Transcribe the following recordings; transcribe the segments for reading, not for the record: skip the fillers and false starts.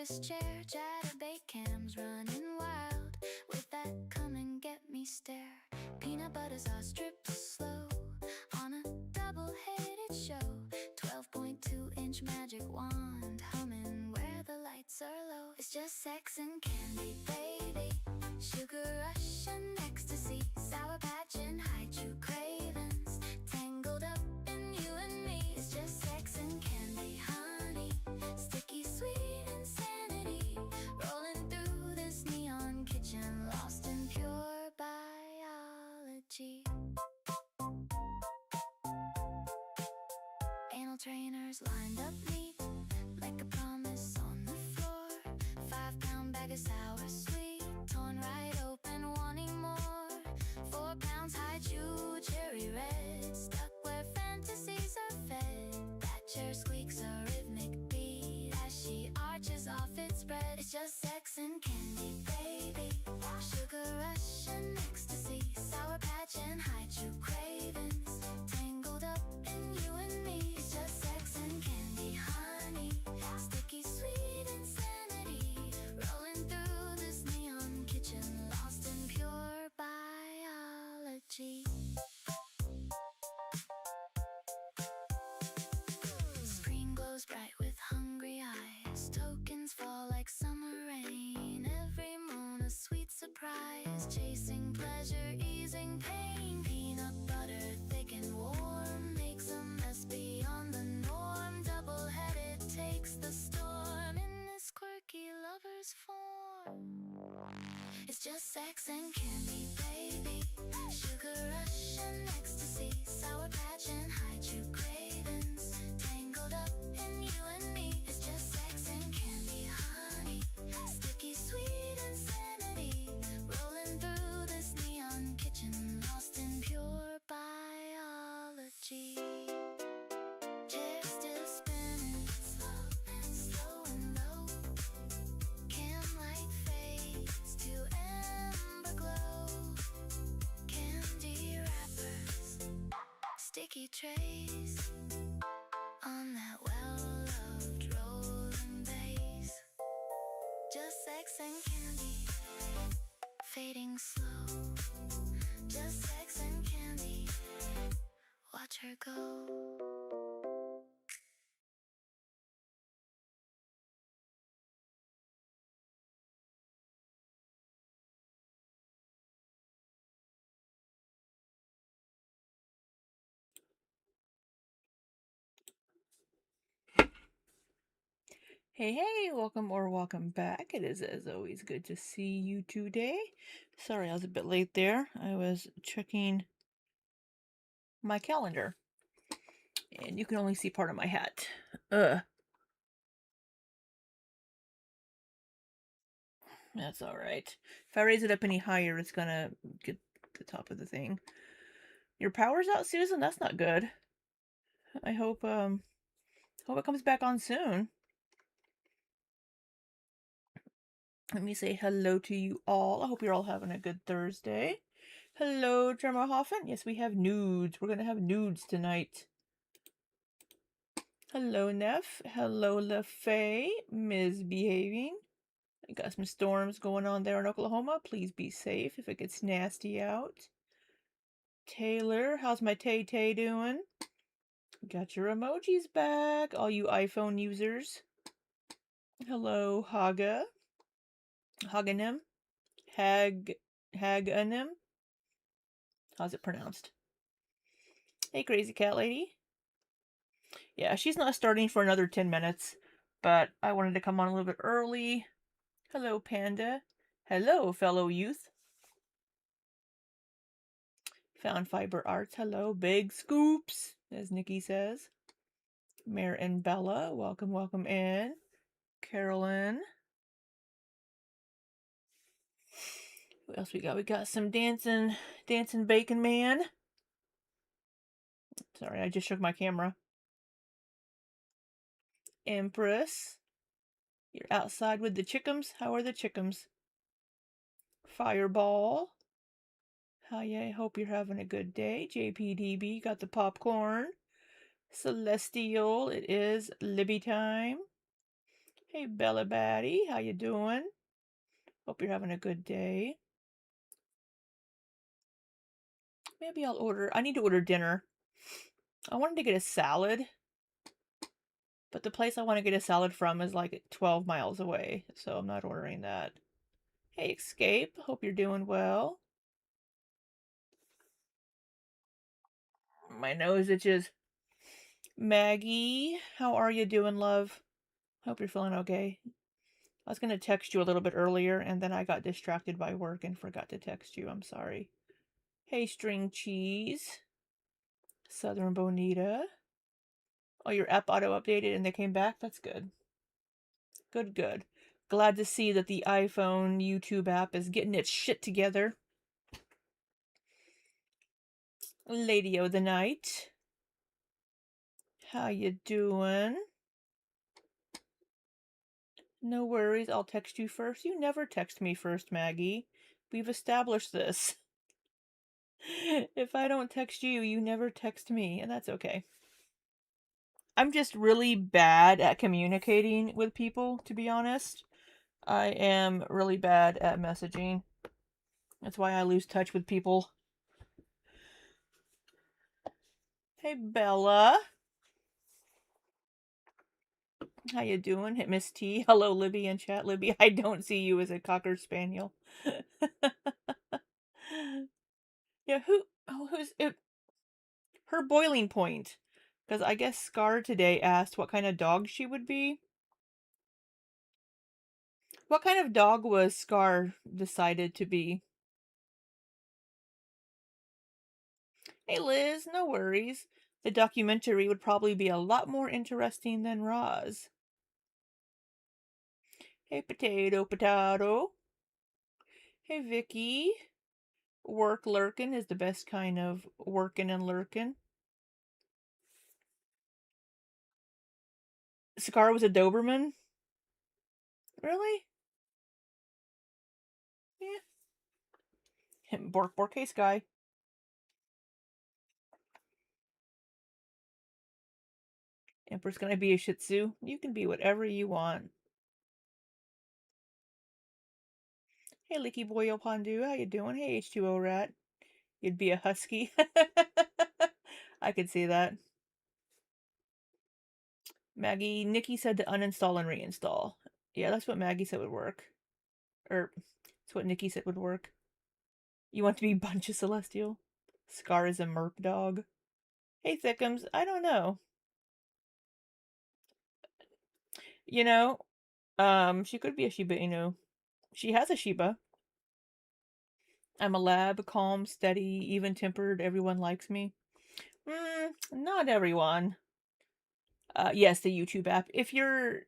office chair, chatterbait cams running wild with that come and get me stare. Peanut butter sauce drips slow on a double-headed show. 12.2-inch magic wand humming where the lights are low. It's just sex and candy, baby. Sugar rush and ecstasy, Sour Patch and hide-chew cravings, tangled up in you and me. It's just sex and candy, honey, sticky sweet insanity, rolling through this neon kitchen, lost in pure biology. Anal trainers lined up neat, like a promise on the floor. 5-pound bag of sour sweet, torn right open, wanting more. 4 pounds high-chew cherry red, stuck where fantasies are fed. That chair squeaks a rhythmic beat as she arches off its bread. It's just sex and candy, baby. Sugar rush and ecstasy, Sour Patch and hide-chew cravings, tangled up in you and me. It's just sex and candy, honey, sticky sweet insanity, rolling through this neon kitchen, lost in pure biology. Screen glows bright with hungry eyes, tokens fall like summer rain. Every moan a sweet surprise, chasing pleasure, easing pain. Peanut butter thick and warm makes a mess beyond the norm. Double-headed takes the storm in this quirky lover's form. It's just sex and candy, baby. Sugar rush and ecstasy, Sour Patch and hide-chew cravings, tangled up in you and me. It's just sex and candy, honey, sticky sweet insanity, rolling through this neon kitchen, lost in pure biology. Chair still spinning, slow and low. Cam light fades to amber glow. Candy wrappers, sticky trays on that well-loved rolling bass. Just sex and candy, fading slow. Just sex and candy, watch her go. Hey, welcome back. It is, as always, good to see you today. Sorry, I was a bit late there. I was checking my calendar, and you can only see part of my hat. That's all right. If I raise it up any higher, it's gonna get the top of the thing. Your power's out, Susan? That's not good. I hope it comes back on soon. Let me say hello to you all. I hope you're all having a good Thursday. Hello, Tremorhoffen. Yes, we have nudes. We're gonna have nudes tonight. Hello, Neff. Hello, LaFay. Misbehaving. I got some storms going on there in Oklahoma. Please be safe if it gets nasty out. Taylor, how's my Tay-Tay doing? Got your emojis back, all you iPhone users. Hello, Haga. Haganim. Haganim. How's it pronounced? Hey, crazy cat lady. Yeah, she's not starting for another 10 minutes, but I wanted to come on a little bit early. Hello, Panda. Hello, fellow youth. Found Fiber Arts. Hello, Big Scoops, as Nikki says. Mare and Bella, welcome in. Carolyn. What else we got? We got some dancing bacon man. Sorry, I just shook my camera. Empress. You're outside with the chickums? How are the chickums? Fireball. Hi, I hope you're having a good day. JPDB, got the popcorn. Celestial, it is Libby time. Hey, Bella Batty, how you doing? Hope you're having a good day. Maybe I'll order. I need to order dinner. I wanted to get a salad, but the place I want to get a salad from is like 12 miles away, so I'm not ordering that. Hey, Escape, hope you're doing well. My nose itches. Maggie, how are you doing, love? Hope you're feeling okay. I was going to text you a little bit earlier, and then I got distracted by work and forgot to text you. I'm sorry. Hey, String Cheese. Southern Bonita. Oh, your app auto updated and they came back? That's good. Good, good. Glad to see that the iPhone YouTube app is getting its shit together. Lady of the Night. How you doing? No worries, I'll text you first. You never text me first, Maggie. We've established this. If I don't text you, you never text me, and that's okay. I'm just really bad at communicating with people, to be honest. I am really bad at messaging. That's why I lose touch with people. Hey, Bella. How you doing? Hit Miss T. Hello, Libby in chat. Libby, I don't see you as a Cocker Spaniel. Yeah, who's it? Her boiling point. Because I guess Scar today asked what kind of dog she would be. What kind of dog was Scar decided to be? Hey, Liz, no worries. The documentary would probably be a lot more interesting than Roz. Hey, potato. Hey, Vicky. Work lurkin' is the best kind of workin' and lurkin'. Scar was a Doberman? Really? Yeah. Bork Bork, hey Sky. Emperor's gonna be a Shih Tzu. You can be whatever you want. Hey Licky Boy Pondu, how you doing? Hey H2O Rat. You'd be a husky. I could see that. Maggie, Nikki said to uninstall and reinstall. Yeah, that's what Maggie said would work. Or, that's what Nikki said would work. You want to be Bunch of Celestial? Scar is a merp dog. Hey Thickums, I don't know. You know, she could be a Shiba Inu. She has a Shiba. I'm a lab, calm, steady, even-tempered. Everyone likes me. Not everyone. Yes, the YouTube app. If your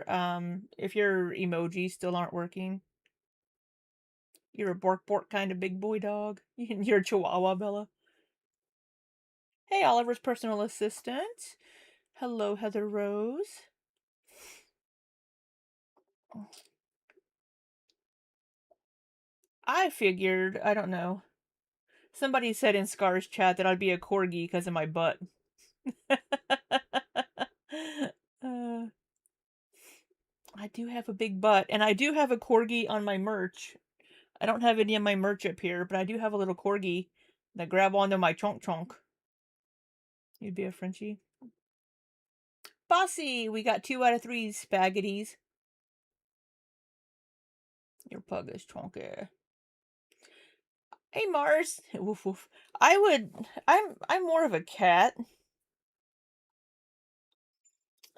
emojis still aren't working, you're a bork bork kind of big boy dog. You're a Chihuahua, Bella. Hey, Oliver's personal assistant. Hello, Heather Rose. I figured, I don't know. Somebody said in Scar's chat that I'd be a corgi because of my butt. I do have a big butt, and I do have a corgi on my merch. I don't have any of my merch up here, but I do have a little corgi that grab onto my chonk chonk. You'd be a Frenchie. Bossy, we got 2 out of 3 spaghettis. Your pug is chonky. Hey Mars. Woof woof. I'm more of a cat.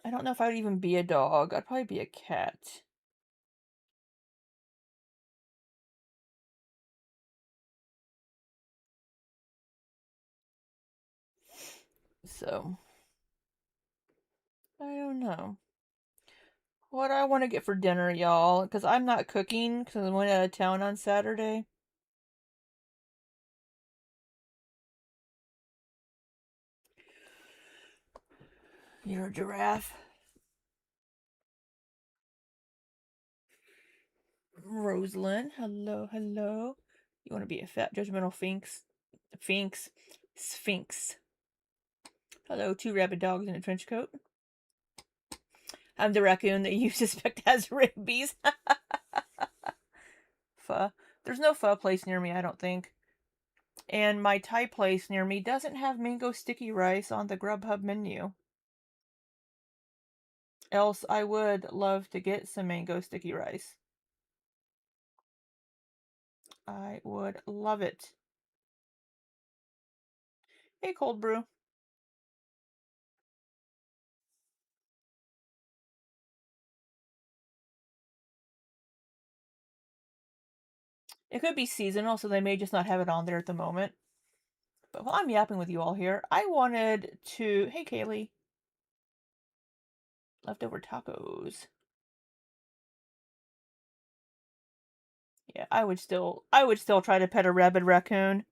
I don't know if I'd even be a dog. I'd probably be a cat. So, I don't know. What I want to get for dinner, y'all, because I'm not cooking because I went out of town on Saturday. You're a giraffe. Rosalind, hello, hello. You want to be a fat, judgmental Sphinx. Hello, 2 rabid dogs in a trench coat. I'm the raccoon that you suspect has rabies. Pho. There's no pho place near me, I don't think. And my Thai place near me doesn't have mango sticky rice on the Grubhub menu. Else I would love to get some mango sticky rice. I would love it. Hey, cold brew. It could be seasonal, so they may just not have it on there at the moment. But while I'm yapping with you all here, I wanted to... Hey, Kaylee. Leftover tacos. Yeah, I would still try to pet a rabid raccoon.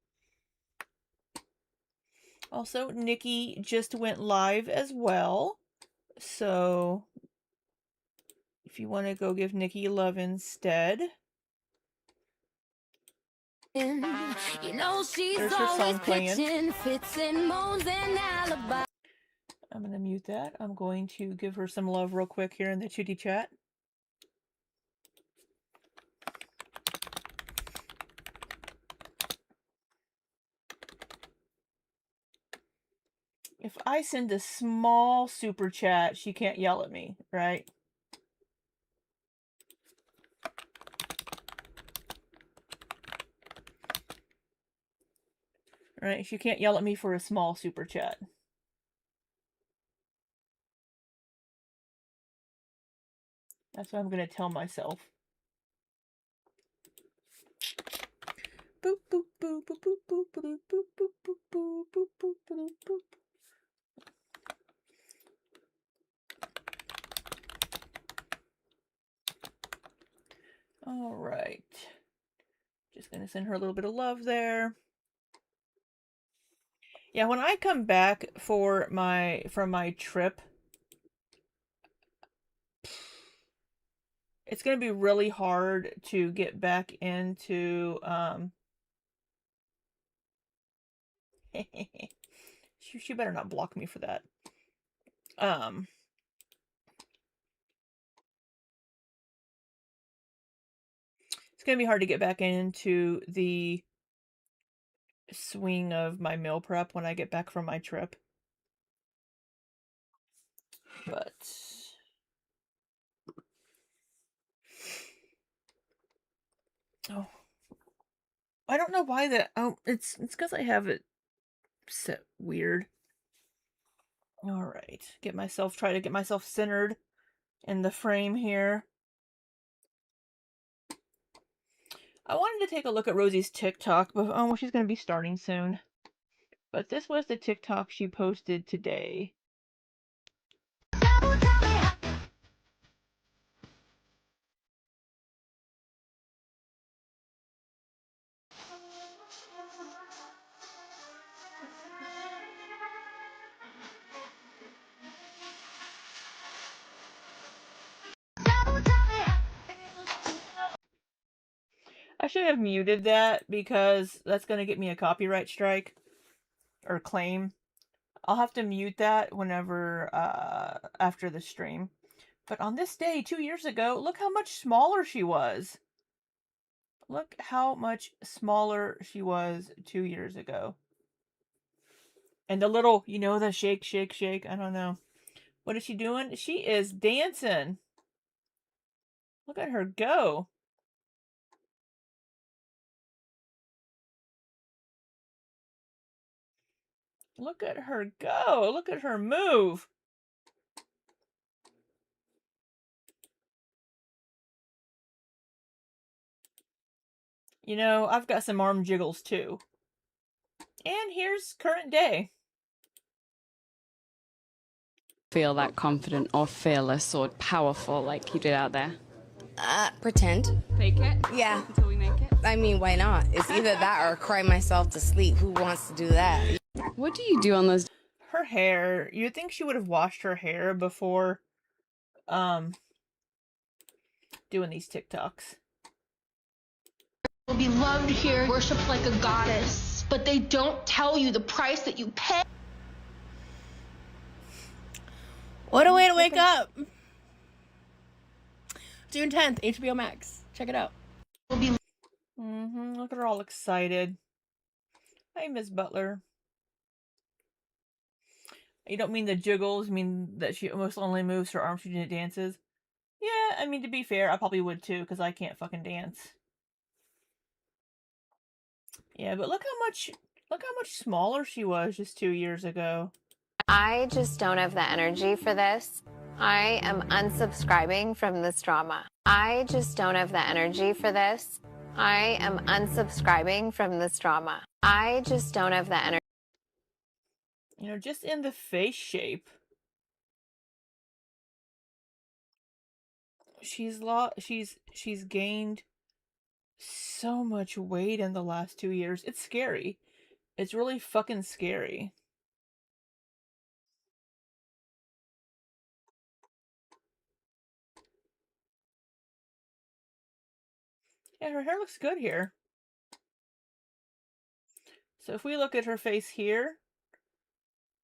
Also, Nikki just went live as well. So, if you want to go give Nikki love instead. You know she's There's her always song playing. pitching fits and moans and alibi. I'm going to mute that. I'm going to give her some love real quick here in the chitty chat. If I send a small super chat, she can't yell at me, right? Right? She can't yell at me for a small super chat. That's what I'm going to tell myself. Boop, boop, boop, boop, boop, boop, boop, boop, boop, boop, boop, boop, boop, boop, boop. All right. Just going to send her a little bit of love there. Yeah, when I come back from my trip, it's going to be really hard to get back into she better not block me for that. It's going to be hard to get back into the swing of my meal prep when I get back from my trip. But oh, I don't know why that. Oh, it's because I have it set weird. All right, try to get myself centered in the frame here. I wanted to take a look at Rosie's TikTok, but well, she's going to be starting soon. But this was the TikTok she posted today. I should have muted that because that's going to get me a copyright strike or claim. I'll have to mute that whenever after the stream. But on this day 2 years ago, look how much smaller she was. Look how much smaller she was 2 years ago. And the little, the shake, shake, shake. I don't know. What is she doing? She is dancing. Look at her go. Look at her go. Look at her move. I've got some arm jiggles too. And here's current day. Feel that confident or fearless or powerful like you did out there? Pretend. Fake it? Yeah. Until we make it? I mean, why not? It's either that or cry myself to sleep. Who wants to do that? What do you do on those? Her hair. You'd think she would have washed her hair before doing these TikToks. Will be loved here, worshipped like a goddess, but they don't tell you the price that you pay. What a way to wake up. June 10th, HBO Max. Check it out. Look at her all excited. Hi, Miss Butler. You don't mean the jiggles, you mean that she almost only moves her arms when she dances? Yeah, I mean, to be fair, I probably would too, because I can't fucking dance. Yeah, but look how much smaller she was just 2 years ago. I just don't have the energy for this. I am unsubscribing from this drama. I just don't have the energy for this. I am unsubscribing from this drama. I just don't have the energy. You know, just in the face shape. She's gained so much weight in the last 2 years. It's scary. It's really fucking scary. Yeah, her hair looks good here. So if we look at her face here,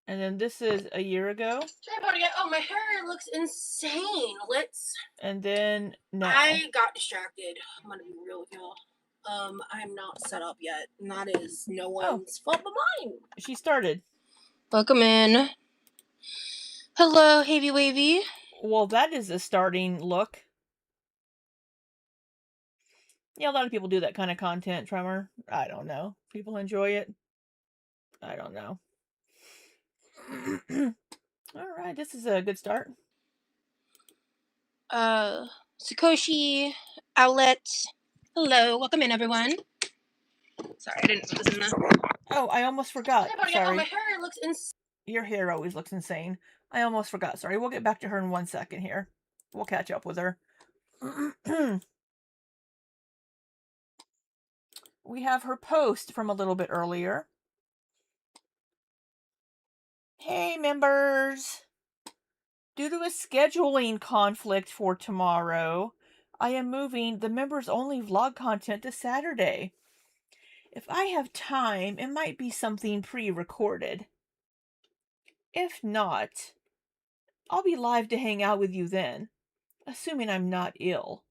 and then this is a year ago. Oh, my hair looks insane. And then now. I got distracted. I'm gonna be real with y'all. I'm not set up yet. And that is no one's fault but mine. She started. Welcome in. Hello, Havy Wavy. Well, that is a starting look. Yeah, a lot of people do that kind of content, Tremor. I don't know. People enjoy it. I don't know. Alright, this is a good start. Sakoshi, Outlet. Hello, welcome in, everyone. Sorry, I didn't put this in the... Oh, I almost forgot. Sorry. Oh, my hair looks insane. Your hair always looks insane. I almost forgot. Sorry, we'll get back to her in 1 second here. We'll catch up with her. We have her post from a little bit earlier. Hey, members! Due to a scheduling conflict for tomorrow, I am moving the members-only vlog content to Saturday. If I have time, it might be something pre-recorded. If not, I'll be live to hang out with you then, assuming I'm not ill.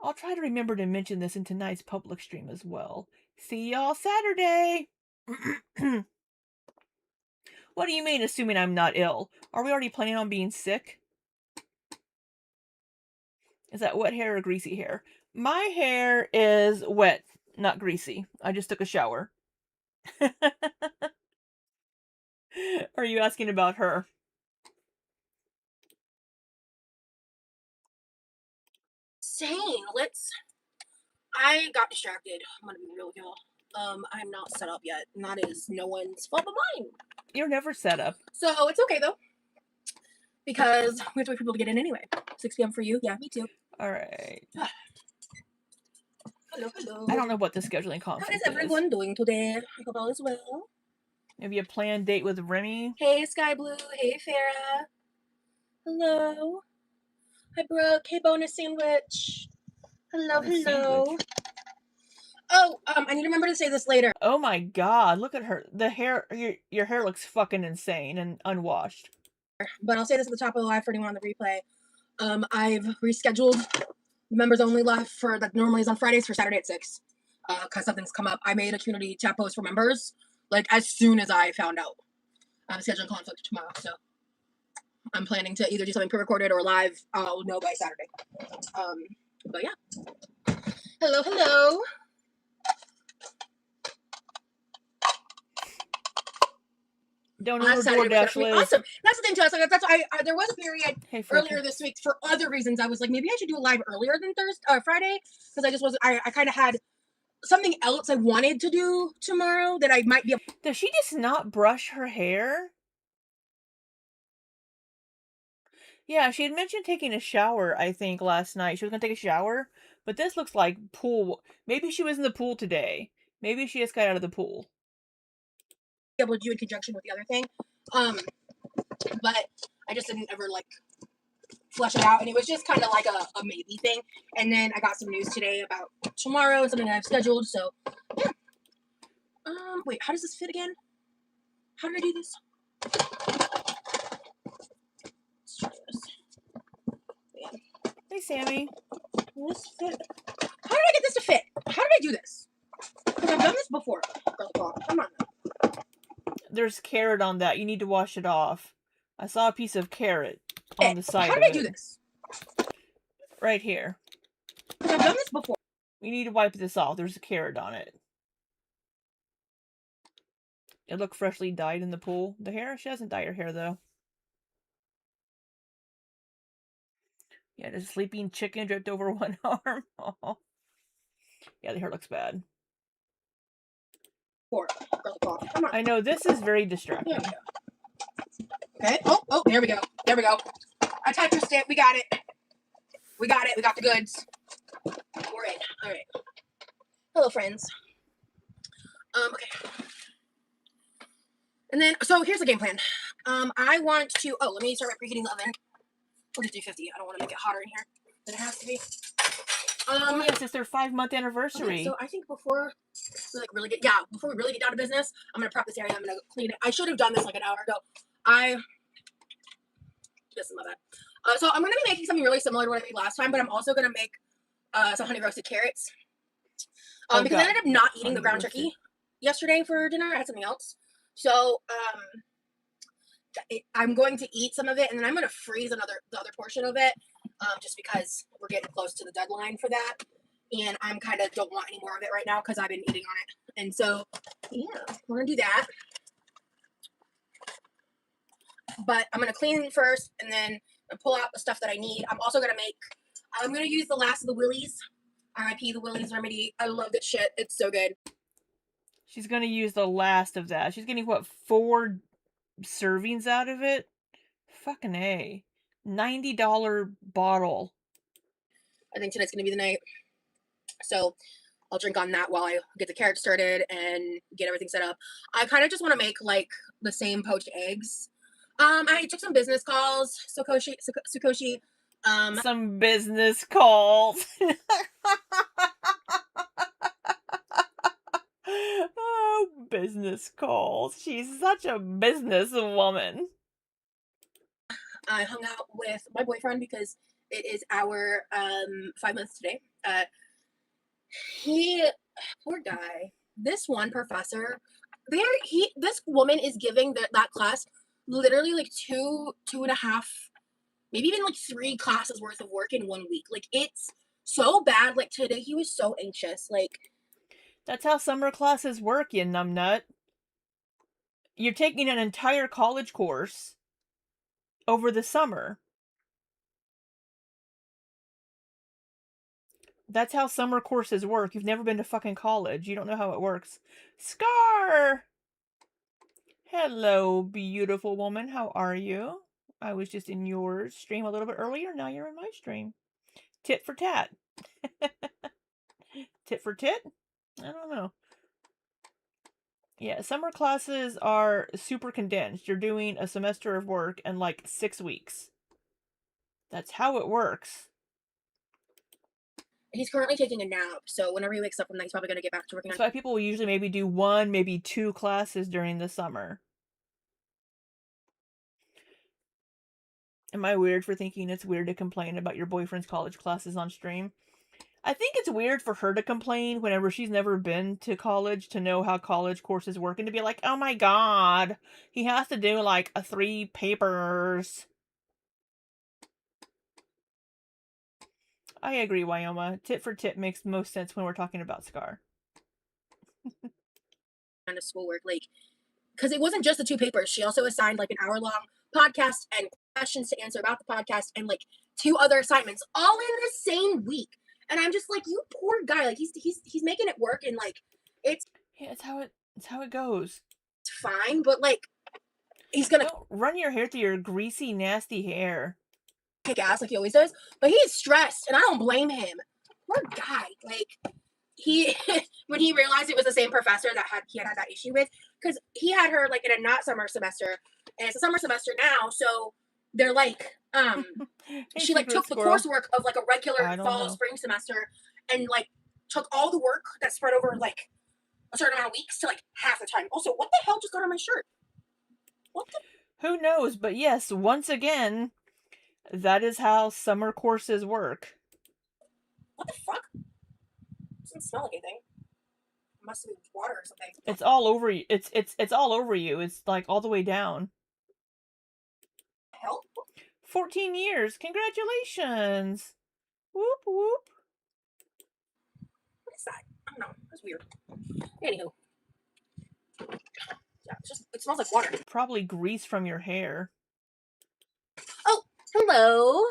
I'll try to remember to mention this in tonight's public stream as well. See y'all Saturday! What do you mean, assuming I'm not ill? Are we already planning on being sick? Is that wet hair or greasy hair? My hair is wet, not greasy. I just took a shower. Are you asking about her? Insane. I got distracted. I'm gonna be real with y'all. I'm not set up yet, and that is no one's fault but mine. You're never set up. So it's okay though, because we have to wait for people to get in anyway. 6 p.m. for you? Yeah, me too. All right. Hello, hello. I don't know what the scheduling conflict is. How is everyone doing today? I hope all is well. Maybe a planned date with Remy? Hey, Sky Blue. Hey, Farah. Hello. Hi, Brooke. Hey, Bonus Sandwich. Hello, Bonus hello. sandwich. Oh, I need to remember to say this later. Oh my god, look at her. The hair, your hair looks fucking insane and unwashed. But I'll say this at the top of the live for anyone on the replay. I've rescheduled members only live for that normally is on Fridays for Saturday at 6. Because something's come up. I made a community chat post for members, like as soon as I found out. I'm scheduling conflict tomorrow, so I'm planning to either do something pre-recorded or live. I'll know by Saturday. But yeah. Hello, hello. Don't know DoorDash list. Awesome. That's the thing too. That's why there was a period earlier this week for other reasons. I was like, maybe I should do a live earlier than Friday, because I just wasn't. I kind of had something else I wanted to do tomorrow that I might be. Does she just not brush her hair? Yeah, she had mentioned taking a shower, I think, last night. She was going to take a shower, but this looks like pool. Maybe she was in the pool today. Maybe she just got out of the pool. Able to do in conjunction with the other thing. But I just didn't ever, like, flesh it out. And it was just kind of like a maybe thing. And then I got some news today about tomorrow and something that I've scheduled. So, yeah. Wait, how does this fit again? How did I do this? Let's try this. Yeah. Hey, Sammy. this fit? How did I get this to fit? How did I do this? Because I've done this before. Girl, come on. There's carrot on that. You need to wash it off. I saw a piece of carrot on the side How of did I it. do this? Right here. Because I've done this before. You need to wipe this off. There's a carrot on it. It looked freshly dyed in the pool. The hair? She hasn't dyed her hair, though. Yeah, there's a sleeping chicken draped over one arm. Oh. Yeah, the hair looks bad. Girl, come on. I know, this is very distracting. Okay. Oh, there we go. There we go. I touched it. We got it. We got it. We got the goods. We're in. All right. Hello, friends. Okay. And then, so here's the game plan. I want to, let me start preheating the oven. We'll do 350. I don't want to make it hotter in here than it has to be. Yes, it's their 5-month anniversary. Okay, so I think before we really get down to business, I'm gonna prep this area. I'm gonna clean it. I should have done this like an hour ago. This is my bad. So I'm gonna be making something really similar to what I made last time, but I'm also gonna make some honey roasted carrots. Because I ended up not eating the ground turkey yesterday for dinner. I had something else. So I'm going to eat some of it, and then I'm going to freeze the other portion of it, just because we're getting close to the deadline for that, and I'm kind of don't want any more of it right now because I've been eating on it. And so, yeah, we're going to do that. But I'm going to clean first, and then pull out the stuff that I need. I'm also going to use the last of the Willies. R.I.P. the Willies Remedy. I love this shit. It's so good. She's going to use the last of that. She's getting, what, 4 servings out of it? Fucking A. $90 bottle. I think tonight's going to be the night. So I'll drink on that while I get the carrots started and get everything set up. I kind of just want to make like the same poached eggs. I took some business calls. Sukoshi. Some business calls. Oh, business calls. She's such a businesswoman. I hung out with my boyfriend because it is our 5 months today. Poor guy. This one professor, this woman is giving that class literally like 2.5, maybe even like 3 classes worth of work in 1 week. Like, it's so bad. Like, today he was so anxious. Like, that's how summer classes work, you numbnut. You're taking an entire college course over the summer. That's how summer courses work. You've never been to fucking college. You don't know how it works. Scar! Hello, beautiful woman. How are you? I was just in your stream a little bit earlier. Now you're in my stream. Tit for tat. Tit for tit? I don't know. Yeah, summer classes are super condensed. You're doing a semester of work in like 6 weeks. That's how it works. he's currently taking a nap, so whenever he wakes up from that, he's probably going to get back to working. That's why people will usually maybe do 1, maybe 2 classes during the summer. Am I weird for thinking it's weird to complain about your boyfriend's college classes on stream? I think it's weird for her to complain whenever she's never been to college to know how college courses work and to be like, oh my god, he has to do like 3 papers. I agree, Wyoma. Tit for tit makes most sense when we're talking about Scar. Kind of schoolwork, like, because it wasn't just the 2 papers. She also assigned like an hour-long podcast and questions to answer about the podcast and like 2 other assignments all in the same week. And I'm just like, you poor guy. Like, he's making it work, and like, it's it's how it goes. It's fine, but like, he's gonna don't run your hair through your greasy, nasty hair. Kick ass like he always does. But he's stressed, and I don't blame him. Poor guy. Like, he when he realized it was the same professor that he had that issue with, because he had her like in a not summer semester, and it's a summer semester now, so they're like she like took the coursework of like a regular fall spring semester and like took all the work that spread over like a certain amount of weeks to like half the time. Also, what the hell just got on my shirt? What the? Who knows? But yes, once again, that is how summer courses work. What the fuck? It doesn't smell like anything. It must be water or something. It's all over you. It's all over you. It's like all the way down. Hell? 14 years. Congratulations. Whoop whoop. What is that? I don't know. That's weird. Anywho. Yeah, it smells like water. Probably grease from your hair. Oh, hello.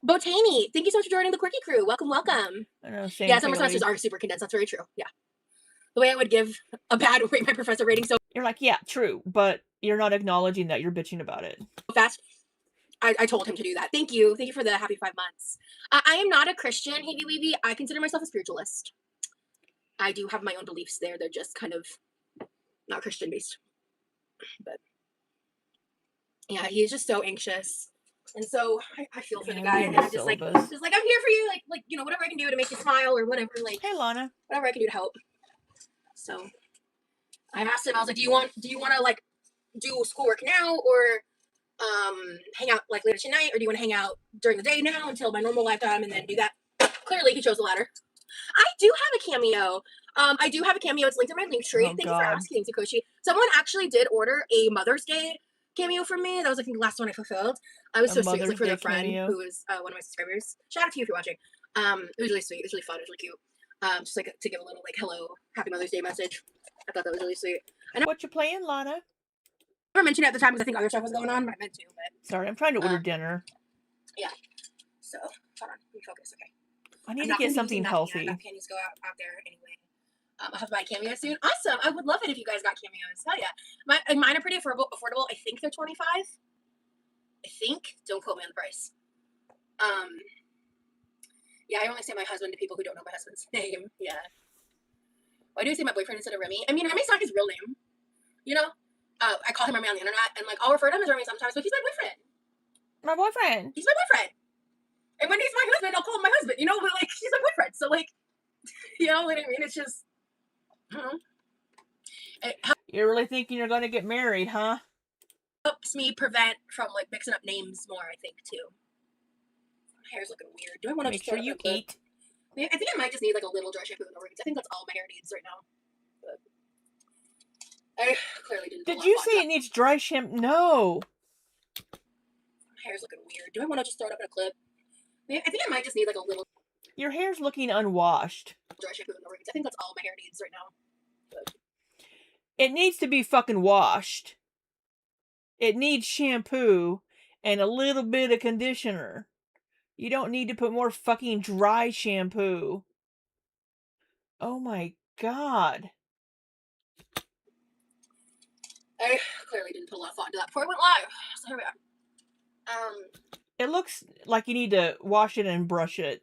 Botany, thank you so much for joining the Quirky Crew. Welcome, welcome. I know, same Yeah, summer semesters are super condensed. That's very true. Yeah. The way I would give a bad rate my professor rating so You're like, yeah, true, but you're not acknowledging that you're bitching about it. fast. I told him to do that. Thank you. Thank you for the happy 5 months. I am not a Christian, Heavy Weavy. I consider myself a spiritualist. I do have my own beliefs there. They're just kind of not Christian based. But yeah, he's just so anxious. And so I feel for the guy, and I'm just like, I'm here for you, like you know, whatever I can do to make you smile or whatever, like, hey Lana, whatever I can do to help. So I asked him, I was like, do you want to like do schoolwork now or hang out like later tonight, or do you want to hang out during the day now until my normal lifetime and then do that? Clearly, he chose the latter. I do have a cameo. I do have a cameo. It's linked in my link tree. Thank you for asking, Sakoshi. Someone actually did order a Mother's Day cameo from me. That was, I think, the last one I fulfilled. I was so sweet. It was like for their friend who was one of my subscribers. Shout out to you if you're watching. It was really sweet. It was really fun. It was really cute. Just like to give a little like hello, happy Mother's Day message. I thought that was really sweet. I know what you playing, Lana? I never mentioned it at the time because I think other stuff was going on, but I meant to. But sorry, I'm trying to order dinner. Yeah. So hold on, let me focus. Okay. I need to get something healthy. Panties go out there anyway. I'll have to buy a cameo soon. Awesome. I would love it if you guys got cameos. Hell yeah. Mine are pretty affordable. I think they're $25. I think. Don't quote me on the price. Yeah, I only say my husband to people who don't know my husband's name. Yeah. Why do I say my boyfriend instead of Remy? I mean, Remy's not his real name. You know? I call him Remy on the internet, and like I'll refer to him as Remy sometimes, but he's my boyfriend. My boyfriend. He's my boyfriend. And when he's my husband, I'll call him my husband. You know, but like he's my boyfriend. So like, you know what I mean? It's just. You're really thinking you're going to get married, huh? Helps me prevent from like mixing up names more, I think, too. My hair's looking weird. Do I want to make sure you eat? I think I might just need like a little dry shampoo in the rings. I think that's all my hair needs right now. But I clearly didn't. Did you say it needs dry shampoo? No. My hair's looking weird. Do I want to just throw it up in a clip? I think I might just need like a little. Your hair's looking unwashed. Dry shampoo in the rings. I think that's all my hair needs right now. But it needs to be fucking washed. It needs shampoo and a little bit of conditioner. You don't need to put more fucking dry shampoo. Oh my god. I clearly didn't put a lot of thought into that before I went live. So here we are. It looks like you need to wash it and brush it.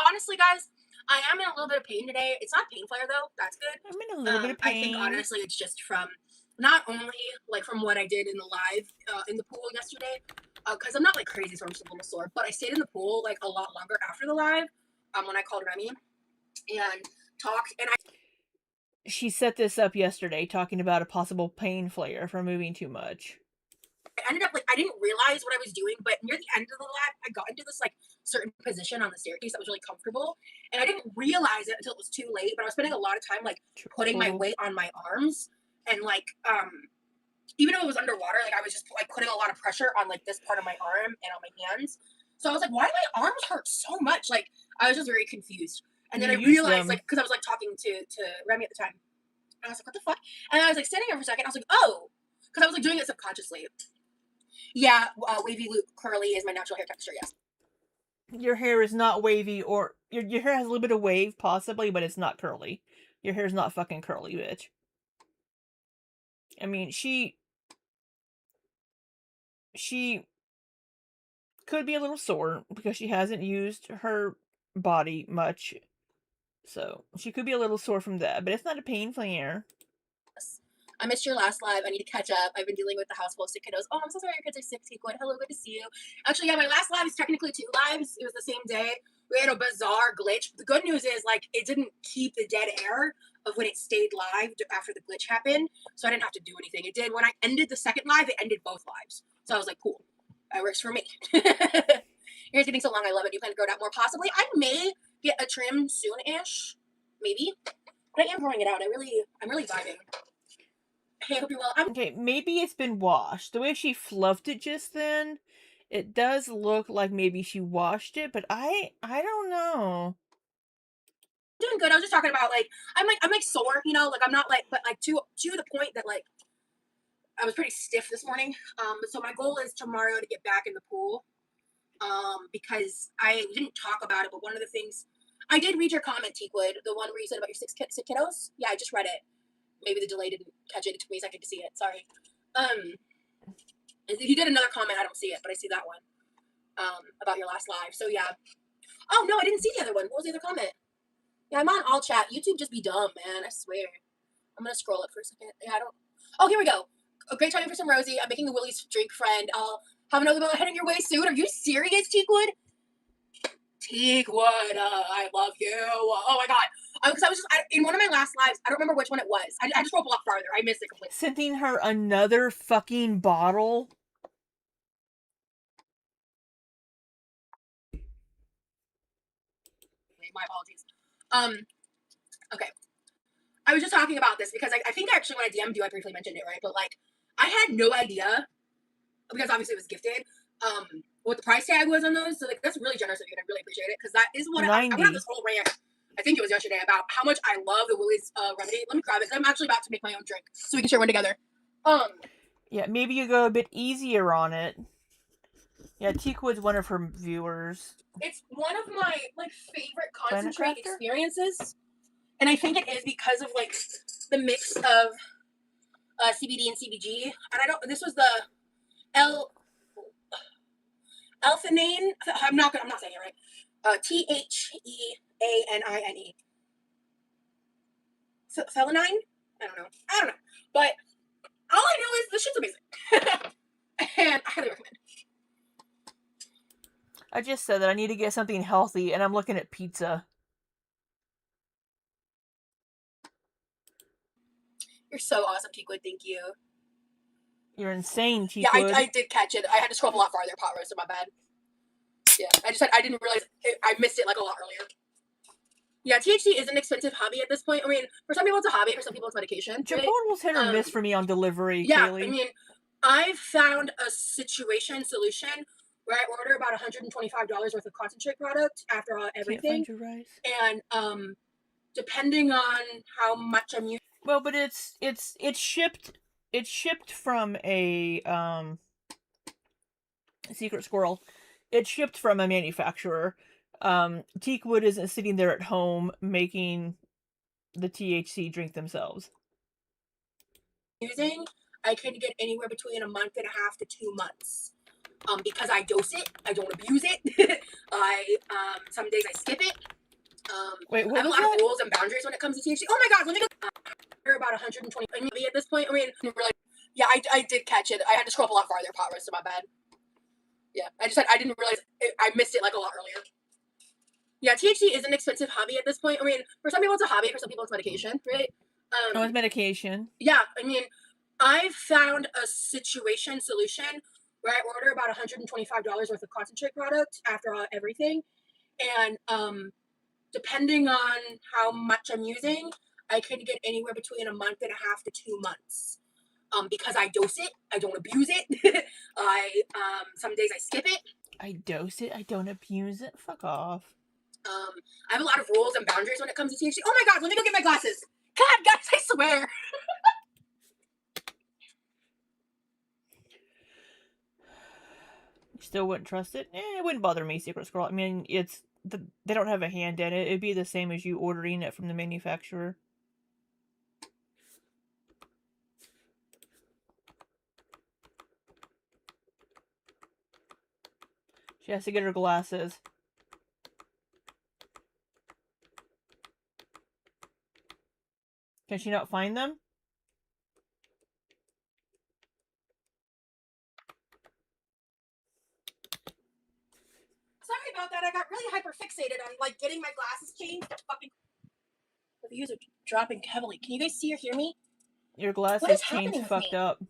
Honestly, guys, I am in a little bit of pain today. It's not pain flare though. That's good. I'm in a little bit of pain. I think honestly it's just from not only like from what I did in the live in the pool yesterday, because I'm not like crazy, so I'm just a little sore. But I stayed in the pool like a lot longer after the live, when I called Remy and talked, and she set this up yesterday, talking about a possible pain flare from moving too much. I ended up like I didn't realize what I was doing, but near the end of the live, I got into this like certain position on the staircase that was really comfortable, and I didn't realize it until it was too late. But I was spending a lot of time like putting my weight on my arms, and like even though it was underwater, like I was just like putting a lot of pressure on like this part of my arm and on my hands. So I was like, why do my arms hurt so much? Like I was just very confused, and then I realized like because I was like talking to Remy at the time, and I was like, what the fuck? And I was like sitting there for a second. I was like, oh, because I was like doing it subconsciously. Yeah, wavy loop curly is my natural hair texture, yes. Your hair is not wavy, or your hair has a little bit of wave, possibly, but it's not curly. Your hair's not fucking curly, bitch. I mean, she could be a little sore because she hasn't used her body much. So, she could be a little sore from that, but it's not a pain flare. I missed your last live. I need to catch up. I've been dealing with the house full of sick kiddos. Oh, I'm so sorry your kids are sick. Hello, good to see you. Actually, yeah, my last live is technically 2 lives. It was the same day. We had a bizarre glitch. The good news is, like, it didn't keep the dead air of when it stayed live after the glitch happened. So I didn't have to do anything. It did. When I ended the second live, it ended both lives. So I was like, cool. That works for me. Your hair's getting so long, I love it. You plan to grow it out more? Possibly. I may get a trim soon-ish. Maybe. But I am growing it out. I'm really vibing. Hey, I hope you're well. Okay, maybe it's been washed. The way she fluffed it just then, it does look like maybe she washed it, but I don't know. Doing good. I was just talking about like I'm sore, you know, like I'm not like, but like to the point that like I was pretty stiff this morning. So my goal is tomorrow to get back in the pool. Because I didn't talk about it, but one of the things I did read your comment, Teakwood, the one where you said about your sick kiddos. Yeah, I just read it. Maybe the delay didn't catch it. It took me a second to see it. Sorry. If you did another comment, I don't see it, but I see that one. About your last live. So yeah. Oh no, I didn't see the other one. What was the other comment? Yeah, I'm on all chat. YouTube just be dumb, man. I swear. I'm gonna scroll it for a second. Yeah, I don't. Oh, here we go. A great time for some Rosie. I'm making a Willie's drink, friend. I'll have another one heading your way soon. Are you serious, Teakwood? Teakwood, I love you. Oh my god. Because I was just in one of my last lives. I don't remember which one it was. I just rolled a lot farther. I missed it completely. Sending her another fucking bottle. My apologies. Okay. I was just talking about this because I think actually when I DM'd you, I briefly mentioned it, right? But like, I had no idea because obviously it was gifted. What the price tag was on those. So like, that's really generous of you, and I really appreciate it because that is what I went on this whole rant. I think it was yesterday about how much I love the Willie's remedy. Let me grab it. I'm actually about to make my own drink so we can share one together. Yeah, maybe you go a bit easier on it. Yeah, Teakwood's one of her viewers. It's one of my like favorite concentrate experiences, and I think it is because of like the mix of CBD and CBG. And I don't. This was the L-theanine. I'm not saying it right. THEANINE. Theanine? I don't know. But all I know is this shit's amazing. And I highly recommend. I just said that I need to get something healthy, and I'm looking at pizza. You're so awesome, Teakwood. Thank you. You're insane, Teakwood. Yeah, I did catch it. I had to scroll up a lot farther. Pot roast, my bad. Yeah, I didn't realize I missed it like a lot earlier. Yeah, THC is an expensive hobby at this point. I mean, for some people it's a hobby, for some people it's medication. Chipotle's hit or miss for me on delivery, yeah, Kaylee. I mean, I've found a solution where I order about $125 worth of concentrate product after everything. Can't find your rice. And depending on how much I'm using. Well, but it's shipped from a Secret Squirrel. It's shipped from a manufacturer. Teakwood isn't sitting there at home making the THC drink themselves. I can get anywhere between a month and a half to 2 months. Because I dose it, I don't abuse it. Some days I skip it. Wait, what I have a lot of rules and boundaries when it comes to THC. Oh my god, let me go. About 120 at this point. I mean, really, yeah, I did catch it. I had to scroll up a lot farther. Pot roast, my bad. Yeah, I didn't realize I missed it like a lot earlier. Yeah, THC is an expensive hobby at this point. I mean, for some people it's a hobby, for some people it's medication, right? It's medication. Yeah, I mean, I've found a solution where I order about $125 worth of concentrate product after everything, and depending on how much I'm using, I can get anywhere between a month and a half to 2 months. Because I dose it, I don't abuse it. Some days I skip it. I dose it, I don't abuse it. Fuck off. I have a lot of rules and boundaries when it comes to THC. Oh my god, let me go get my glasses. God, guys, I swear. Still wouldn't trust it? It wouldn't bother me, Secret Squirrel. I mean, they don't have a hand in it. It'd be the same as you ordering it from the manufacturer. She has to get her glasses. Can she not find them? Sorry about that. I got really hyper fixated on like getting my glasses changed. Fucking the views are dropping heavily. Can you guys see or hear me? Your glasses changed fucked up.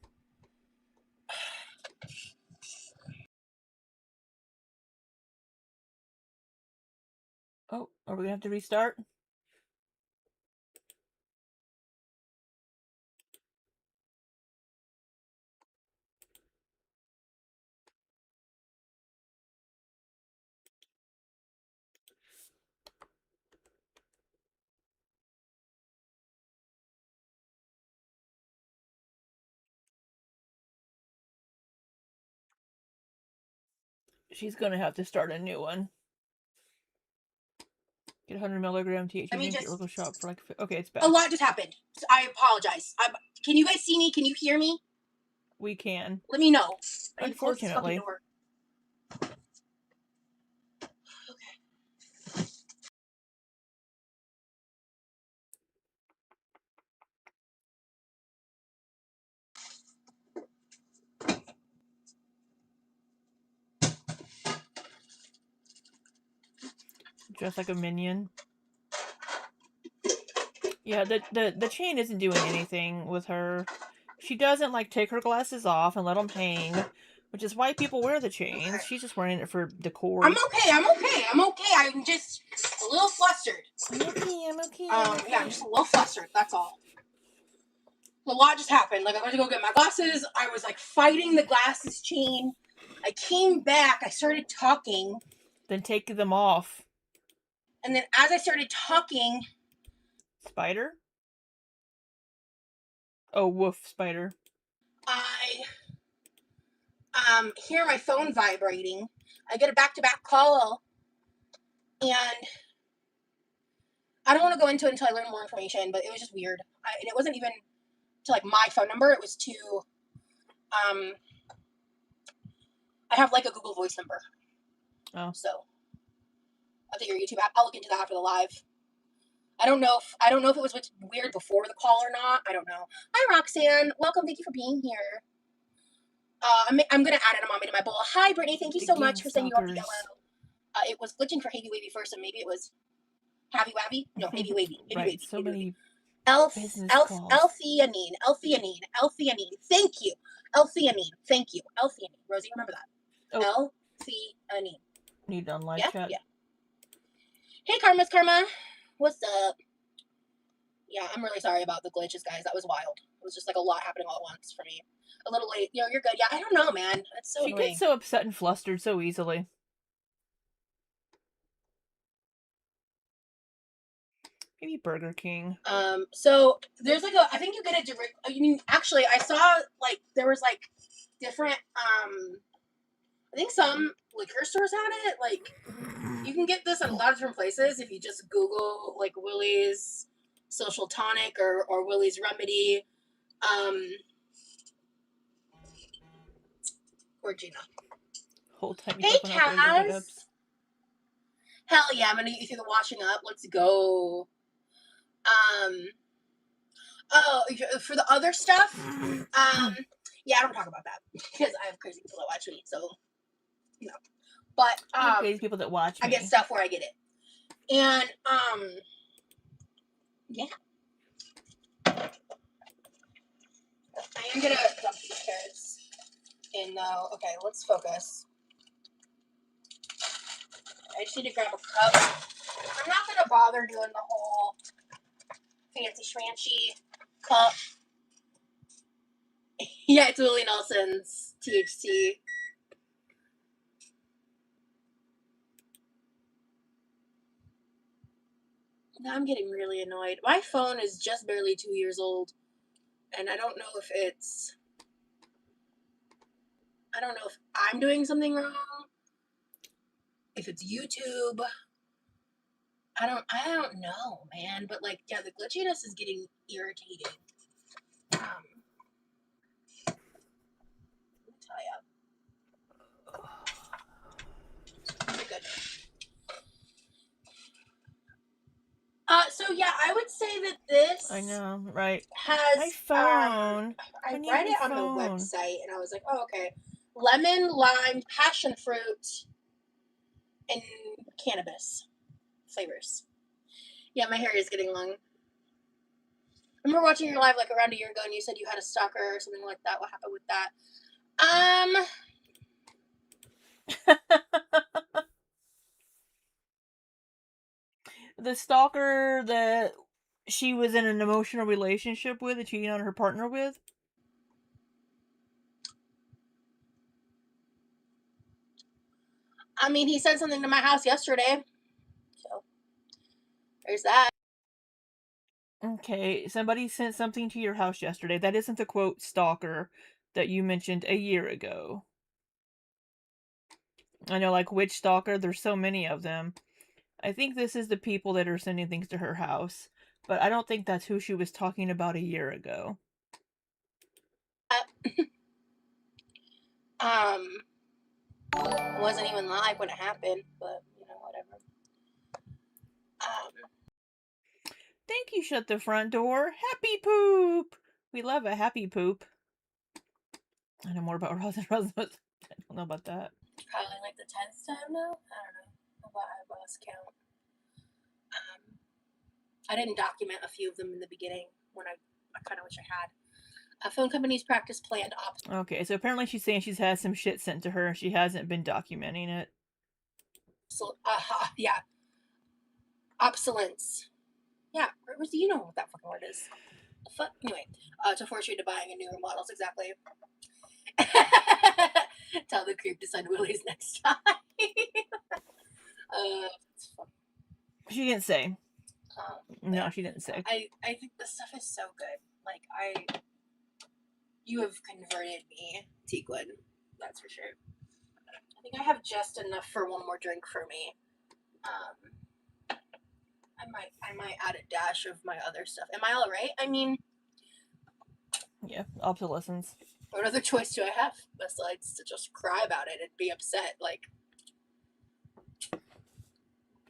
Are we gonna have to restart? She's gonna have to start a new one. Get 100 milligram THC Let me drink at just- local shop for like. Okay, it's back. A lot just happened. So I apologize. Can you guys see me? Can you hear me? We can. Let me know. I need to close this Unfortunately. fucking door. Dressed like a minion. Yeah, the chain isn't doing anything with her. She doesn't like take her glasses off and let them hang, which is why people wear the chains. Okay. She's just wearing it for decor. I'm okay. I'm just a little flustered. I'm okay. Yeah, I'm just a little flustered. That's all. A lot just happened. Like I went to go get my glasses. I was like fighting the glasses chain. I came back. I started talking, Then take them off. and then as I started talking, Spider? Oh, woof, spider. I hear my phone vibrating. I get a back-to-back call, and I don't want to go into it until I learn more information, but it was just weird. And it wasn't even to like my phone number. It was to I have like a Google Voice number. Oh. So I think your YouTube app. I'll look into that after the live. I don't know if it was weird before the call or not. I don't know. Hi Roxanne, welcome. Thank you for being here. I'm gonna add edamame to my bowl. Hi Brittany, thank you so much for sending you all the yellow. It was glitching for Havey Wavy first, and maybe it was Havey Wavy. No, Havey Wavy. Havey Right, Wavy. so many business calls. L-theanine. Thank you. L-theanine. Thank you. L-theanine. Rosie, remember that. Oh. L-theanine. Need on live Yeah? chat. Yeah. Hey, Karma. What's up? Yeah, I'm really sorry about the glitches, guys. That was wild. It was just like a lot happening all at once for me. A little late. You're good. Yeah, I don't know, man. It's so She annoying. gets so upset and flustered so easily. Maybe Burger King. So there's like I think you get a direct. Actually, I saw like there was like different. I think some liquor stores had it. Like you can get this at a lot of different places if you just Google like Willie's Social Tonic or Willie's Remedy. Or Gina. Whole time Hey, Kaz. Hell yeah, I'm gonna get you through the washing up. Let's go. Oh, for the other stuff, yeah, I don't talk about that because I have crazy people that watch me, so you know. But crazy people that watch me. I get stuff where I get it, and yeah. I am gonna dump these carrots in though. Okay, let's focus. I just need to grab a cup. I'm not gonna bother doing the whole fancy schmancy cup. Yeah, it's Willie Nelson's THC. Now I'm getting really annoyed. My phone is just barely 2 years old, and I don't know if I'm doing something wrong. If it's YouTube. I don't know, man. But like, yeah, the glitchiness is getting irritating. Let me tell ya. Good. So yeah, I would say that this. I know, right? Has my phone. I need read my it on the phone. website, and I was like, oh okay, lemon, lime, passion fruit, and cannabis flavors. Yeah, my hair is getting long. I remember watching your live like around a year ago, and you said you had a stalker or something like that. What happened with that? The stalker that she was in an emotional relationship with, that cheating on her partner with. I mean, he sent something to my house yesterday. So, there's that. Okay, somebody sent something to your house yesterday. That isn't the quote stalker that you mentioned a year ago. I know, like, which stalker? There's so many of them. I think this is the people that are sending things to her house, but I don't think that's who she was talking about a year ago. It wasn't even live when it happened, but you know, whatever. Thank you, shut the front door. Happy poop! We love a happy poop. I know more about Rosie. I don't know about that. Probably like the 10th time now. I don't know. I lost count. I didn't document a few of them in the beginning when I kind of wish I had. Phone companies practice planned ops. Okay, so apparently she's saying she's had some shit sent to her and she hasn't been documenting it. So, yeah. Obsolence. Yeah, Rosie, you know what that fucking word is. Fuck. Anyway, to force you into buying a newer models, exactly. Tell the creep to send Willies next time. It's fun. She didn't say. No, she didn't say. I think this stuff is so good. Like, you have converted me, Tequin. That's for sure. I think I have just enough for one more drink for me. I might add a dash of my other stuff. Am I all right? I mean, yeah, obsolescence. What other choice do I have besides to just cry about it and be upset? Like,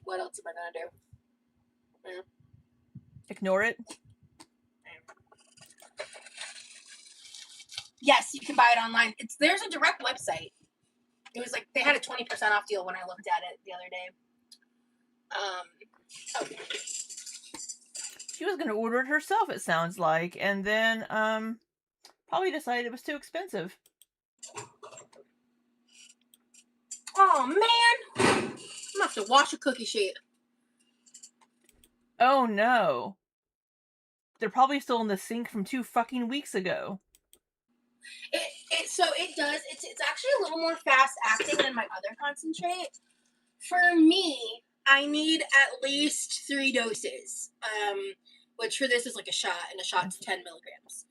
what else am I gonna do? Ignore it. Yes, you can buy it online. There's a direct website. It was like they had a 20% off deal when I looked at it the other day. She was gonna order it herself, it sounds like, and then probably decided it was too expensive. Oh man, I'm gonna have to wash a cookie sheet. Oh no. They're probably still in the sink from 2 fucking weeks ago. It does. It's actually a little more fast acting than my other concentrate. For me, I need at least 3 doses. Which for this is like a shot, and a shot's 10 milligrams.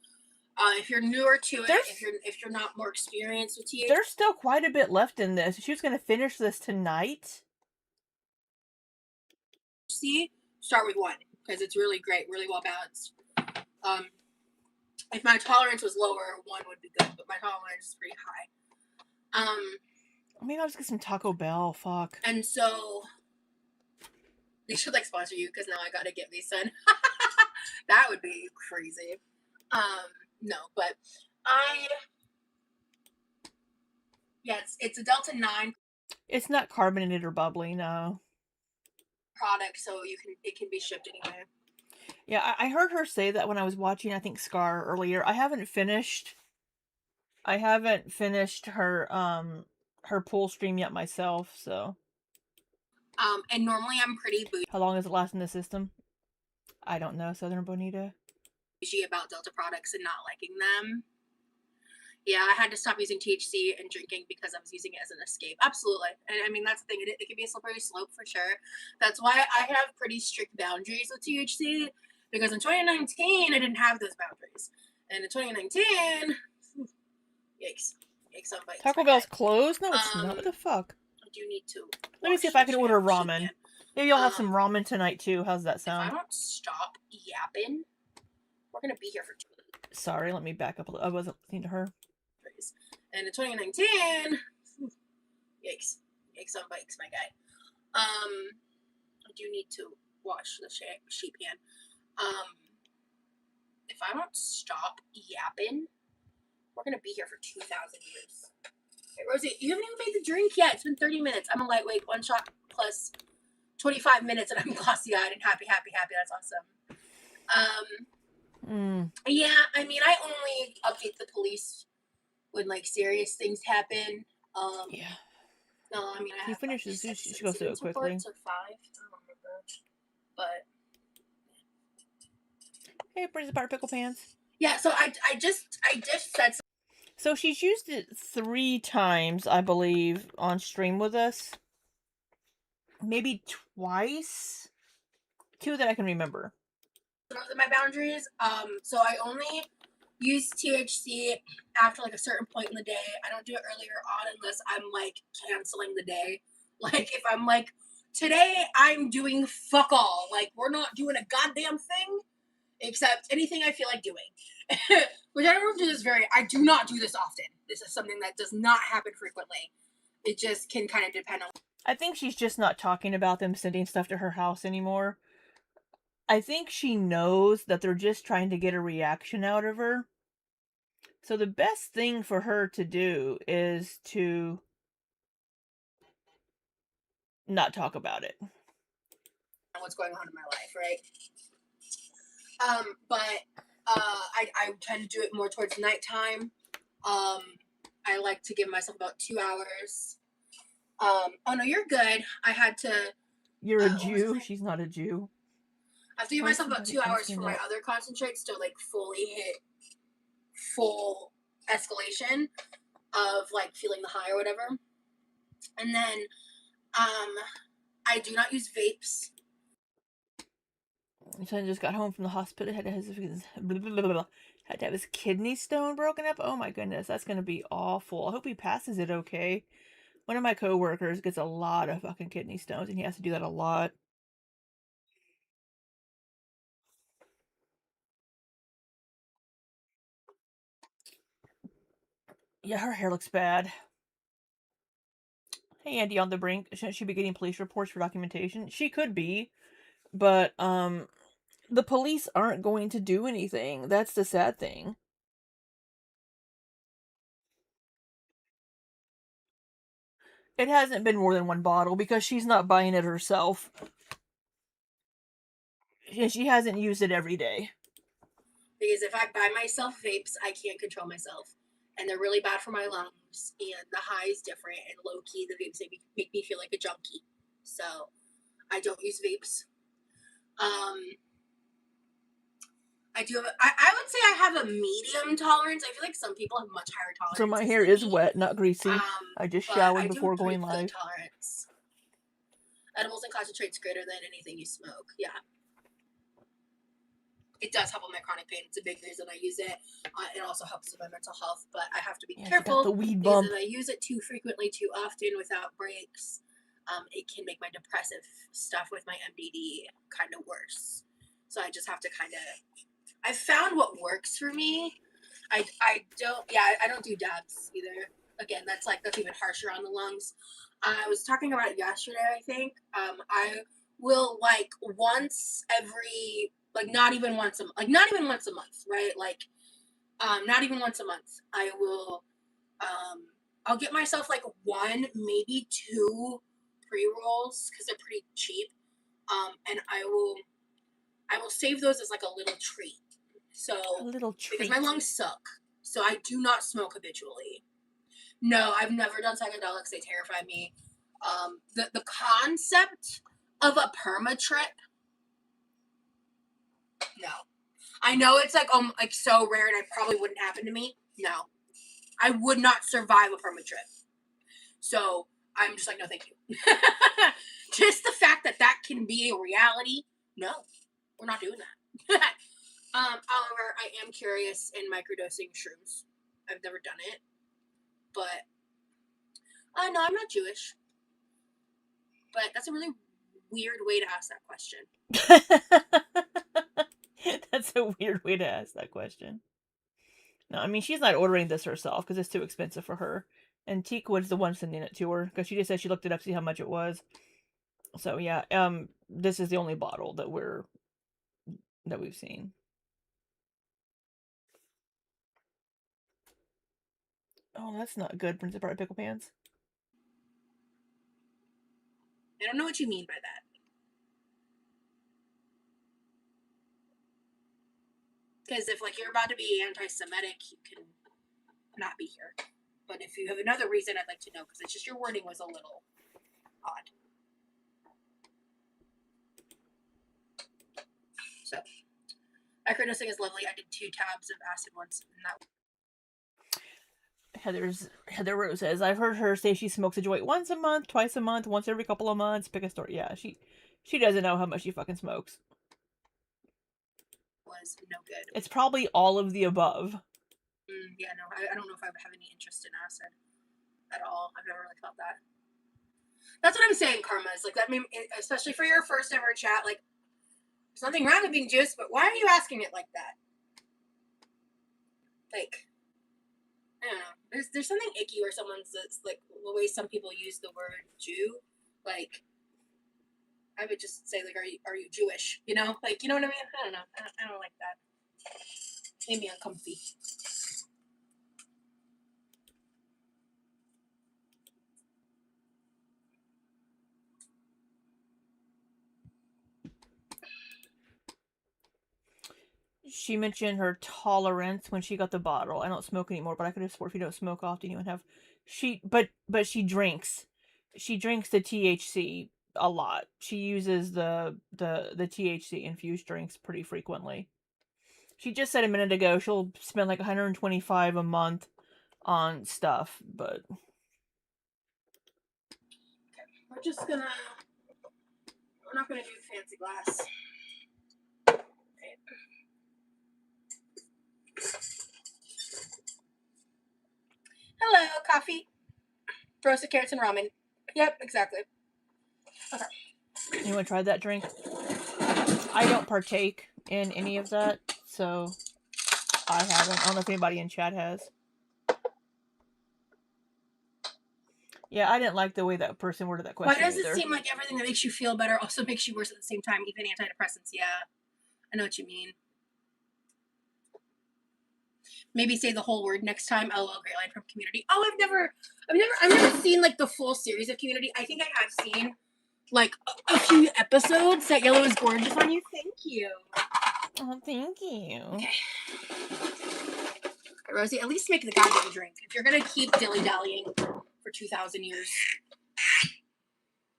If you're newer to it, if you're not more experienced with THC, there's still quite a bit left in this. She was gonna finish this tonight. Start with 1 because it's really great, really well balanced. If my tolerance was lower, 1 would be good, but my tolerance is pretty high. Maybe I'll just get some Taco Bell. Fuck. And so they should like sponsor you because now I gotta get these sent. That would be crazy. No, but it's a Delta 9 It's not carbonated or bubbly, no. product, so it can be shipped anywhere. Yeah, I heard her say that when I was watching, I think, Scar earlier. I haven't finished her her pool stream yet myself, so. And normally I'm pretty How long does it last in the system? I don't know, Southern Bonita. bougie about Delta products and not liking them. Yeah, I had to stop using THC and drinking because I was using it as an escape. Absolutely. And I mean, that's the thing. It can be a slippery slope for sure. That's why I have pretty strict boundaries with THC, because in 2019, I didn't have those boundaries. And in 2019, yikes. Yikes on bikes. Taco Bell's closed? No, it's not. What the fuck? I do need to. Let me see if I can order ramen. Maybe I'll have some ramen tonight, too. How's that sound? If I don't stop yapping, we're going to be here for 2 weeks. Sorry, let me back up a little. I wasn't listening to her. And in 2019, yikes on bikes, my guy. I do need to wash the sheep pan. If I don't stop yapping, we're gonna be here for 2,000 years. Hey, Rosie, you haven't even made the drink yet. It's been 30 minutes. I'm a lightweight, 1 shot plus 25 minutes, and I'm glossy-eyed and happy. That's awesome. Yeah, I mean, I only update the police when like serious things happen. Yeah. No, I mean, He finishes. She goes through it quickly. Or 5. I don't remember. But Hey, Princess Part Pickle Pants. yeah, so I just said So she's used it 3 times, I believe, on stream with us. Maybe twice? 2 that I can remember. my boundaries. So I only use THC after like a certain point in the day. I don't do it earlier on unless I'm like canceling the day. Like if I'm like, today I'm doing fuck all. Like we're not doing a goddamn thing except anything I feel like doing. Which I don't do this I do not do this often. This is something that does not happen frequently. It just can kind of depend on. I think she's just not talking about them sending stuff to her house anymore. I think she knows that they're just trying to get a reaction out of her. So the best thing for her to do is to not talk about it. What's going on in my life, right? But I tend to do it more towards nighttime. I like to give myself about 2 hours. Oh no, you're good. I had to. You're a Jew. She's not a Jew. I have to give myself about 2 hours for my other concentrates to like fully hit full escalation of like feeling the high or whatever. And then I do not use vapes. My son just got home from the hospital. Had to have his kidney stone broken up. Oh my goodness, that's gonna be awful. I hope he passes it okay. One of my coworkers gets a lot of fucking kidney stones, and he has to do that a lot. Yeah, her hair looks bad. Hey, Andy on the brink. Shouldn't she be getting police reports for documentation? She could be, but the police aren't going to do anything. That's the sad thing. It hasn't been more than 1 bottle because she's not buying it herself. She hasn't used it every day. Because if I buy myself vapes, I can't control myself. And they're really bad for my lungs. And the high is different. And low key, the vapes make me feel like a junkie. So I don't use vapes. I do have. I would say I have a medium tolerance. I feel like some people have much higher tolerance. So my hair is wet, not greasy. I just showered before going live. Tolerance. Edibles and concentrates greater than anything you smoke. Yeah. It does help with my chronic pain. It's a big reason I use it. It also helps with my mental health, but I have to be careful the weed bump. because if I use it too frequently, too often, without breaks, it can make my depressive stuff with my MDD kind of worse. So I just have to kind of. I found what works for me. I don't do dabs either. Again, that's even harsher on the lungs. I was talking about it yesterday, I think. I will once every not even once a month, right? Not even once a month. I will I'll get myself 1, maybe 2 pre-rolls because they're pretty cheap. And I will save those as a little treat. So A little treat. Because my lungs suck. So I do not smoke habitually. No, I've never done psychedelics. They terrify me. The concept of a perma trip. No. I know it's so rare and it probably wouldn't happen to me. No. I would not survive a perma trip. So I'm just no thank you. Just the fact that can be a reality. No. We're not doing that. However, I am curious in microdosing shrooms. I've never done it. But no, I'm not Jewish. But that's a really weird way to ask that question. That's a weird way to ask that question. No, I mean, she's not ordering this herself because it's too expensive for her. And Teakwood's the one sending it to her because she just said she looked it up to see how much it was. So yeah, this is the only bottle that we've seen. Oh, that's not good, Princess Part Pickle Pants. I don't know what you mean by that. Because if you're about to be anti-Semitic, you can not be here. But if you have another reason, I'd like to know because it's just your wording was a little odd. So, microdosing is lovely. I did 2 tabs of acid once, and that. Heather Rose says, I've heard her say she smokes a joint once a month, twice a month, once every couple of months. Pick a story. Yeah, she doesn't know how much she fucking smokes. Was no good. It's probably all of the above. Yeah, no, I don't know if I have any interest in acid at all. I've never really felt that. That's what I'm saying, Karma. Is like that. Especially for your first ever chat, like there's nothing wrong with being juiced, but why are you asking it like that? Like, I don't know. There's something icky where someone's like the way some people use the word Jew. Like, I would just say like, are you Jewish? You know, like you know what I mean? I don't know. I don't like that. Made me uncomfy. She mentioned her tolerance when she got the bottle. I don't smoke anymore, but I could have sworn if you don't smoke often, you would have. But she drinks. She drinks the THC a lot. She uses the THC infused drinks pretty frequently. She just said a minute ago she'll spend like $125 a month on stuff, but We're just gonna. We're not gonna do fancy glass. Hello, coffee. Roasted carrots and ramen. Yep, exactly. Okay. anyone tried that drink? I don't partake in any of that, so I haven't. I don't know if anybody in chat has. Yeah, I didn't like the way that person worded that question. Why does it either. seem like everything that makes you feel better also makes you worse at the same time, even antidepressants? Yeah, I know what you mean. Maybe say the whole word next time. LOL, great line from Community. Oh, I've never seen like the full series of Community. I think I have seen like a few episodes. That yellow is gorgeous on you. Thank you. Oh, thank you. Okay. Right, Rosie, at least make the goddamn drink. If you're gonna keep dilly-dallying for 2,000 years.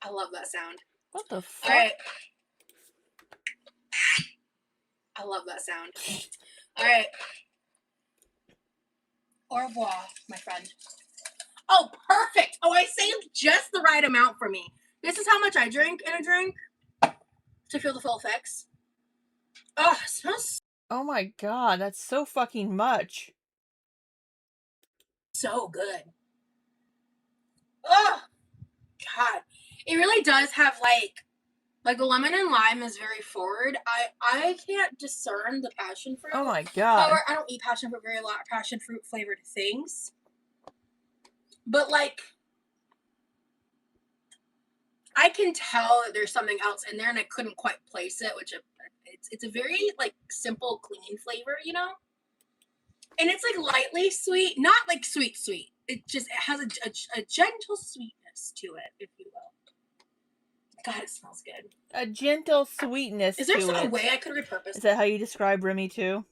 I love that sound. What the fuck? All right. I love that sound. All right. Au revoir, my friend. Oh, perfect. Oh, I saved just the right amount for me. This is how much I drink in a drink to feel the full effects. Oh, it smells Oh my god, that's so fucking much. so good. Oh, God. It really does have like the lemon and lime is very forward. I can't discern the passion fruit. Oh my god. However, I don't eat passion fruit very a lot. Passion fruit flavored things, but like I can tell that there's something else in there, and I couldn't quite place it. Which it's a very like simple, clean flavor, you know. And it's like lightly sweet, not like sweet. It has a gentle sweetness to it, if you will. God, it smells good. A gentle sweetness Is there to some it. way I could repurpose? Is that how you describe Remy too?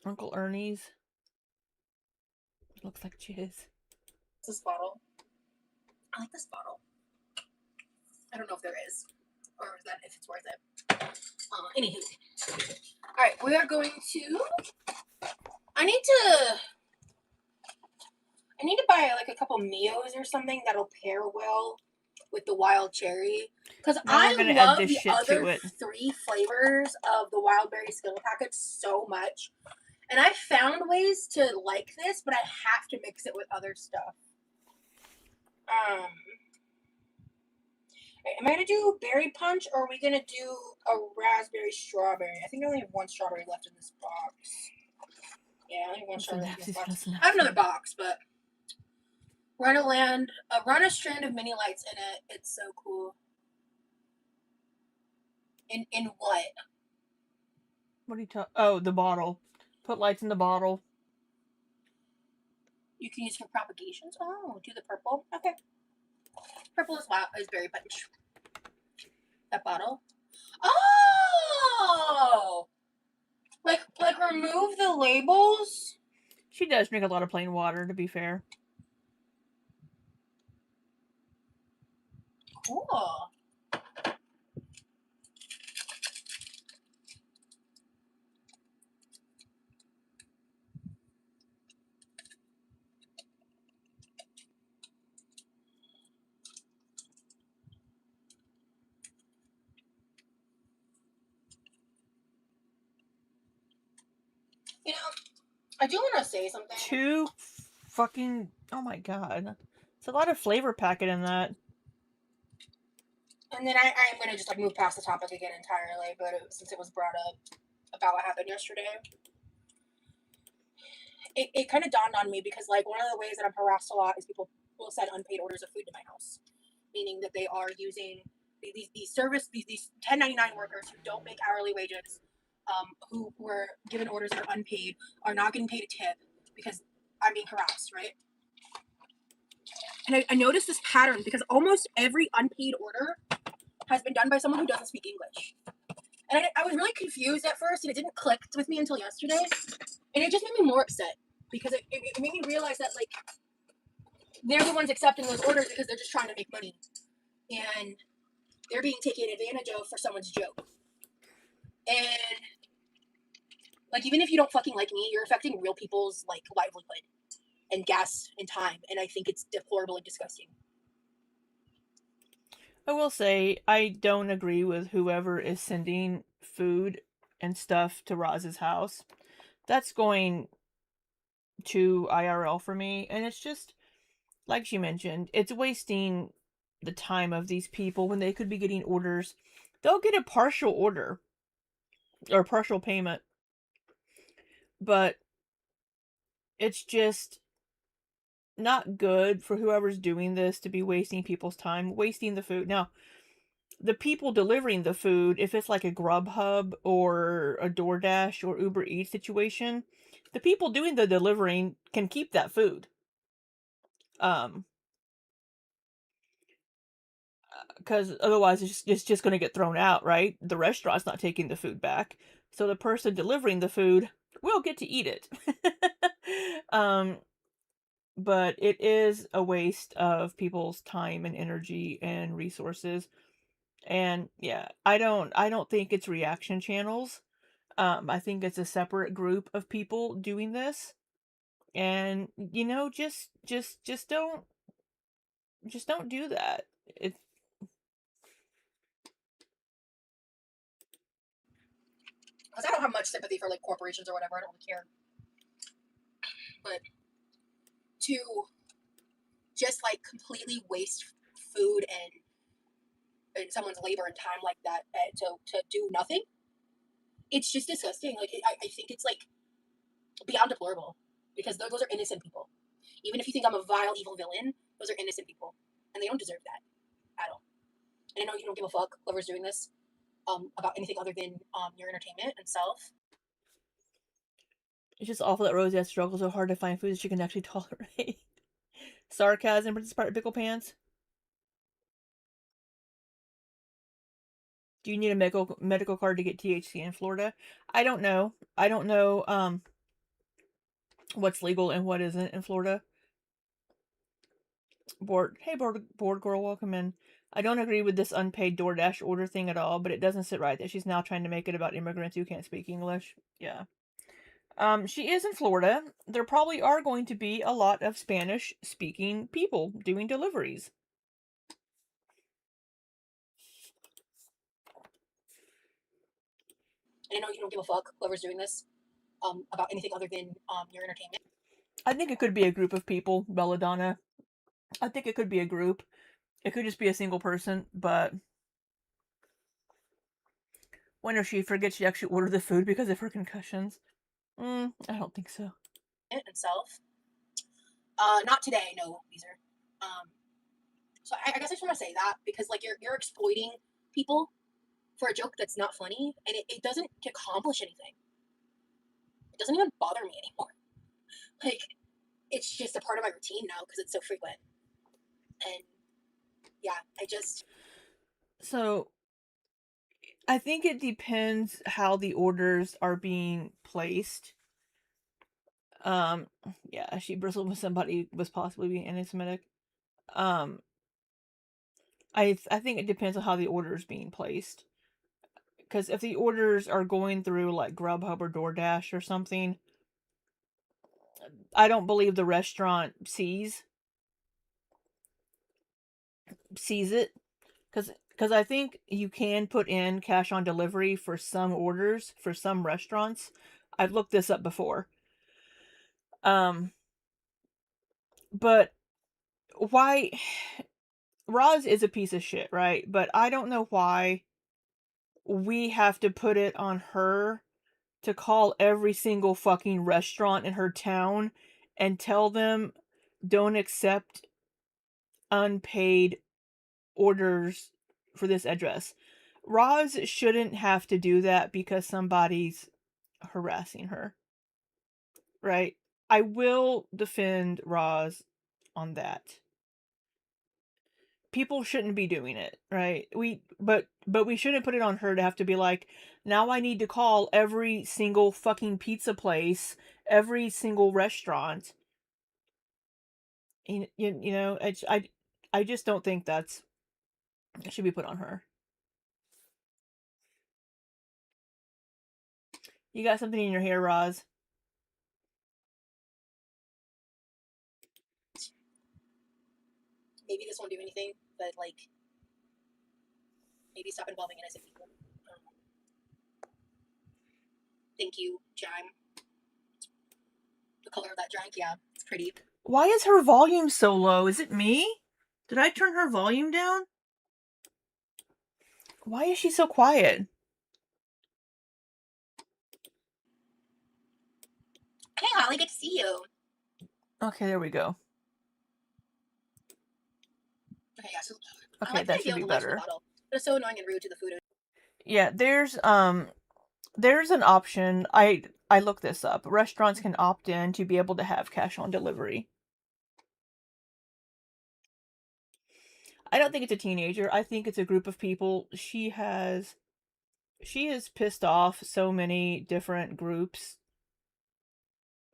Uncle Ernie's. Looks like jizz. This bottle. I like this bottle. I don't know if there is, or if it's worth it. Anywho. All right, we are going to. I need to buy like a couple Mios or something that'll pair well with the wild cherry, because I love the other 3 flavors of the wild berry skill packets so much, and I found ways to like this, but I have to mix it with other stuff. Am I gonna do berry punch, or are we gonna do a raspberry strawberry? I think I only have 1 strawberry left in this box. Yeah, I only have 1 strawberry left in this box. I have another box, but we're gonna run a strand of mini lights in it. It's so cool. In what? What are you talking? Oh, the bottle. Put lights in the bottle. You can use for propagations. Oh, do the purple. Okay. Purple is berry punch. That bottle. Oh! Like remove the labels? She does drink a lot of plain water, to be fair. Cool. I do want to say something. Oh my god. It's a lot of flavor packet in that. And then I'm going to just like move past the topic again entirely, but since it was brought up about what happened yesterday, it kind of dawned on me because like one of the ways that I'm harassed a lot is people will send unpaid orders of food to my house, meaning that they are using these 1099 workers who don't make hourly wages, who were given orders that are unpaid, are not getting paid a tip because I'm being harassed, right? And I noticed this pattern because almost every unpaid order has been done by someone who doesn't speak English. And I was really confused at first, and it didn't click with me until yesterday. And it just made me more upset because it made me realize that, like, they're the ones accepting those orders because they're just trying to make money. And they're being taken advantage of for someone's joke. And, like, even if you don't fucking like me, you're affecting real people's, like, livelihood and gas and time. And I think it's deplorable and disgusting. I will say, I don't agree with whoever is sending food and stuff to Roz's house. That's going to IRL for me, and it's just, like she mentioned, it's wasting the time of these people when they could be getting orders. They'll get a partial order or partial payment, but it's just not good for whoever's doing this to be wasting people's time, wasting the food. Now, the people delivering the food, if it's like a Grubhub or a DoorDash or Uber Eats situation, the people doing the delivering can keep that food. Because otherwise it's just going to get thrown out, right? The restaurant's not taking the food back, so the person delivering the food will get to eat it. um, but it is a waste of people's time and energy and resources. And yeah, I don't think it's reaction channels. I think it's a separate group of people doing this. And just don't do that. It Because I don't have much sympathy for like corporations or whatever. I don't really care. But to just like completely waste food and someone's labor and time like that to do nothing, it's just disgusting. Like I think it's like beyond deplorable because those are innocent people. Even if you think I'm a vile evil villain, those are innocent people, and they don't deserve that at all. And I know you don't give a fuck whoever's doing this about anything other than your entertainment and self. It's just awful that Rosie has struggled so hard to find foods she can actually tolerate. Sarcasm, Princess Part Pickle Pants. Do you need a medical card to get THC in Florida? I don't know. I don't know what's legal and what isn't in Florida. Board girl, welcome in. I don't agree with this unpaid DoorDash order thing at all, but it doesn't sit right that she's now trying to make it about immigrants who can't speak English. Yeah. She is in Florida. There probably are going to be a lot of Spanish speaking people doing deliveries. And I know you don't give a fuck whoever's doing this about anything other than your entertainment. I think it could be a group of people, Belladonna. I think it could be a group. It could just be a single person, but wonder if she forgets she actually ordered the food because of her concussions. I don't think so. And self. Not today, no, Weezer. So I guess I just want to say that because like you're exploiting people for a joke that's not funny, and it doesn't accomplish anything. It doesn't even bother me anymore. Like, it's just a part of my routine now because it's so frequent. And yeah, So, I think it depends how the orders are being placed. Yeah, she bristled with somebody was possibly being anti-Semitic. Um, I think it depends on how the order is being placed. Because if the orders are going through like Grubhub or DoorDash or something, I don't believe the restaurant sees it. Because I think you can put in cash on delivery for some orders for some restaurants. I've looked this up before. But why Roz is a piece of shit, right? But I don't know why we have to put it on her to call every single fucking restaurant in her town and tell them don't accept unpaid orders for this address. Roz shouldn't have to do that because somebody's harassing her. Right? I will defend Roz on that. People shouldn't be doing it, right? But we shouldn't put it on her to have to be like, now I need to call every single fucking pizza place, every single restaurant. You know, I just don't think it should be put on her. You got something in your hair, Roz? Maybe this won't do anything, but like, maybe stop involving innocent people. Thank you, Jime. The color of that drink, yeah, it's pretty. Why is her volume so low? Is it me? Did I turn her volume down? Why is she so quiet? Hey, Holly, good to see you. Okay, there we go. Okay, yeah, so Okay, I like that should be better. Bottle. It's so annoying and rude to the food. Yeah, there's an option. I looked this up. Restaurants can opt in to be able to have cash on delivery. I don't think it's a teenager. I think it's a group of people. She has pissed off so many different groups.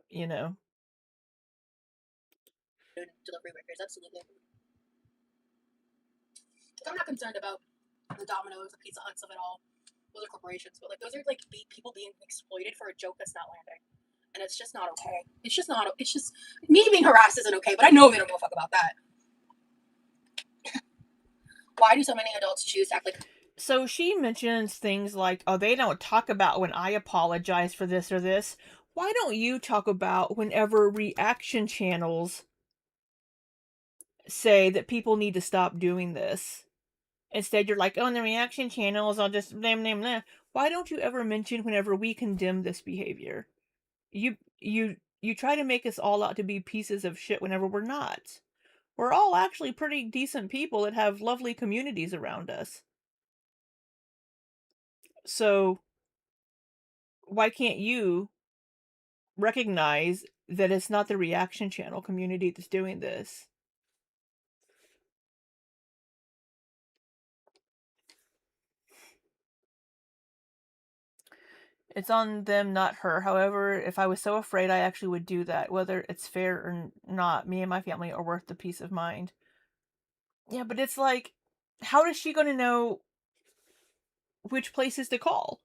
You know. Delivery workers, absolutely. I'm not concerned about the Domino's, the Pizza Huts of it all. Those are corporations, but like those are like people being exploited for a joke that's not landing, and it's just not okay. It's just me being harassed isn't okay, but I know they don't give a fuck about that. Why do so many adults choose to act like? So she mentions things like, "Oh, they don't talk about when I apologize for this or this." Why don't you talk about whenever reaction channels say that people need to stop doing this? Instead, you're like, oh, in the reaction channels, I'll just blame, blame, blame. Why don't you ever mention whenever we condemn this behavior? You try to make us all out to be pieces of shit whenever we're not. We're all actually pretty decent people that have lovely communities around us. So, why can't you recognize that it's not the reaction channel community that's doing this? It's on them, not her. However, if I was so afraid, I actually would do that. Whether it's fair or not, me and my family are worth the peace of mind. Yeah, but it's like, how is she going to know which places to call?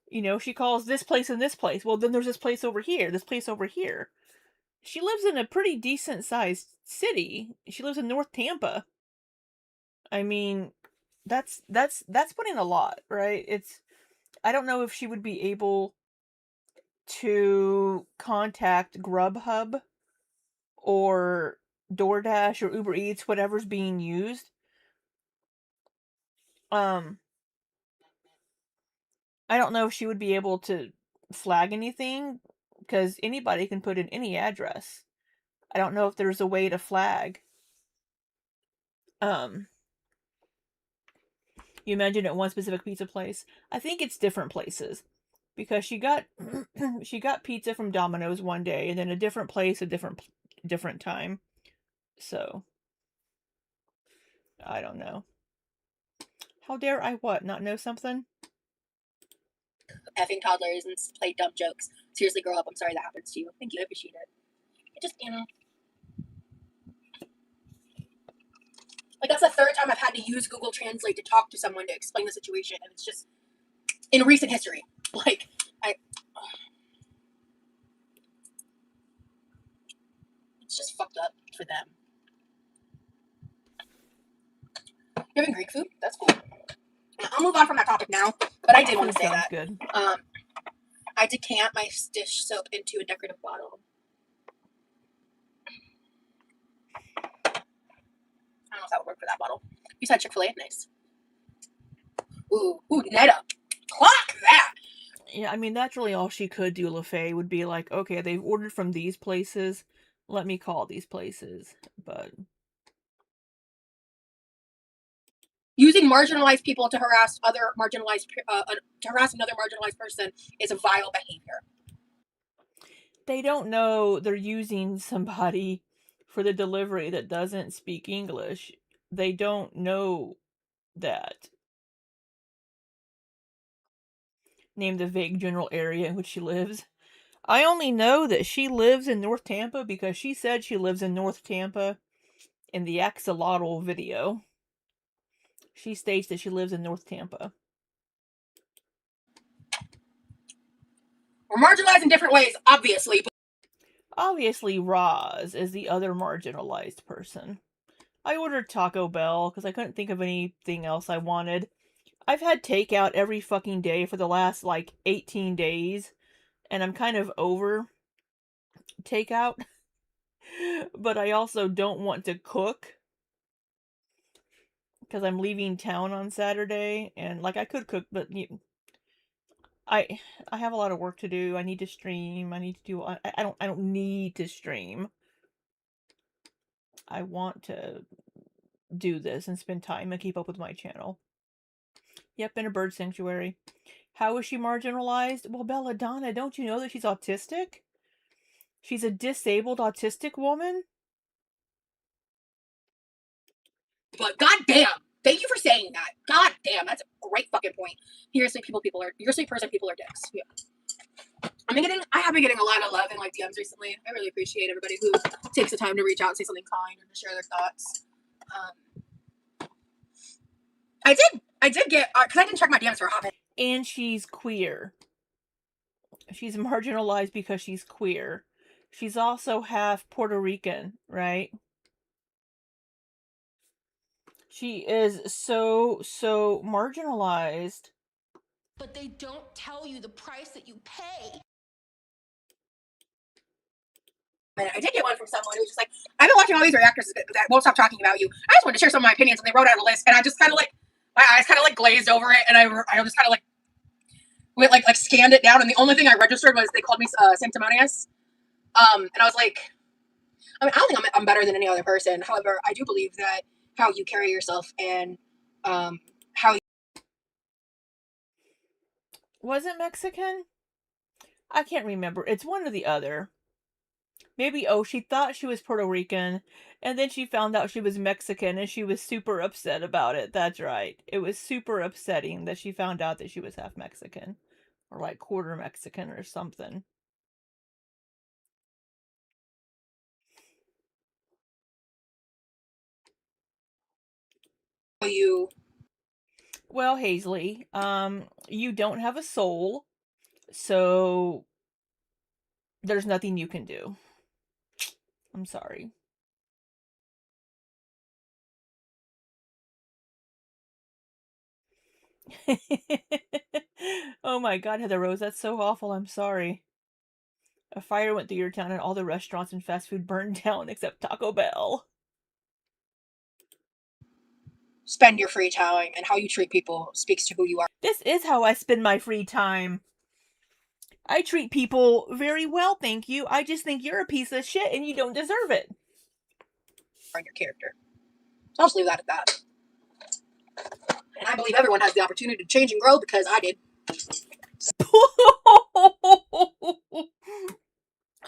You know, she calls this place and this place. Well, then there's this place over here, this place over here. She lives in a pretty decent sized city. She lives in North Tampa. I mean, that's putting a lot, right? I don't know if she would be able to contact Grubhub or DoorDash or Uber Eats, whatever's being used. I don't know if she would be able to flag anything because anybody can put in any address. I don't know if there's a way to flag. You mentioned at one specific pizza place. I think it's different places because she got she got pizza from Domino's one day and then a different place a different time. So I don't know. How dare I what? Not know something? Effing toddlers and play dumb jokes. Seriously, grow up. I'm sorry that happens to you. Thank you. I appreciate it. It just, like that's the third time I've had to use Google Translate to talk to someone to explain the situation, and it's just in recent history. Like it's just fucked up for them. You're having Greek food? That's cool. I'll move on from that topic now, but I did want to say that. Good. I decant my dish soap into a decorative bottle. that would work for that bottle. You said Chick-fil-A, nice. Ooh, Netta. Clock that! Yeah, I mean, that's really all she could do, LaFay, would be like, okay, they've ordered from these places, let me call these places. But using marginalized people to harass other marginalized, to harass another marginalized person is a vile behavior. they don't know they're using somebody for the delivery that doesn't speak English. They don't know that. Name the vague general area in which she lives. I only know that she lives in North Tampa because she said she lives in North Tampa in the axolotl video. She states that she lives in North Tampa. We're marginalized in different ways, obviously. But obviously, Roz is the other marginalized person. I ordered Taco Bell because I couldn't think of anything else I wanted. I've had takeout every fucking day for the last, 18 days, and I'm kind of over takeout. But I also don't want to cook because I'm leaving town on Saturday, and, I could cook, but I have a lot of work to do. I need to stream. I need to do. I don't need to stream. I want to do this and spend time and keep up with my channel. Yep, in a bird sanctuary. How is she marginalized? Well, Belladonna, don't you know that she's autistic? She's a disabled autistic woman? goddamn, thank you for saying that. Goddamn, that's a great fucking point. Seriously, person, people are dicks. Yeah. I have been getting a lot of love in DMs recently. I really appreciate everybody who takes the time to reach out and say something kind and to share their thoughts. I did get, because I didn't check my DMs for a hot minute. And she's queer. She's marginalized because she's queer. She's also half Puerto Rican, right? She is so marginalized. But they don't tell you the price that you pay. I did get one from someone who was just like, I've been watching all these reactors that won't stop talking about you. I just wanted to share some of my opinions, and they wrote out a list, and I just kind of my eyes kind of glazed over it, and I just kind of went scanned it down, and the only thing I registered was they called me sanctimonious. And I was like, I don't think I'm better than any other person. However, I do believe that how you carry yourself and how. Was it Mexican? I can't remember. It's one or the other. Maybe, she thought she was Puerto Rican, and then she found out she was Mexican, and she was super upset about it. That's right. It was super upsetting that she found out that she was half Mexican. Or quarter Mexican or something. You. Well, Hazley, you don't have a soul, so there's nothing you can do. I'm sorry. Oh my god, Heather Rose, that's so awful. I'm sorry. A fire went through your town and all the restaurants and fast food burned down except Taco Bell. Spend your free time, and how you treat people speaks to who you are. This is how I spend my free time. I treat people very well, thank you. I just think you're a piece of shit and you don't deserve it. On your character. So I'll just leave that at that. And I believe everyone has the opportunity to change and grow because I did.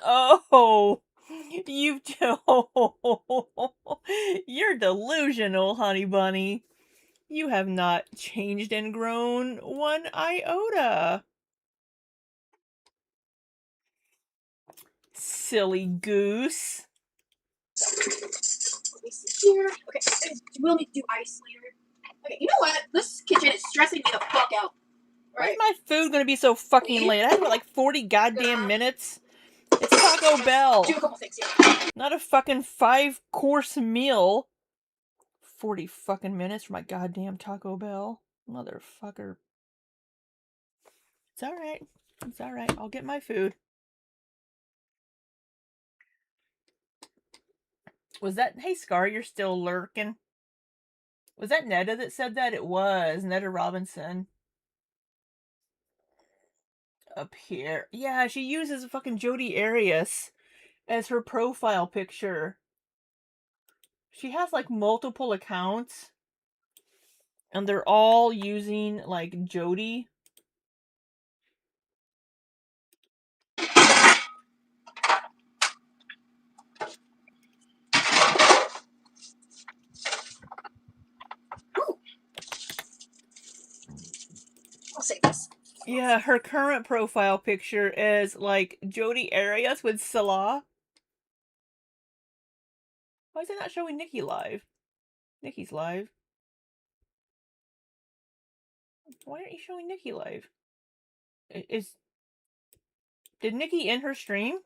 Oh, you're delusional, honey bunny. You have not changed and grown one iota. Silly goose. Let me see here. Okay, we'll need to do ice later. Okay, you know what? This kitchen is stressing me the fuck out. Why is my food gonna be so fucking late? I have 40 goddamn minutes. It's Taco Bell. Do a couple things here. Not a fucking 5-course meal. 40 fucking minutes for my goddamn Taco Bell. Motherfucker. It's alright. It's alright. I'll get my food. Was that... Hey, Scar, you're still lurking? Was that Netta that said that? It was Netta Robinson. Up here. Yeah, she uses fucking Jodi Arias as her profile picture. She has like multiple accounts. And they're all using like Jodi. I'll save this. Yeah, her current profile picture is like Jodi Arias with Salah. Why is it not showing Nikki live? Nikki's live. Why aren't you showing Nikki live? Did Nikki end her stream?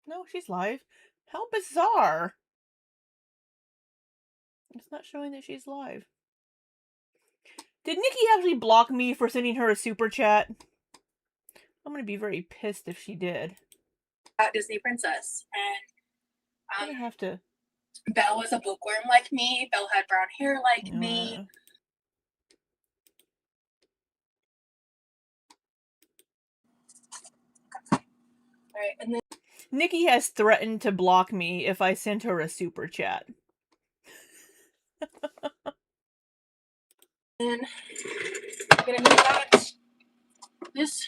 No, she's live. How bizarre. It's not showing that she's live. Did Nikki actually block me for sending her a super chat? I'm gonna be very pissed if she did. Disney princess, and I'm gonna have to. Belle was a bookworm like me. Belle had brown hair like me. Alright, and then Nikki has threatened to block me if I send her a super chat. I'm gonna need that. This.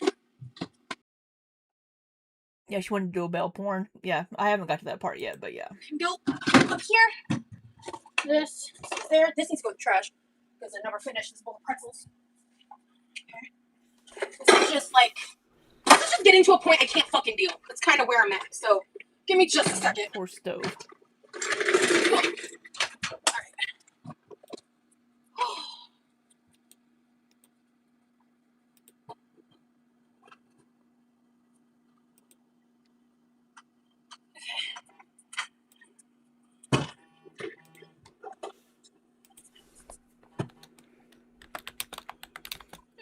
Yeah, she wanted to do a Belle porn. Yeah, I haven't got to that part yet, but yeah. Go up here. This there. This needs to go in the trash because I never finished this bowl of pretzels. Okay. This is just like, this is just getting to a point I can't fucking deal. That's kind of where I'm at. So give me just a second. Poor stove.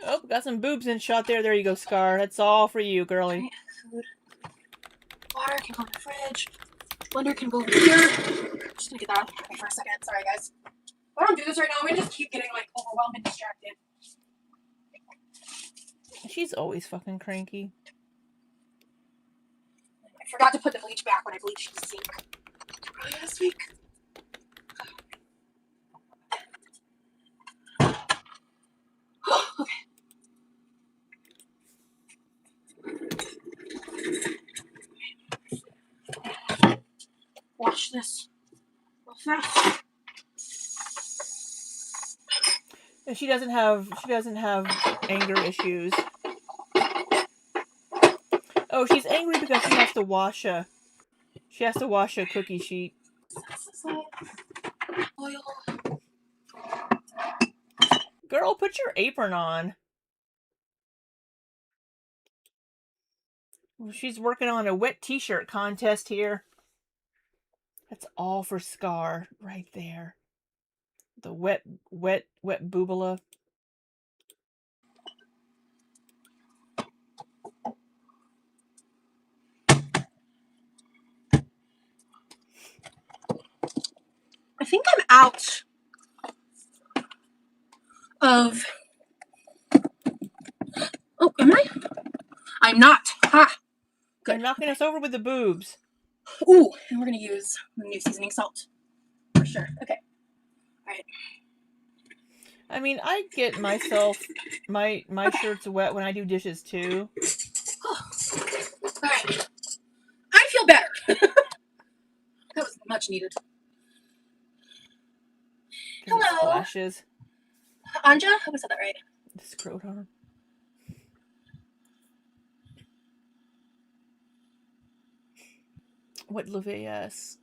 Oh, got some boobs in shot there. There you go, Scar. That's all for you, girly. Food. Water can go in the fridge. Blender can go over here. Just gonna get that out of the way for a second. Sorry, guys. If I don't do this right now, I'm gonna just keep getting like overwhelmed and distracted. She's always fucking cranky. I forgot to put the bleach back when I bleached the sink earlier this week. Okay. Wash this real fast. And she doesn't have anger issues. Oh, she's angry because she has to wash a cookie sheet. Oil. Girl, put your apron on. She's working on a wet t-shirt contest here. That's all for Scar right there. The wet boobala. I think I'm out of. Oh, am I? I'm not. Ha! Good. You're knocking us over with the boobs. Ooh, and we're gonna use the new seasoning salt. For sure. Okay. Alright. I mean, I get myself, my shirts wet when I do dishes too. Alright. I feel better. That was much needed. Hello. Splashes. Anja? I hope I said that right. The scrot arm. What LeVay asked?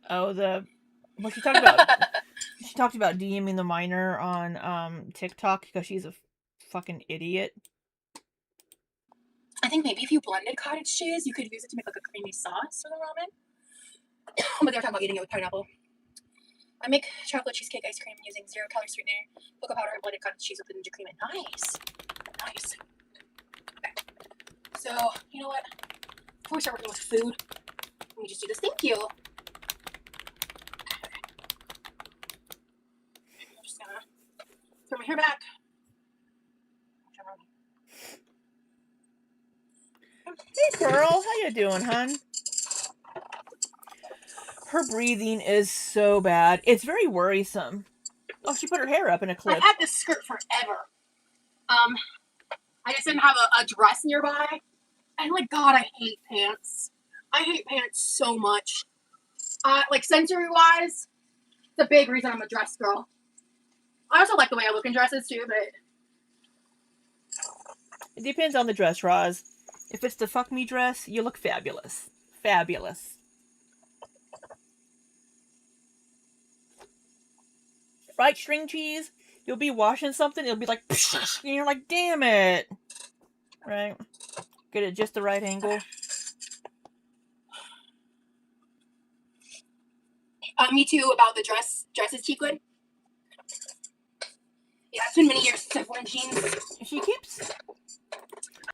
Well, she talked about DMing the minor on TikTok because she's a fucking idiot. I think maybe if you blended cottage cheese, you could use it to make like a creamy sauce for the ramen. But they were talking about eating it with pineapple. I make chocolate cheesecake ice cream using 0-calorie sweetener, cocoa powder, and blended cottage cheese with ninja cream. Nice. Nice. Okay. So, you know what? Before we start working with food, let me just do this. Thank you. hair back. Hey, Pearl, how you doing, hun? Her breathing is so bad. It's very worrisome. Oh, she put her hair up in a clip. I had this skirt forever. I just didn't have a dress nearby. And like, God, I hate pants. I hate pants so much. Like sensory-wise, it's a big reason I'm a dress girl. I also like the way I look in dresses too, but It depends on the dress, Roz. If it's the fuck me dress, you look fabulous. Fabulous. Right, string cheese? You'll be washing something, it'll be like, and you're like, damn it. Right? Get it just the right angle. me too about the dresses, Cheekwood. Yeah, it's been many years since I've worn jeans.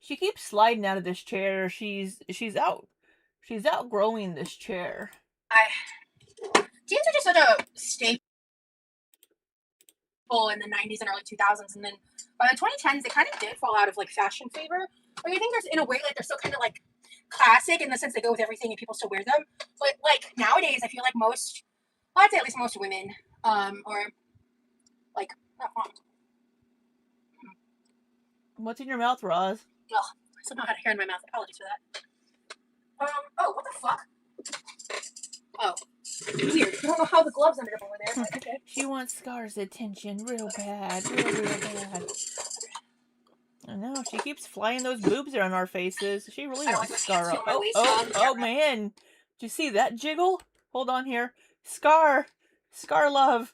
She keeps sliding out of this chair. She's outgrowing this chair. Jeans are just such a staple in the 90s and early 2000s, and then by the 2010s they kind of did fall out of like fashion favor. Like I think there's in a way like they're still kind of like classic in the sense they go with everything and people still wear them. But like nowadays I feel like I'd say at least most women, or like What's in your mouth, Roz? ugh, I somehow had hair in my mouth. Apologies for that. Oh, what the fuck? Oh, weird. I don't know how the gloves ended up over there, but okay. She wants Scar's attention real bad. Real bad. I know, she keeps flying those boobs around our faces. She really wants Scar up. Oh, man. Did you see that jiggle? Hold on here. Scar love.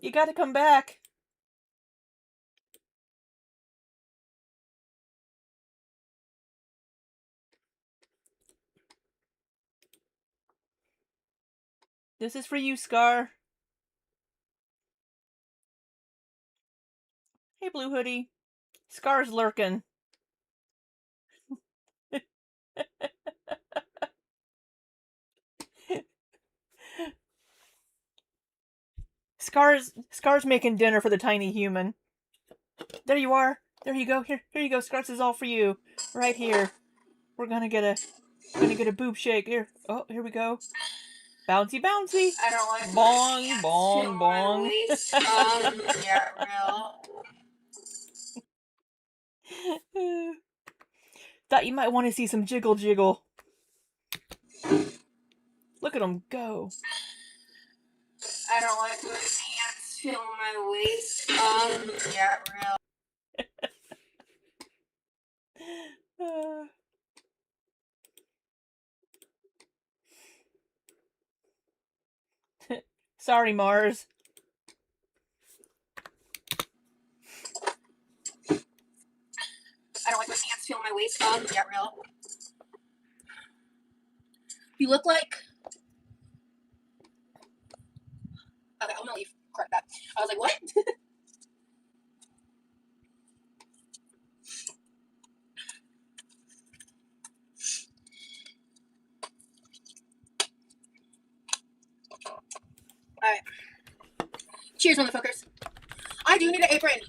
You gotta come back. This is for you, Scar. Hey, Blue Hoodie. Scar's lurking. Scar's making dinner for the tiny human. There you are. There you go. Here you go. Scar, this is all for you. Right here. We're gonna get a boob shake. Here. Oh, here we go. Bouncy. I don't like Bong. Yeah, real. Thought you might want to see some jiggle. Look at him go. I don't like my pants feel my waist. Yeah, real. Sorry, Mars. I don't like my pants feel my waist. Yeah, real. You look like. Okay, I'm gonna leave. Correct that. I was like, what? Alright. Cheers, motherfuckers. I do need an apron.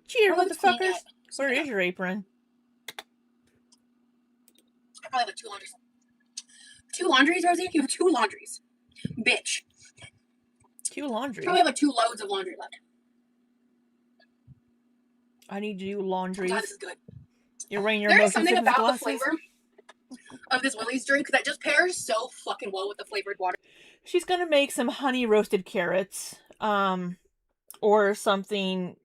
Cheers, motherfuckers. Where is your apron? I probably have like 2 laundries. 2 laundries, Rosie? You have 2 laundries. Bitch. 2 laundries? Probably have like 2 loads of laundry left. I need to do laundries. God, this is good. You're wearing your There motion is something sickness about glasses? the flavor of this Lily's drink that just pairs so fucking well with the flavored water. She's gonna make some honey roasted carrots, or something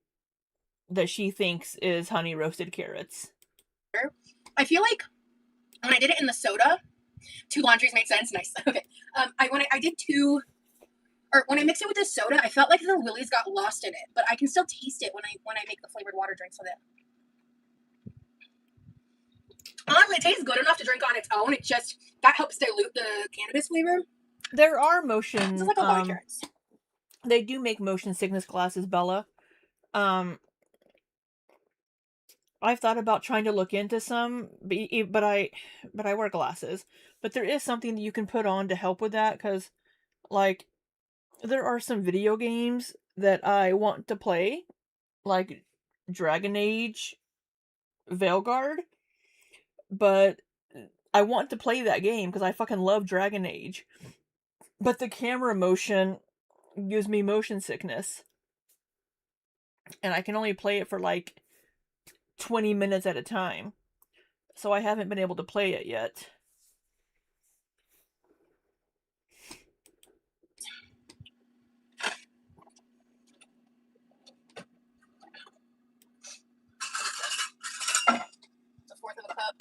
that she thinks is honey roasted carrots. I feel like when I did it in the soda, 2 laundries made sense. Nice. Okay. When I did 2, or when I mixed it with the soda, I felt like the Lily's got lost in it, but I can still taste it when I make the flavored water drinks with it. Honestly, it tastes good enough to drink on its own. It just that helps dilute the cannabis flavor. There are motion. It's like a lot of carrots. They do make motion sickness glasses, Bella. I've thought about trying to look into some, but I wear glasses. But there is something that you can put on to help with that, because, like, there are some video games that I want to play, like Dragon Age Veilguard, but I want to play that game because I fucking love Dragon Age. But the camera motion gives me motion sickness. And I can only play it for like 20 minutes at a time. So I haven't been able to play it yet. It's a fourth of a cup.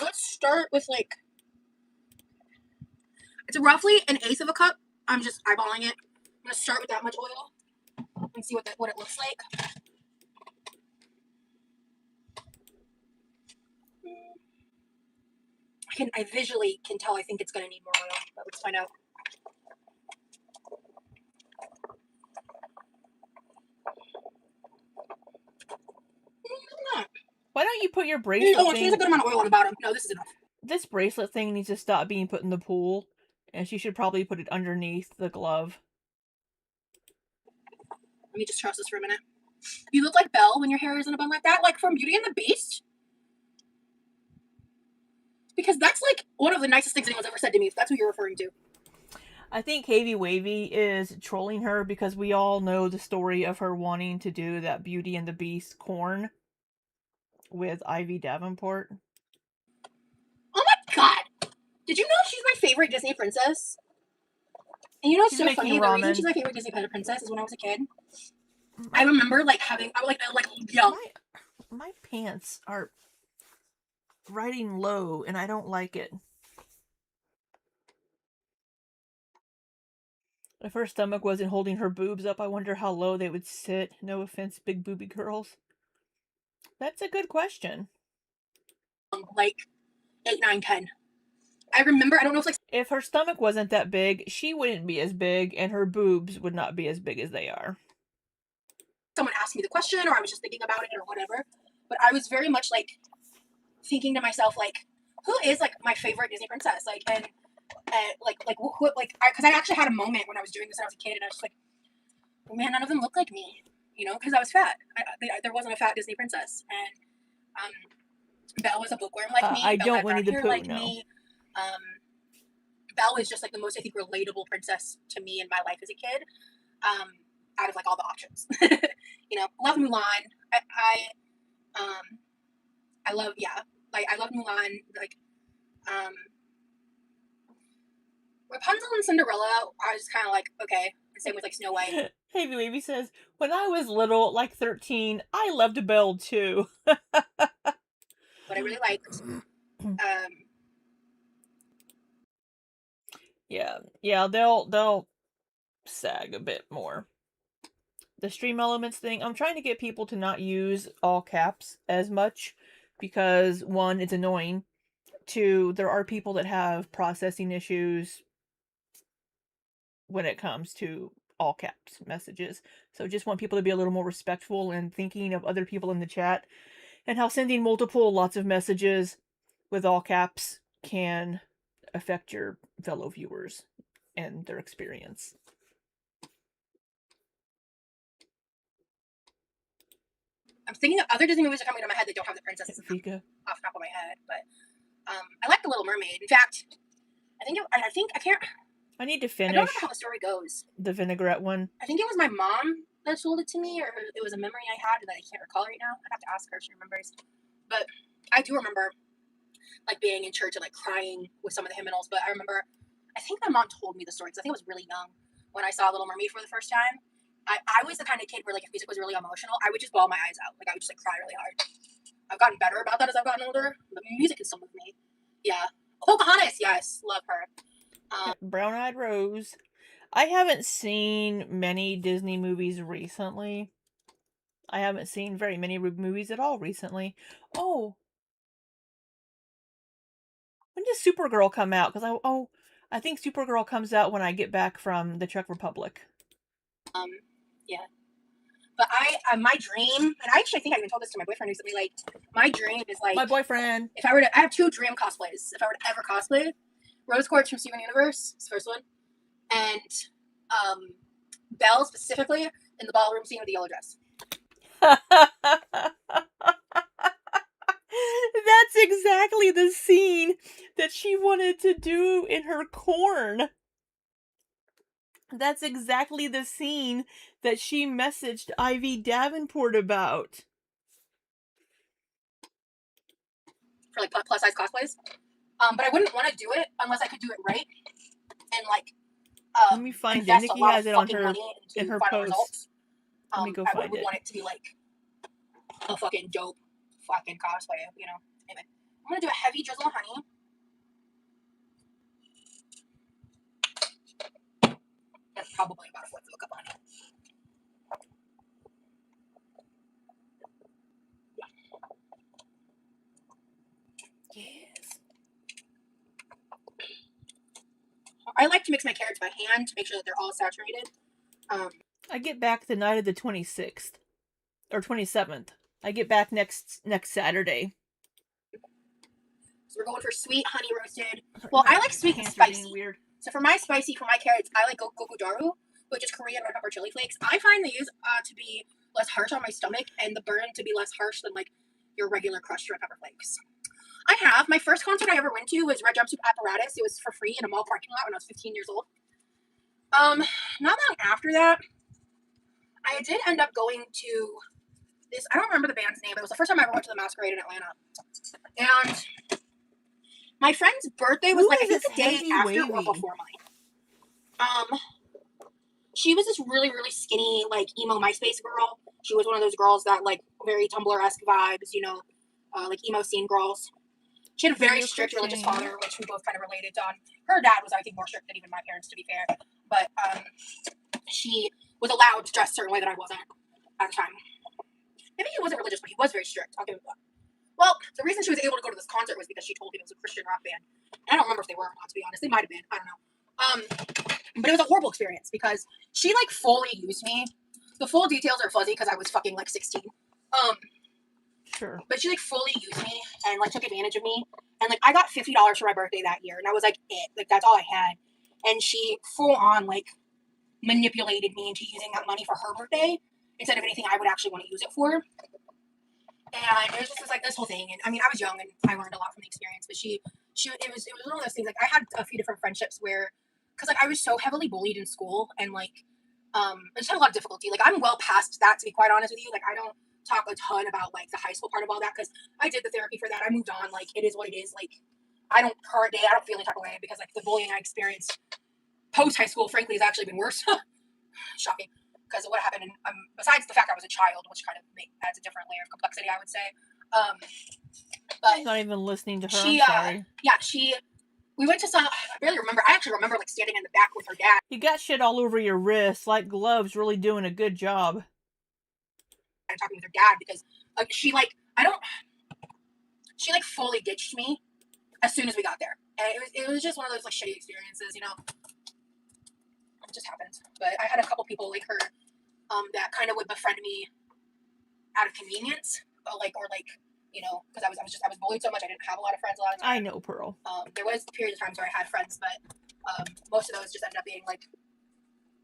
Let's start with like, it's roughly an eighth of a cup. I'm just eyeballing it. I'm gonna start with that much oil and see what it looks like. I visually can tell. I think it's gonna need more oil, but let's find out. Why don't you put your bracelet Oh, she thing... has a good amount of oil on the bottom. No, this is enough. This bracelet thing needs to stop being put in the pool. And she should probably put it underneath the glove. Let me just trust this for a minute. You look like Belle when your hair is in a bun like that, like from Beauty and the Beast. Because that's like one of the nicest things anyone's ever said to me, if that's who you're referring to. I think Havy Wavy is trolling her because we all know the story of her wanting to do that Beauty and the Beast corn with Ivy Davenport. Oh my god! Did you know she's my favorite Disney princess? And you know what's so funny? The reason she's my favorite Disney princess is when I was a kid. I remember like having, I like young. My pants are riding low and I don't like it. If her stomach wasn't holding her boobs up, I wonder how low they would sit. No offense, big booby girls. That's a good question. Like 8, 9, 10. I remember, I don't know if like... If her stomach wasn't that big, she wouldn't be as big and her boobs would not be as big as they are. Someone asked me the question or I was just thinking about it or whatever. But I was very much like thinking to myself, like, who is like my favorite Disney princess? Like, and because I actually had a moment when I was doing this when I was a kid and I was just like, oh, man, none of them look like me, you know, because I was fat. There wasn't a fat Disney princess. And Belle was a bookworm like me. I Belle don't had Winnie the hair Pooh, like no. me. Belle was just like the most, I think, relatable princess to me in my life as a kid. Out of like all the options, you know, love Mulan. I love, yeah, like I love Mulan. Like, Rapunzel and Cinderella, I was kind of like, okay. And same with like Snow White. Hey, Baby says, when I was little, like 13, I loved Belle too. What I really liked. Yeah, they'll sag a bit more. The stream elements thing, I'm trying to get people to not use all caps as much because, one, it's annoying. Two, there are people that have processing issues when it comes to all caps messages. So just want people to be a little more respectful and thinking of other people in the chat and how sending lots of messages with all caps can affect your fellow viewers and their experience. I'm thinking of other Disney movies are coming to my head that don't have the princesses off the top of my head, but I like The Little Mermaid. In fact, I need to finish. I don't know how the story goes. The vinaigrette one. I think it was my mom that told it to me, or it was a memory I had that I can't recall right now. I'd have to ask her if she remembers. But I do remember like being in church and like crying with some of the hymnals. But I remember, I think my mom told me the story because I think I was really young when I saw Little Mermaid for the first time. I was the kind of kid where like if music was really emotional, I would just bawl my eyes out. Like I would just like cry really hard. I've gotten better about that as I've gotten older. But music can still move me. Yeah. Pocahontas, yes, love her. Brown-Eyed Rose. I haven't seen many Disney movies recently. I haven't seen very many movies at all recently. Oh. When does Supergirl come out? Because I think Supergirl comes out when I get back from the Czech Republic. Yeah. But my dream, and I actually think I even told this to my boyfriend recently, like, my dream is like... My boyfriend! I have 2 dream cosplays. If I were to ever cosplay, Rose Quartz from Steven Universe, it's the first one, and Belle specifically in the ballroom scene with the yellow dress. That's exactly the scene that she wanted to do in her corn. That's exactly the scene that she messaged Ivy Davenport about. For like plus size cosplays. But I wouldn't want to do it unless I could do it right and like Let me find it. invest a Nikki lot has of it on fucking her money in into her final post. results. Let me go I find would it. want it to be like a fucking dope fucking cosplay, you know. Anyway, I'm gonna do a heavy drizzle of honey. That's probably about a fourth of a cup of honey. Yes. I like to mix my carrots by hand to make sure that they're all saturated. I get back the night of the 26th or 27th. I get back next Saturday. So we're going for sweet honey roasted. Well, I like sweet and spicy. Weird. So for my spicy, for my carrots, I like gokudaru, which is Korean red pepper chili flakes. I find these to be less harsh on my stomach and the burn to be less harsh than like your regular crushed red pepper flakes. My first concert I ever went to was Red Jumpsuit Apparatus. It was for free in a mall parking lot when I was 15 years old. Not long after that, I did end up going to this, I don't remember the band's name, but it was the first time I ever went to the Masquerade in Atlanta. And my friend's birthday was like, I think the day after or before mine. She was this really, really skinny, like, emo MySpace girl. She was one of those girls that, like, very Tumblr-esque vibes, you know, like, emo scene girls. She had a very strict religious father, which we both kind of related on. Her dad was, I think, more strict than even my parents, to be fair. But she was allowed to dress a certain way that I wasn't at the time. Maybe he wasn't religious, but he was very strict. I'll give him that. Well, the reason she was able to go to this concert was because she told him it was a Christian rock band. And I don't remember if they were or not, to be honest. They might have been. I don't know. But it was a horrible experience because she, like, fully used me. The full details are fuzzy because I was fucking, like, 16. Sure. But she, like, fully used me and, like, took advantage of me. And, like, I got $50 for my birthday that year. And I was, like, it. Like, that's all I had. And she full on, like, manipulated me into using that money for her birthday instead of anything I would actually want to use it for. And it was just like this whole thing. And I mean, I was young and I learned a lot from the experience. But it was one of those things. Like, I had a few different friendships where, because like I was so heavily bullied in school and like, I just had a lot of difficulty. Like, I'm well past that, to be quite honest with you. Like, I don't talk a ton about like the high school part of all that because I did the therapy for that. I moved on. Like, it is what it is. Like, I don't feel any type of way because like the bullying I experienced post high school, frankly, has actually been worse. Shocking. Because of what happened, and besides the fact I was a child, which kind of adds a different layer of complexity, I would say. But I'm not even listening to her. I'm sorry. We went to some. I barely remember. I actually remember like standing in the back with her dad. You got shit all over your wrists, like gloves. Really doing a good job. And talking with her dad because like she fully ditched me as soon as we got there, and it was just one of those like shitty experiences, you know. It just happened. But I had a couple people like her that kind of would befriend me out of convenience, or you know, because I was bullied so much I didn't have a lot of friends a lot of times. I know, Pearl. There was periods of times where I had friends, but most of those just ended up being like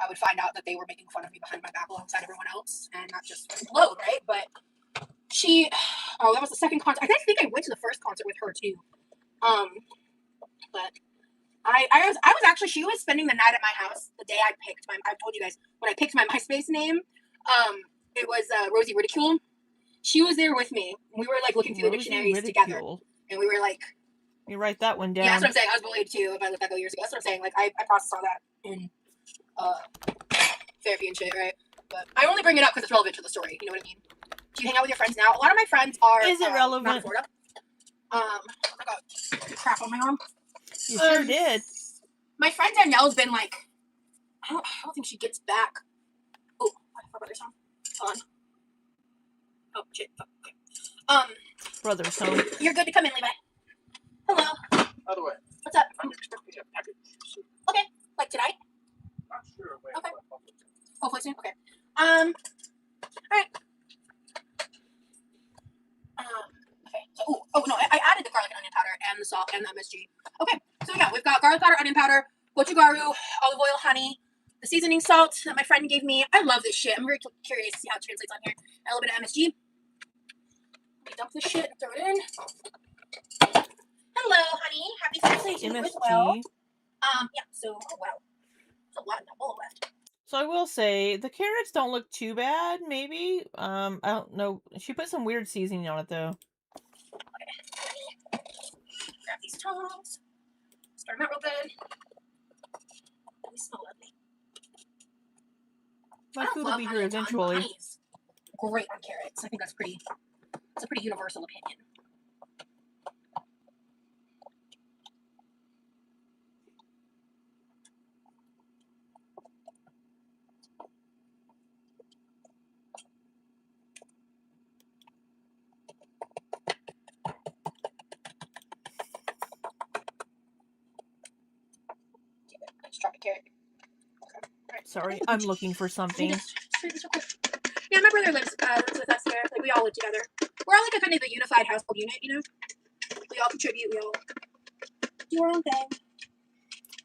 I would find out that they were making fun of me behind my back alongside everyone else, and that just flowed, right? But that was the second concert. I think I went to the first concert with her too. But I was actually, she was spending the night at my house the day I told you guys, when I picked my MySpace name, it was Rosie Ridicule. She was there with me. We were like looking through the dictionaries together. And we were like, you write that one down. Yeah, that's what I'm saying. I was bullied too if I look back years ago. That's what I'm saying. Like I processed all that in therapy and shit, right? But I only bring it up because it's relevant to the story. You know what I mean? Do you hang out with your friends now? A lot of my friends are Is it relevant? not in Florida. I got crap on my arm. You sure did. My friend Danielle's been like, I don't think she gets back. Oh, my brother's home. Hold on. Oh shit. Okay. Brother's home. You're good to come in, Levi. Hello. Other way. What's up? Okay. Like tonight? Not sure. Wait, okay. Hopefully soon. Okay. All right. Okay. So, oh no, I added the garlic and onion powder and the salt and the MSG. Okay. So yeah, we've got garlic powder, onion powder, gochugaru, olive oil, honey, the seasoning salt that my friend gave me. I love this shit. I'm very curious to see how it translates on here. A little bit of MSG. Let me dump this shit and throw it in. Hello, honey. Happy Thursday to you as well. Yeah, so, oh wow. There's a lot in that bowl left. So I will say the carrots don't look too bad, maybe. I don't know. She put some weird seasoning on it though. Okay. Grab these tongs. Start them out real good. They smell lovely. My food will be here eventually. Honey is great on carrots. I think that's a pretty universal opinion. Drop a carrot. Okay. Right. Sorry, I'm looking for something. Yeah, my brother lives with us here. Like, we all live together. We're all like a kind of a unified household unit, you know? We all contribute. We all do our own thing.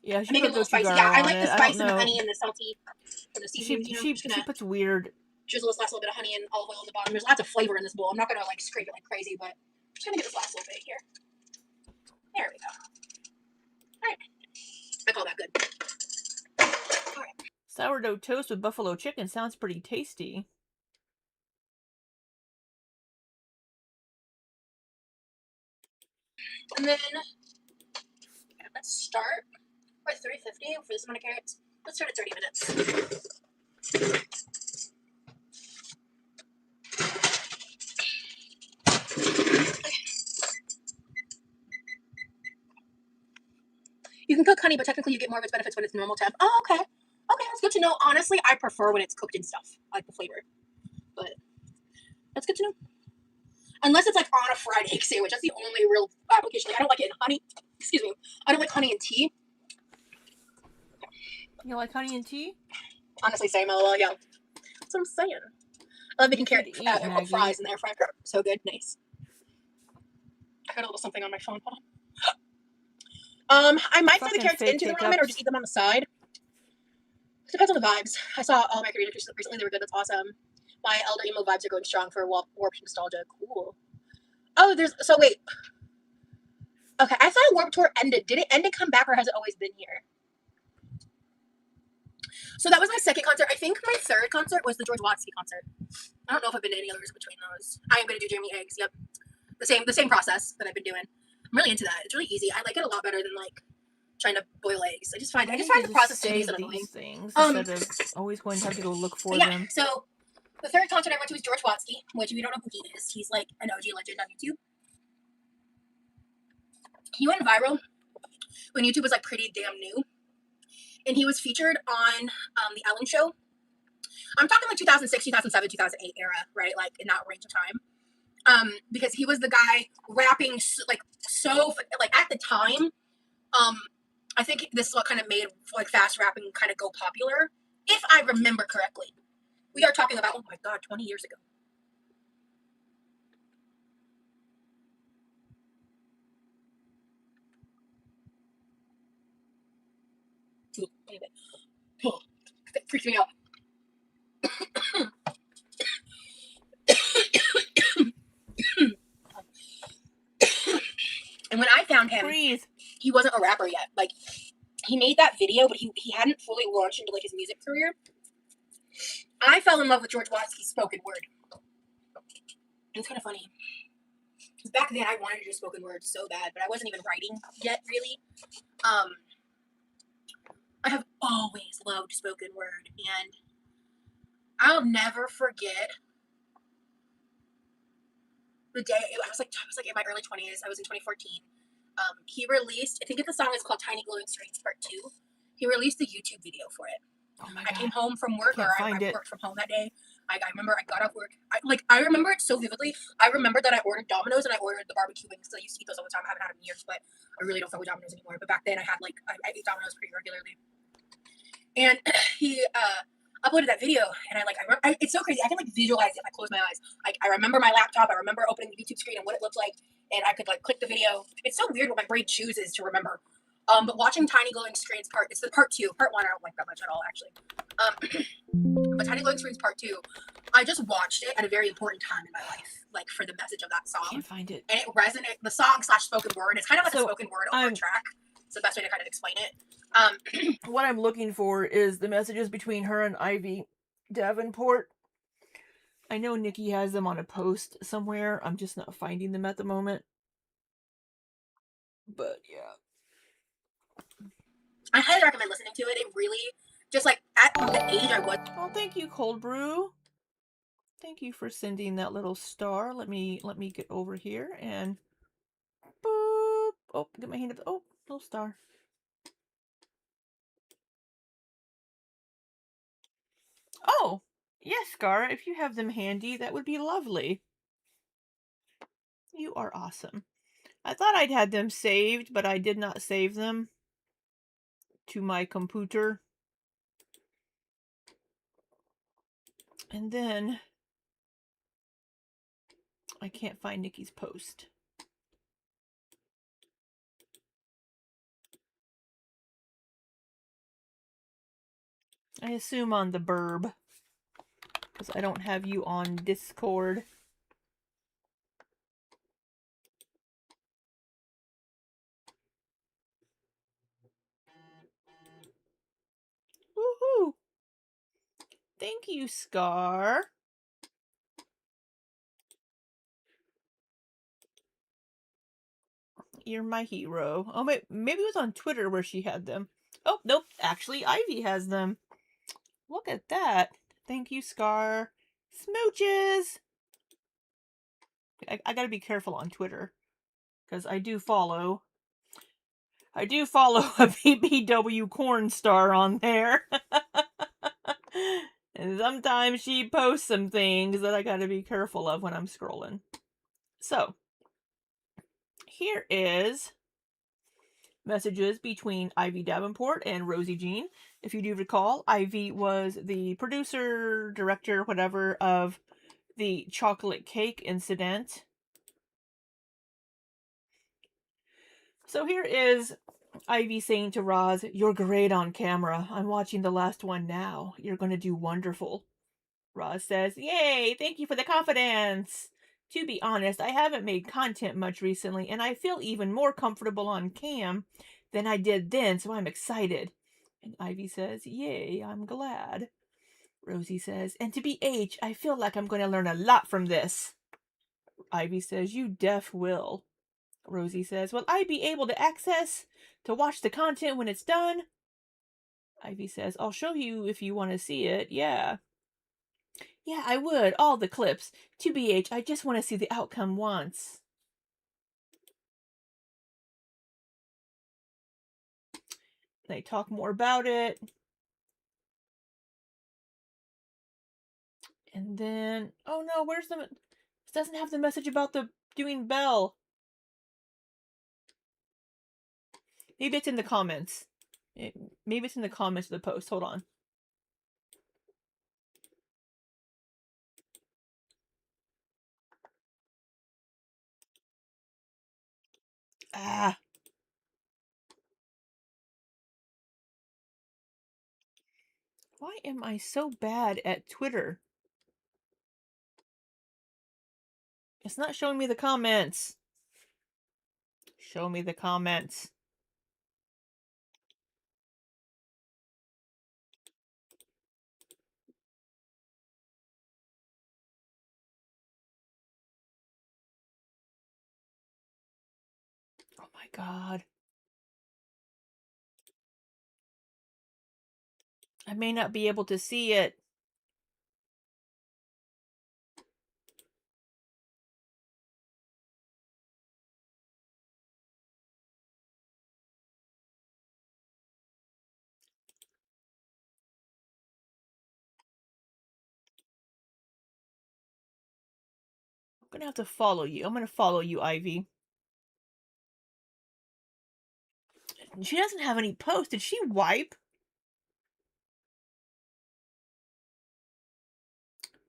Yeah, she make it a little spicy. Yeah, I like the spice and the honey and the salty and the seasoning. She puts weird. Drizzle this last little bit of honey and olive oil on the bottom. There's lots of flavor in this bowl. I'm not gonna like scrape it like crazy, but I'm just gonna get this last little bit here. There we go. All right, I call that good. All right. Sourdough toast with buffalo chicken sounds pretty tasty. And then let's start. We're at 350 for this amount of carrots. Let's start at 30 minutes. You can cook honey, but technically you get more of its benefits when it's normal temp. Oh, okay. Okay, that's good to know. Honestly, I prefer when it's cooked in stuff. I like the flavor. But that's good to know. Unless it's like on a fried egg sandwich. That's the only real application. Like, I don't like it in honey. Excuse me. I don't like honey in tea. You like honey and tea? Honestly, same. LOL. Yeah. That's what I'm saying. I love making carrot fries in the air fryer. So good. Nice. I got a little something on my phone. Hold on. I might throw the carrots into the ramen or just eat them on the side. It depends on the vibes. I saw All American Readers recently. They were good. That's awesome. My elder emo vibes are going strong for Warped Nostalgia. Cool. Oh, wait. Okay, I thought Warped Tour ended. Did it end and come back, or has it always been here? So that was my second concert. I think my third concert was the George Watsky concert. I don't know if I've been to any others between those. I am going to do Jamie Eggs. Yep. The same process that I've been doing. I'm really into that. It's really easy. I like it a lot better than like trying to boil eggs. I just find the process to be annoying. Things instead of always going to have to go look for them. So the third concert I went to was George Watsky, which if you don't know who he is, he's like an OG legend on YouTube. He went viral when YouTube was like pretty damn new, and he was featured on the Ellen Show. I'm talking like 2006, 2007, 2008 era, right? Like in that range of time. Because he was the guy rapping so at the time. I think this is what kind of made like fast rapping kind of go popular, if I remember correctly. We are talking about, oh my god, 20 years ago. Anyway, that freaks me out. And when I found him, he wasn't a rapper yet. Like, he made that video, but he hadn't fully launched into like his music career. I fell in love with George Watsky's spoken word. It's kind of funny. Because back then I wanted to do spoken word so bad, but I wasn't even writing yet, really. I have always loved spoken word, and I'll never forget the day. I was like in my early 20s. I was in 2014. He released, I think the song is called Tiny Glowing Strings Part 2. He released the YouTube video for it. Oh my I God. came home from work, or I worked from home that day. I remember I got off work. I remember it so vividly. I remember that I ordered Domino's and I ordered the barbecue wings, because I used to eat those all the time. I haven't had them in years, but I really don't fuck with Domino's anymore. But back then I ate Domino's pretty regularly. And he uploaded that video, and it's so crazy. I can like visualize it if I close my eyes. Like, I remember my laptop. I remember opening the YouTube screen and what it looked like, and I could like click the video. It's so weird what my brain chooses to remember. But watching Tiny Glowing Screens it's the part 2. Part 1 I don't like that much at all, actually. But Tiny Glowing Screens part 2, I just watched it at a very important time in my life, like for the message of that song. Can't find it. And it resonated. The song / spoken word. It's kind of like a spoken word over a track. It's the best way to kind of explain it. What I'm looking for is the messages between her and Ivy Davenport. I know Nikki has them on a post somewhere. I'm just not finding them at the moment. But yeah. I highly recommend listening to it. It really, just like at the age I was. Oh, thank you, Cold Brew. Thank you for sending that little star. Let me get over here and boop. Oh, get my hand up. Oh, little star. Oh, yes, Scar. If you have them handy, that would be lovely. You are awesome. I thought I'd had them saved, but I did not save them to my computer. And then I can't find Nikki's post. I assume on the Burb, because I don't have you on Discord. Woohoo! Thank you, Scar. You're my hero. Oh, maybe it was on Twitter where she had them. Oh, nope. Actually, Ivy has them. Look at that. Thank you, Scar. Smooches! I gotta be careful on Twitter, because I do follow a BBW corn star on there. And sometimes she posts some things that I gotta be careful of when I'm scrolling. So, here is messages between Ivy Davenport and Rosie Jean. If you do recall, Ivy was the producer, director, whatever, of the chocolate cake incident. So here is Ivy saying to Roz, "You're great on camera. I'm watching the last one now. You're going to do wonderful." Roz says, "Yay, thank you for the confidence. To be honest, I haven't made content much recently, and I feel even more comfortable on cam than I did then, so I'm excited." And Ivy says, "Yay, I'm glad." Rosie says, "And to be H, I feel like I'm going to learn a lot from this." Ivy says, "You def will." Rosie says, "Will I be able to watch the content when it's done?" Ivy says, "I'll show you if you want to see it, yeah." "Yeah, I would, all the clips. TBH, I just want to see the outcome once." They talk more about it. And then, oh no, where's the... This doesn't have the message about the doing bell. Maybe it's in the comments. Maybe it's in the comments of the post. Hold on. Ah. Why am I so bad at Twitter? It's not showing me the comments. Show me the comments. Oh my god. I may not be able to see it. I'm gonna have to follow you. I'm gonna follow you, Ivy. She doesn't have any posts. Did she wipe?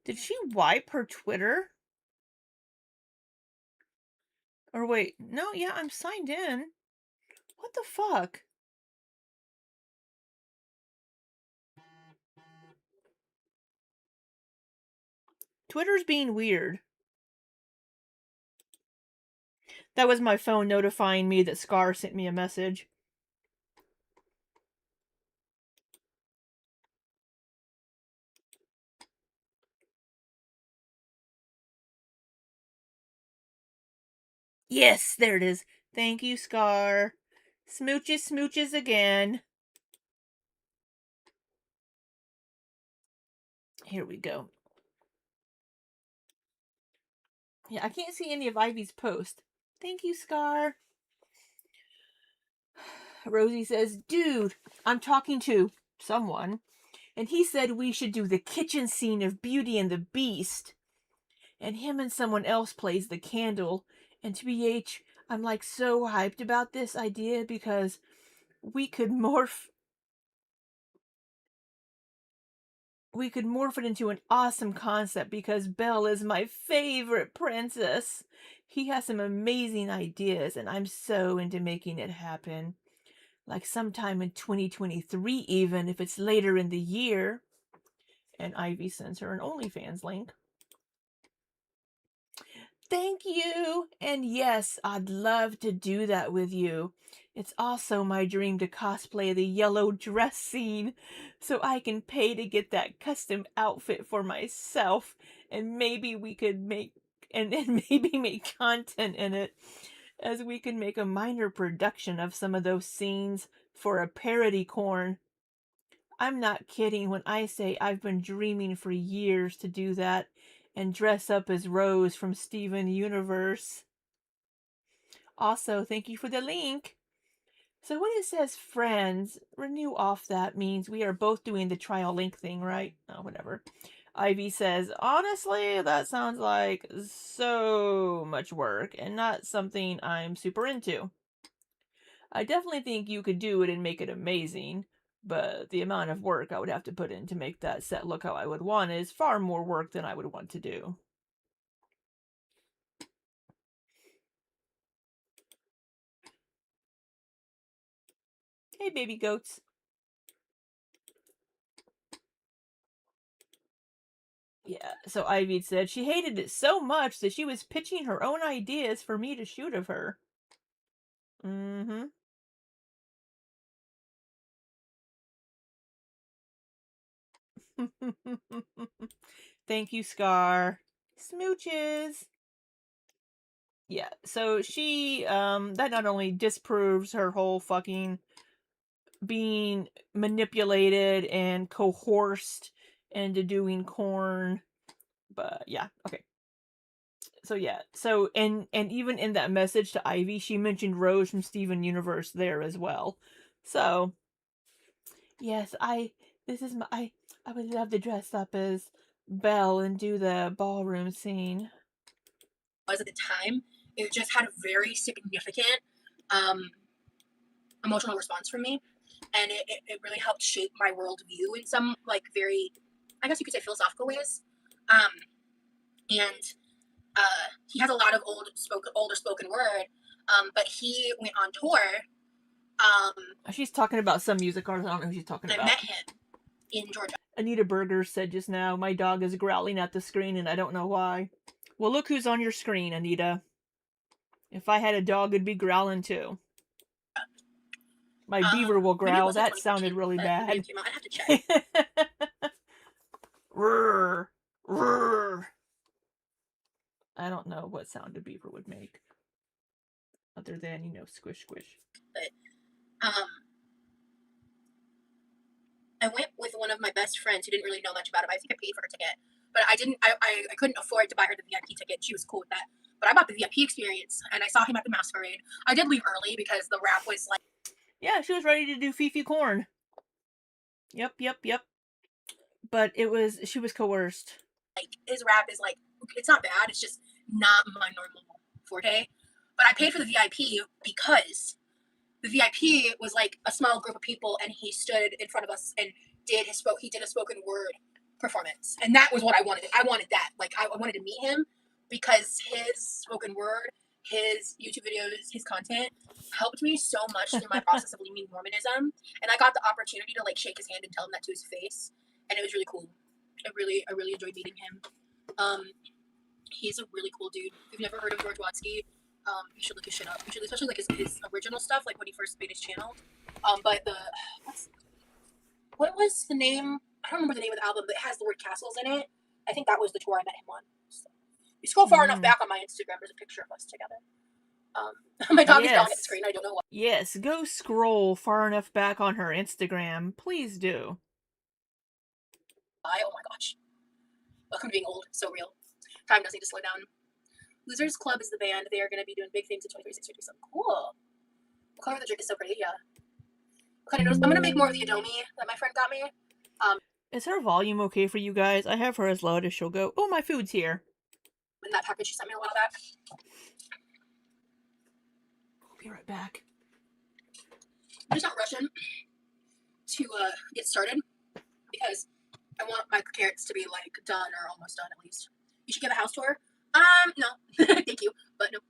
Did she wipe her Twitter? Or wait, no, yeah, I'm signed in. What the fuck? Twitter's being weird. That was my phone notifying me that Scar sent me a message. Yes, there it is. Thank you, Scar. Smooches, smooches again. Here we go. Yeah, I can't see any of Ivy's posts. Thank you, Scar. Rosie says, dude, I'm talking to someone, and he said we should do the kitchen scene of Beauty and the Beast. And him and someone else plays the candle. And TBH, I'm like so hyped about this idea because we could morph it into an awesome concept because Belle is my favorite princess. He has some amazing ideas and I'm so into making it happen. Like sometime in 2023 even if it's later in the year. And Ivy sends her an OnlyFans link. Thank you! And yes, I'd love to do that with you. It's also my dream to cosplay the yellow dress scene so I can pay to get that custom outfit for myself and maybe we could make and maybe make content in it as we can make a minor production of some of those scenes for a parody corn. I'm not kidding when I say I've been dreaming for years to do that and dress up as Rose from Steven Universe. Also, thank you for the link. So when it says friends, renew off that means we are both doing the trial link thing, right? Oh, whatever. Ivy says, honestly, that sounds like so much work and not something I'm super into. I definitely think you could do it and make it amazing, but the amount of work I would have to put in to make that set look how I would want is far more work than I would want to do. Hey, baby goats. Yeah, so Ivy said she hated it so much that she was pitching her own ideas for me to shoot of her. Mm-hmm. Thank you, Scar. Smooches. Yeah, so she, that not only disproves her whole fucking being manipulated and coerced into doing corn, but yeah, okay. So yeah, so and even in that message to Ivy, she mentioned Rose from Steven Universe there as well. So yes, I would love to dress up as Belle and do the ballroom scene. Was at the time, it just had a very significant emotional response from me, and it really helped shape my worldview in some like very, I guess you could say, philosophical ways. And he has a lot of older spoken word, but he went on tour. She's talking about some music artist. I don't know who she's talking about. I met him in Georgia. Anita Berger said just now, my dog is growling at the screen and I don't know why. Well, look who's on your screen, Anita. If I had a dog, it'd be growling too. My beaver will growl. That sounded really bad. I have to check. Roar, roar. I don't know what sound a beaver would make. Other than, squish, squish. But, I went with one of my best friends who didn't really know much about it. I think I paid for her ticket. But I couldn't afford to buy her the VIP ticket. She was cool with that. But I bought the VIP experience, and I saw him at the masquerade. I did leave early because the rap was like... Yeah, she was ready to do Fifi Corn. Yep. But she was coerced. Like, his rap is like, it's not bad. It's just not my normal forte. But I paid for the VIP because the VIP was like a small group of people, and he stood in front of us and did a spoken word performance, and that was what I wanted. I wanted that. Like, I wanted to meet him because his spoken word, his YouTube videos, his content helped me so much through my process of leaving Mormonism, and I got the opportunity to like shake his hand and tell him that to his face, and it was really cool. I really enjoyed meeting him. He's a really cool dude. If you've never heard of George Watsky, you should look his shit up. You should, especially like his original stuff, like when he first made his channel. But what was the name? I don't remember the name of the album, but it has the word castles in it. I think that was the tour I met him on. So, you scroll far enough back on my Instagram, there's a picture of us together. My dog is yelling at the screen. I don't know why. Yes, go scroll far enough back on her Instagram. Please do. Oh my gosh. Welcome to being old. So real. Time does need to slow down. Losers Club is the band. They are going to be doing big things in 2026. So cool. The color of the drink is so pretty. Yeah. I'm going to make more of the Adomi that my friend got me. Is her volume okay for you guys? I have her as loud as she'll go. Oh, my food's here. In that package she sent me a while back. I'll be right back. I'm just not rushing to get started because I want my carrots to be like done or almost done at least. You should give a house tour. No. Thank you. But no.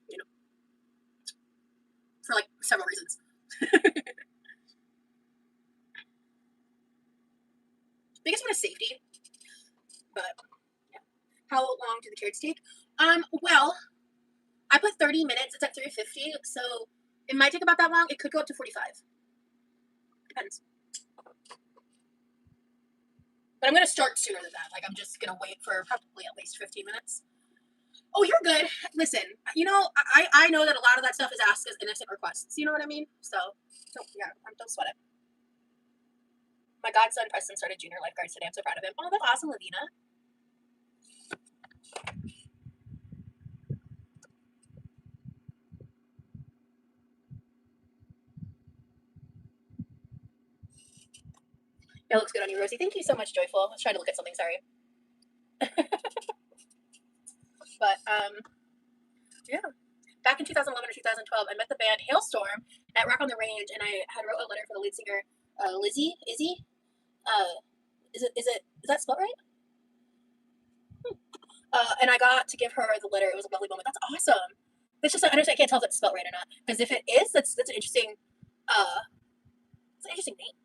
You know. For like several reasons. Biggest one is safety. But yeah. How long do the carrots take? Well, I put 30 minutes. It's at 350, so it might take about that long. It could go up to 45. Depends. But I'm gonna start sooner than that. Like I'm just gonna wait for probably at least 15 minutes. Oh, you're good. Listen, you know, I know that a lot of that stuff is asked as innocent requests. You know what I mean? So don't sweat it. My godson Preston started junior lifeguards today. I'm so proud of him. Oh, that's awesome, Lavina. It looks good on you, Rosie. Thank you so much, Joyful. I was trying to look at something, sorry. But yeah. Back in 2011 or 2012, I met the band Hailstorm at Rock on the Range, and I had wrote a letter for the lead singer, Izzy. Is that spelled right? And I got to give her the letter. It was a lovely moment. That's awesome. It's just I can't tell if it's spelled right or not. Because if it is, that's an interesting name.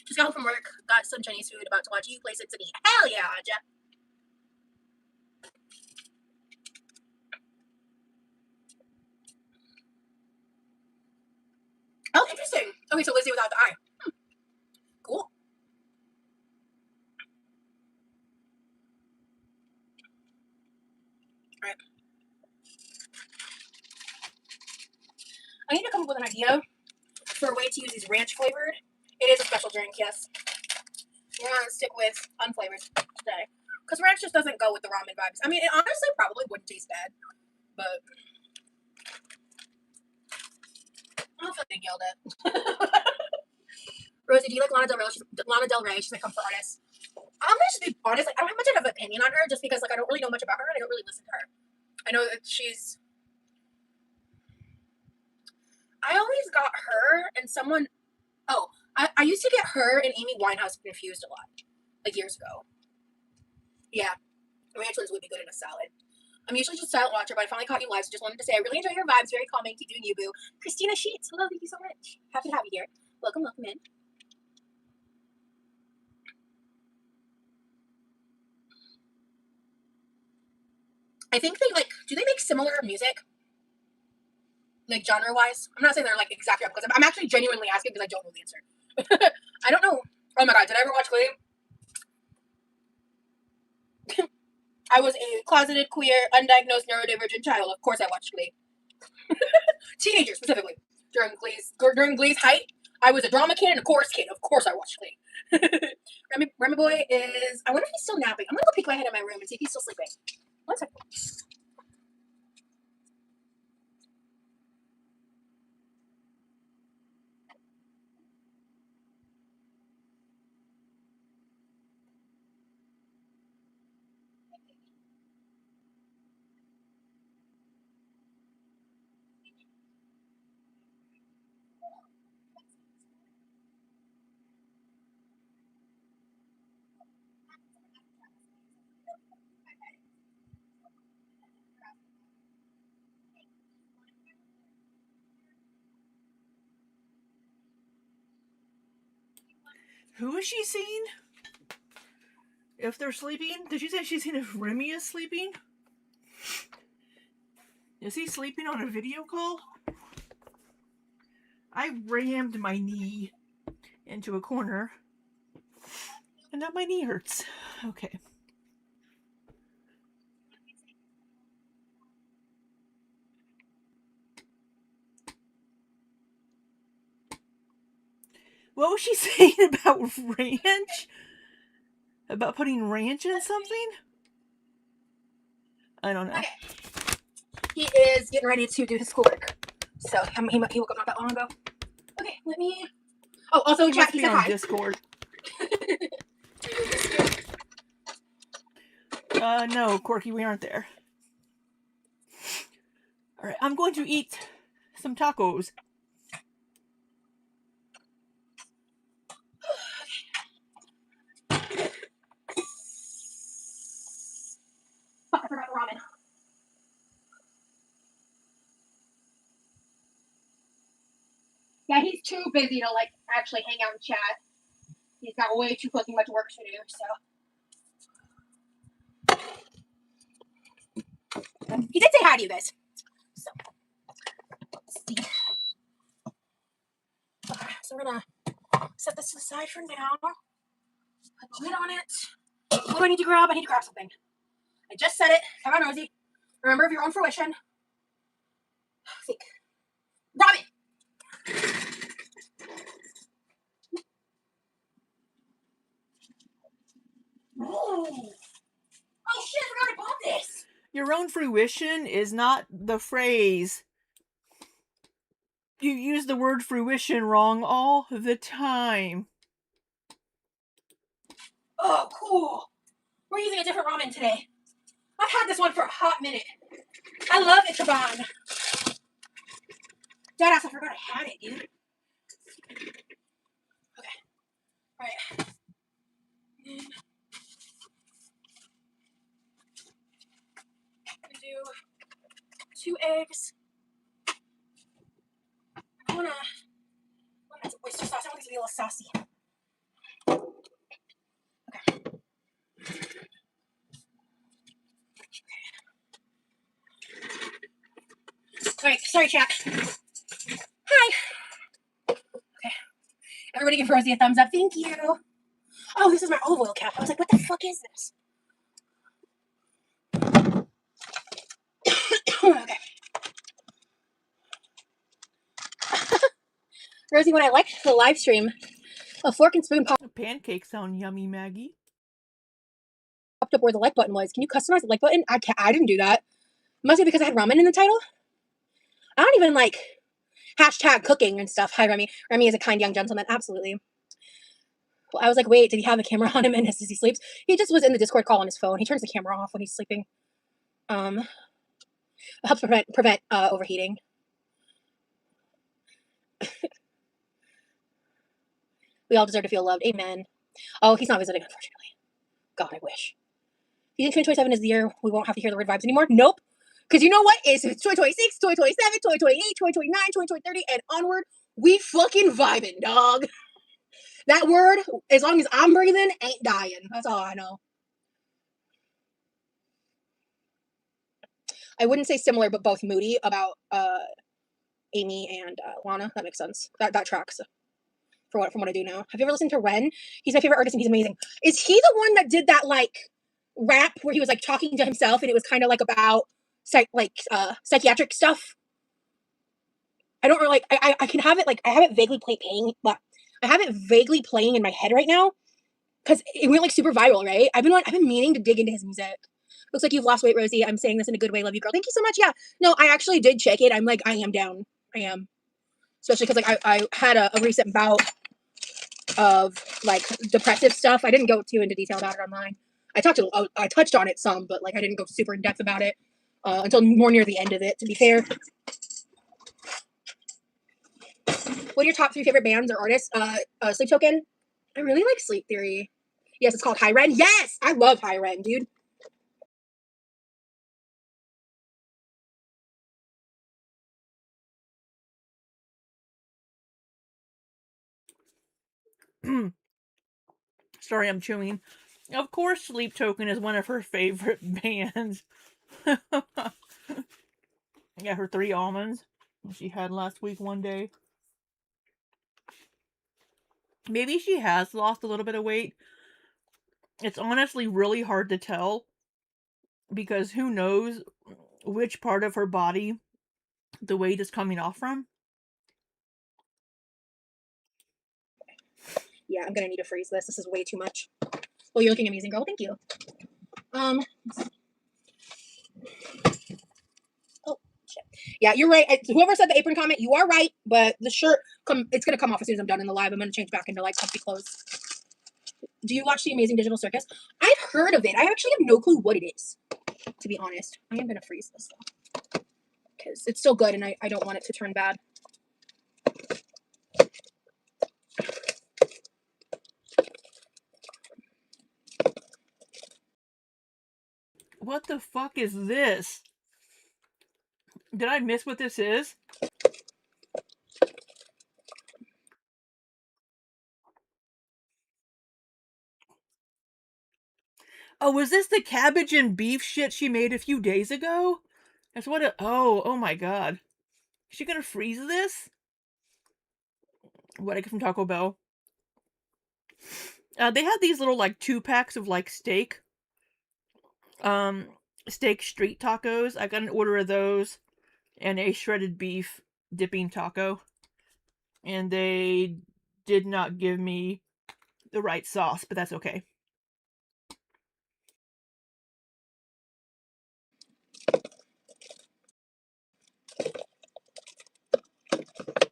Just got home from work, got some Chinese food, about to watch you play Symphony. Hell yeah, Jeff. Oh, interesting. Okay, so Lizzie without the I. Cool. Alright. I need to come up with an idea for a way to use these ranch flavored. It is a special drink, yes. We're gonna stick with unflavored today. Because ranch just doesn't go with the ramen vibes. I mean, it honestly probably wouldn't taste bad. But I don't feel being yelled at. Rosie, do you like Lana Del Rey? She's my comfort artist. I'm gonna just be honest, like I don't have much of an opinion on her just because like I don't really know much about her and I don't really listen to her. I know that I always got her and someone I used to get her and Amy Winehouse confused a lot. Like years ago. Yeah. Ranchlands would be good in a salad. I'm usually just a silent watcher, but I finally caught you live, so just wanted to say I really enjoy your vibes. Very calming. Keep doing you, boo. Christina Sheets. Hello, thank you so much. Happy to have you here. Welcome in. I think do they make similar music? Like genre-wise? I'm not saying they're like exactly because I'm actually genuinely asking because I don't know the answer. I don't know. Oh my god, did I ever watch Glee? I was a closeted, queer, undiagnosed, neurodivergent child. Of course I watched Glee. Teenager, specifically. During Glee's height, I was a drama kid and a chorus kid. Of course I watched Glee. Remy Boy is... I wonder if he's still napping. I'm going to go peek my head in my room and see if he's still sleeping. One second. Who is she seeing? if they're sleeping. Did you say she's seen if Remy is sleeping? Is he sleeping on a video call? I rammed my knee into a corner, and now my knee hurts. Okay. What was she saying about ranch? About putting ranch in something? I don't know. Okay. He is getting ready to do his schoolwork. So he woke up not that long ago. Okay, let me. Oh, also He chat. must He be said on hi. Discord. No, Corky, we aren't there. Alright, I'm going to eat some tacos. Fuck, I forgot the ramen. Yeah, he's too busy to like actually hang out and chat. He's got way too fucking much work to do, so. He did say hi to you guys. So, let's see. Okay, so we're gonna set this to the side for now. Put the lid on it. What do I need to grab? I need to grab something. I just said it. Come on, Rosie. Remember of your own fruition. Think. Ramen! Oh shit, I forgot I bought this! Your own fruition is not the phrase. You use the word fruition wrong all the time. Oh, cool. We're using a different ramen today. I've had this one for a hot minute. I love Ichiban. Deadass, I forgot I had it, dude. Okay. Alright. I'm gonna do 2 eggs. I wanna add some oyster sauce. I want these to be a little saucy. Okay. Alright, sorry, chat. Hi. Okay. Everybody give Rosie a thumbs up. Thank you. Oh, this is my olive oil cap. I was like, what the fuck is this? Okay. Rosie, when I liked the live stream, a fork and spoon popped Pancakes sound yummy, Maggie. up where the like button was. Can you customize the like button? I didn't do that. Must be because I had ramen in the title. I don't even like hashtag cooking and stuff. Hi, Remy. Remy is a kind young gentleman. Absolutely. Well, I was like, wait, did he have the camera on him and as he sleeps? He just was in the Discord call on his phone. He turns the camera off when he's sleeping. It helps prevent overheating. We all deserve to feel loved. Amen. Oh, he's not visiting, unfortunately. God, I wish. Do you think 2027 is the year we won't have to hear the word vibes anymore? Nope. Because you know what? It's 2026, 2027, 2028, 2029, 2030, and onward. We fucking vibing, dog. That word, as long as I'm breathing, ain't dying. That's all I know. I wouldn't say similar, but both moody about Amy and Lana. That makes sense. That tracks from what I do know. Have you ever listened to Ren? He's my favorite artist and he's amazing. Is he the one that did that like rap where he was like talking to himself and it was kind of like about psychiatric stuff? I don't really like. I can have it like I have it vaguely playing, but I have it vaguely playing in my head right now because it went like super viral, right? I've been meaning to dig into his music. Looks like you've lost weight, Rosie. I'm saying this in a good way. Love you, girl. Thank you so much. Yeah. No, I actually did check it. I'm like, I am down. I am. Especially because like I had a recent bout of like depressive stuff. I didn't go too into detail about it online. I touched on it some, but like I didn't go super in depth about it until more near the end of it. To be fair. What are your top 3 favorite bands or artists? Sleep Token. I really like Sleep Theory. Yes, it's called High Ren. Yes, I love High Ren, dude. Sorry, I'm chewing. Of course, Sleep Token is one of her favorite bands. Yeah, her 3 almonds she had last week one day. Maybe she has lost a little bit of weight. It's honestly really hard to tell because who knows which part of her body the weight is coming off from. Yeah, I'm gonna need to freeze this. This is way too much. Oh, you're looking amazing, girl. Thank you. Oh shit. Yeah, you're right. Whoever said the apron comment, you are right. But the shirt, it's gonna come off as soon as I'm done in the live. I'm gonna change back into like comfy clothes. Do you watch The Amazing Digital Circus? I've heard of it. I actually have no clue what it is, to be honest. I am gonna freeze this though, because it's still good, and I don't want it to turn bad. What the fuck is this? Did I miss what this is? Oh, was this the cabbage and beef shit she made a few days ago? That's what it. Oh my god. Is she gonna freeze this? What I get from Taco Bell. They had these little like 2-packs of like steak. Steak street tacos. I got an order of those and a shredded beef dipping taco. And they did not give me the right sauce, but that's okay.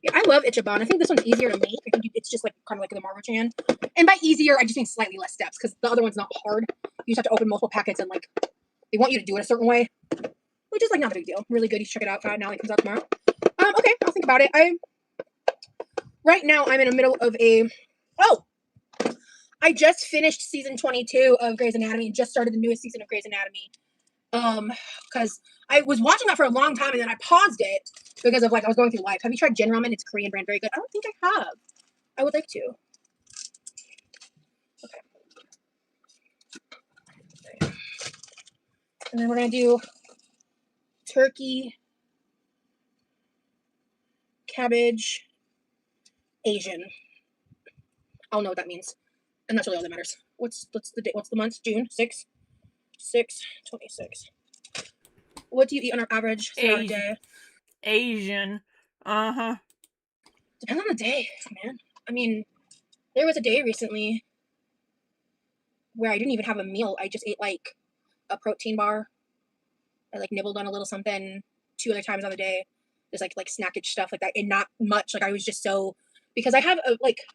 Yeah, I love Ichiban. I think this one's easier to make. I think it's just like kind of like the Maruchan. And by easier, I just mean slightly less steps because the other one's not hard. You just have to open multiple packets and like they want you to do it a certain way, which is like not a big deal. Really good. You should check it out. Now it comes out tomorrow. Okay, I'll think about it. Right now I'm in the middle of I just finished season 22 of Grey's Anatomy and just started the newest season of Grey's Anatomy. Because I was watching that for a long time and then I paused it because of like I was going through life. Have you tried Jin Ramen? It's Korean brand, very good. I don't think I have. I would like to. Okay. And then we're gonna do turkey, cabbage, Asian. I don't know what that means. And that's really all that matters. What's the date? What's the month? June 6th? 6/26. What do you eat on an average day? Asian. Uh-huh. Depends on the day, man. I mean, there was a day recently where I didn't even have a meal. I just ate like a protein bar. I like nibbled on a little something 2 other times on the day. There's like snackage stuff like that, and not much. Like I was just so because I have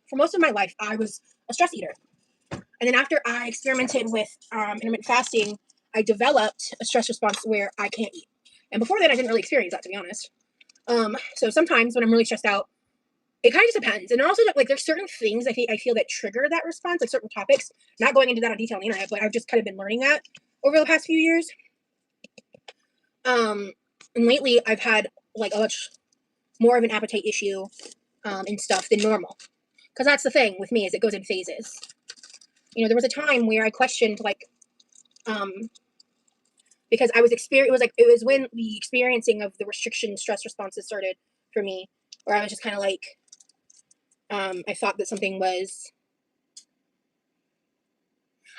for most of my life I was a stress eater, and then after I experimented with intermittent fasting, I developed a stress response where I can't eat. And before that, I didn't really experience that, to be honest. So sometimes when I'm really stressed out, it kind of just depends. And also, like, there's certain things I feel that trigger that response, like certain topics. Not going into that in detail on the internet, but I've just kind of been learning that over the past few years. And lately, I've had like a much more of an appetite issue and stuff than normal. Because that's the thing with me is it goes in phases. You know, there was a time where I questioned because I was it was when the experiencing of the restriction stress responses started for me, where I was just kind of like, I thought that something was.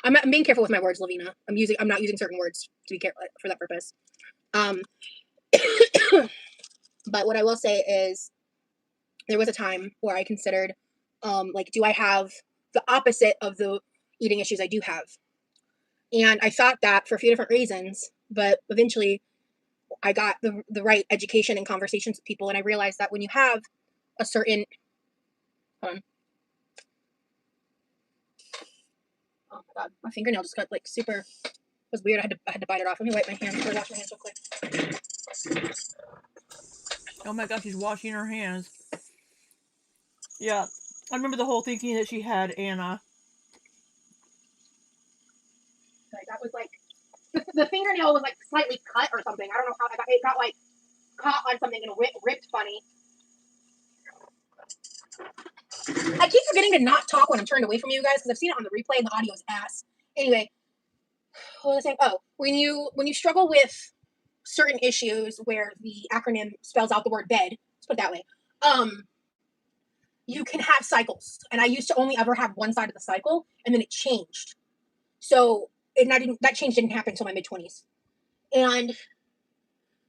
I'm being careful with my words, Lavina. I'm not using certain words to be careful for that purpose. But what I will say is, there was a time where I considered, do I have the opposite of the eating issues I do have? And I thought that for a few different reasons, but eventually I got the right education and conversations with people, and I realized that when you have a certain hold on. Oh my god, my fingernail just got like super. It was weird. I had to bite it off. Let me wipe my hands. Wash my hands real quick. Oh my god, she's washing her hands. Yeah, I remember the whole thinking that she had Anna. Like that was like the fingernail was like slightly cut or something. I don't know how it got like caught on something and ripped funny. I keep forgetting to not talk when I'm turned away from you guys because I've seen it on the replay and the audio is ass. Anyway, what was I saying? Oh, when you struggle with certain issues where the acronym spells out the word bed, let's put it that way, you can have cycles. And I used to only ever have one side of the cycle, and then it changed. So that change didn't happen until my mid-20s. And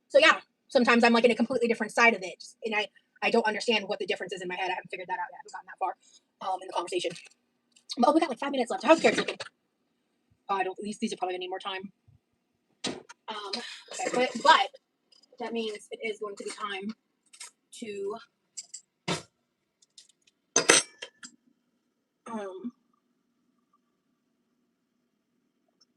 so yeah, sometimes I'm like in a completely different side of it. And I don't understand what the difference is in my head. I haven't figured that out yet. I haven't gotten that far in the conversation. Oh, we got like 5 minutes left. How's Carrot's looking? I don't. These are probably gonna need more time. Okay, but that means it is going to be time to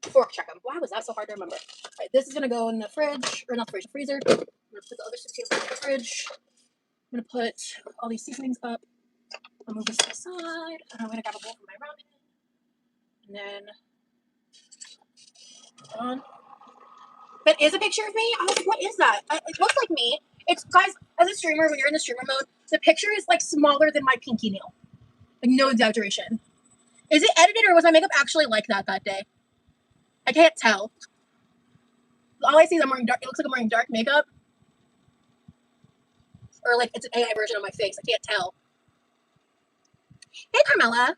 fork check them. Why was that so hard to remember? All right, this is gonna go in the fridge, or not the fridge, the freezer. I'm gonna put the other 6 in the fridge. I'm gonna put all these seasonings up. I'll move this to the side, and I'm gonna grab a bowl for my ramen. And then, hold on. That is a picture of me. I was like, what is that? It looks like me. It's, guys, as a streamer, when you're in the streamer mode, the picture is like smaller than my pinky nail. Like, no exaggeration. Is it edited, or was my makeup actually like that day? I can't tell. All I see is I'm wearing dark. It looks like I'm wearing dark makeup, or like it's an AI version of my face. I can't tell. Hey, Carmela.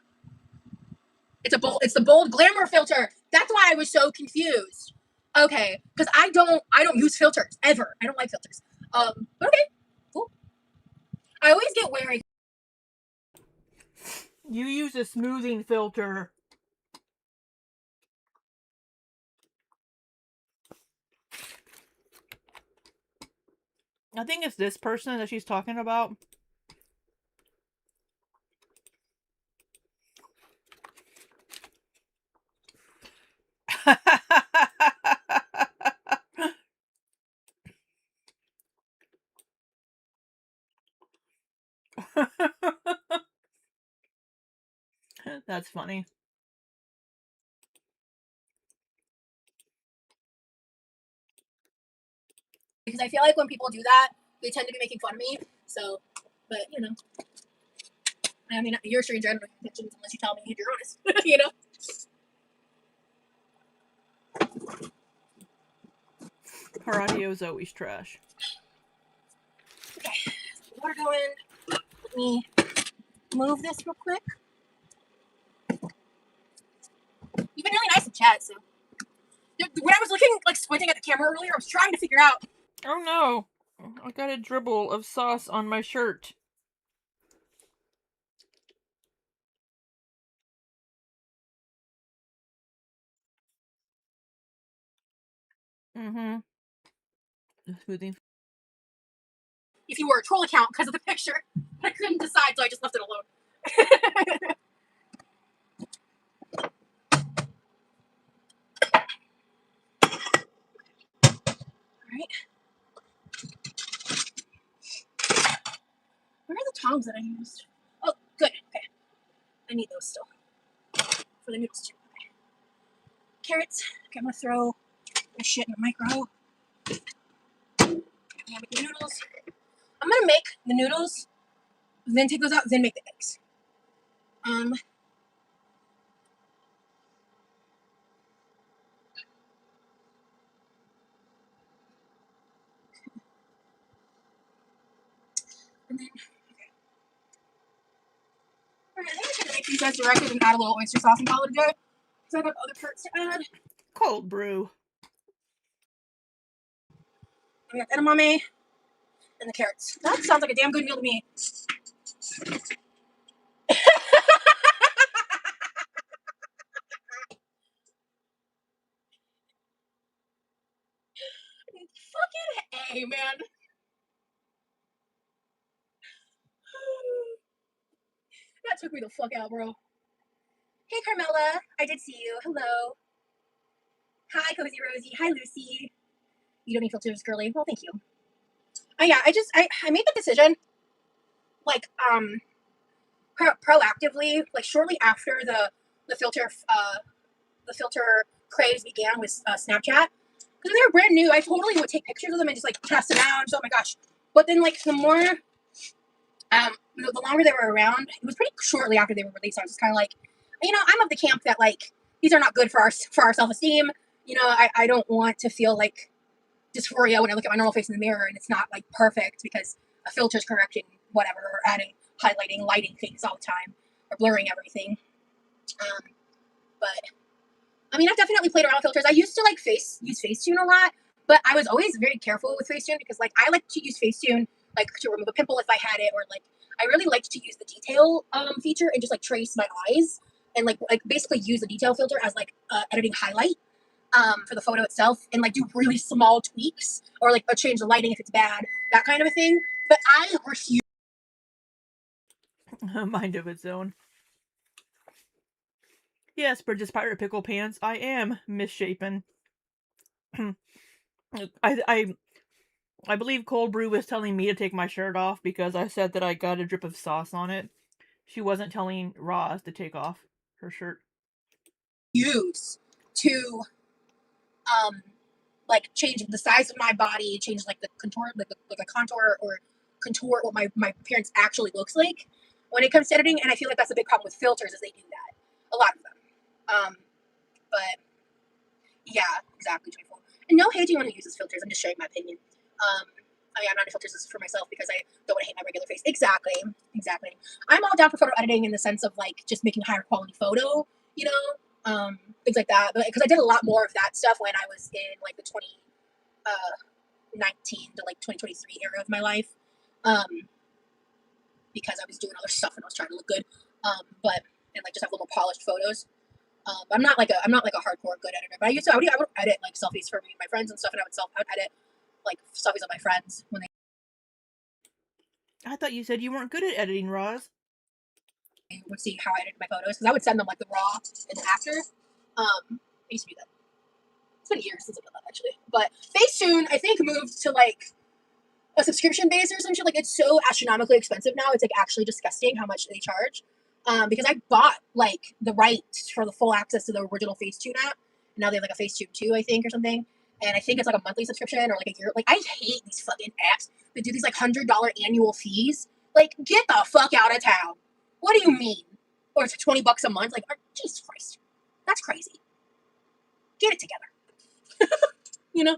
It's the bold glamour filter. That's why I was so confused. Okay, because I don't use filters ever. I don't like filters. But okay, cool. I always get wary. You use a smoothing filter. I think it's this person that she's talking about. That's funny. Because I feel like when people do that, they tend to be making fun of me. So, but you know, I mean, you're a stranger. I don't know your intentions unless you tell me if you're honest. You know. Her audio is always trash. Okay, water going. Let me move this real quick. You've been really nice in chat, so. When I was looking, like, squinting at the camera earlier, I was trying to figure out. Oh no! I got a dribble of sauce on my shirt. Mm-hmm. Smoothing. If you were a troll account because of the picture, I couldn't decide, so I just left it alone. Alright. Where are the tongs that I used? Oh, good. Okay. I need those still. For the noodles, too. Okay. Carrots. Okay, I'm gonna throw my shit in the micro. I'm gonna make the noodles. I'm gonna make the noodles, then take those out, then make the eggs. And then, okay. Alright, I think I'm gonna make these guys directly and add a little oyster sauce and call it a day. Because I have other parts to add. Cold brew. I got edamame and the carrots. That sounds like a damn good meal to me. Fucking A, man. That took me the fuck out, bro. Hey, Carmela. I did see you. Hello. Hi, Cozy Rosie. Hi, Lucy. You don't need filters, girly. Well, thank you. Oh, yeah, I made the decision, like, proactively, like, shortly after the filter craze began with Snapchat. Because they were brand new, I totally would take pictures of them and just, like, test them out. Just, oh, my gosh. But then, like, the longer they were around, it was pretty shortly after they were released. I was just kind of like, you know, I'm of the camp that, like, these are not good for our self-esteem. You know, I don't want to feel like dysphoria when I look at my normal face in the mirror and it's not like perfect because a filter's correcting whatever, or adding, highlighting, lighting things all the time, or blurring everything. But I mean, I've definitely played around with filters. I used to like use Facetune a lot, but I was always very careful with Facetune because like I like to use Facetune like to remove a pimple if I had it, or like I really liked to use the detail feature and just like trace my eyes and like basically use the detail filter as like editing highlight for the photo itself, and like do really small tweaks or like change the lighting if it's bad, that kind of a thing. But I refuse. A mind of its own. Yes, Bridget's Pirate Pickle Pants, I am misshapen. I believe Cold Brew was telling me to take my shirt off because I said that I got a drip of sauce on it. She wasn't telling Roz to take off her shirt. Use to like change the size of my body, change like the contour, like a contour, or contour what my appearance actually looks like when it comes to editing. And I feel like that's a big problem with filters, is they do that, a lot of them. But yeah, exactly, joyful. And no hate to anyone who uses filters. I'm just sharing my opinion. I mean, I'm not into filters for myself because I don't want to hate my regular face. Exactly. I'm all down for photo editing in the sense of like just making higher quality photo, you know, things like that. But because I did a lot more of that stuff when I was in like the 2019 to like 2023 era of my life, because I was doing other stuff and I was trying to look good, but and like just have a little more polished photos. I'm not like a hardcore good editor, but I would edit like selfies for me and my friends and stuff, and I would edit like selfies of my friends when they. I thought you said you weren't good at editing, Roz. Would see how I edited my photos, because I would send them like the raw and the after. I used to do that. It's been years since I've done that actually, but Facetune I think moved to like a subscription base or some shit. Like it's so astronomically expensive now. It's like actually disgusting how much they charge. Because I bought like the rights for the full access to the original Facetune app. And now they have like a Facetune 2, I think, or something. And I think it's like a monthly subscription or like a year. Like I hate these fucking apps that do these like $100 annual fees. Like get the fuck out of town. What do you mean? Or it's $20 a month? Like Jesus Christ, that's crazy. Get it together. You know.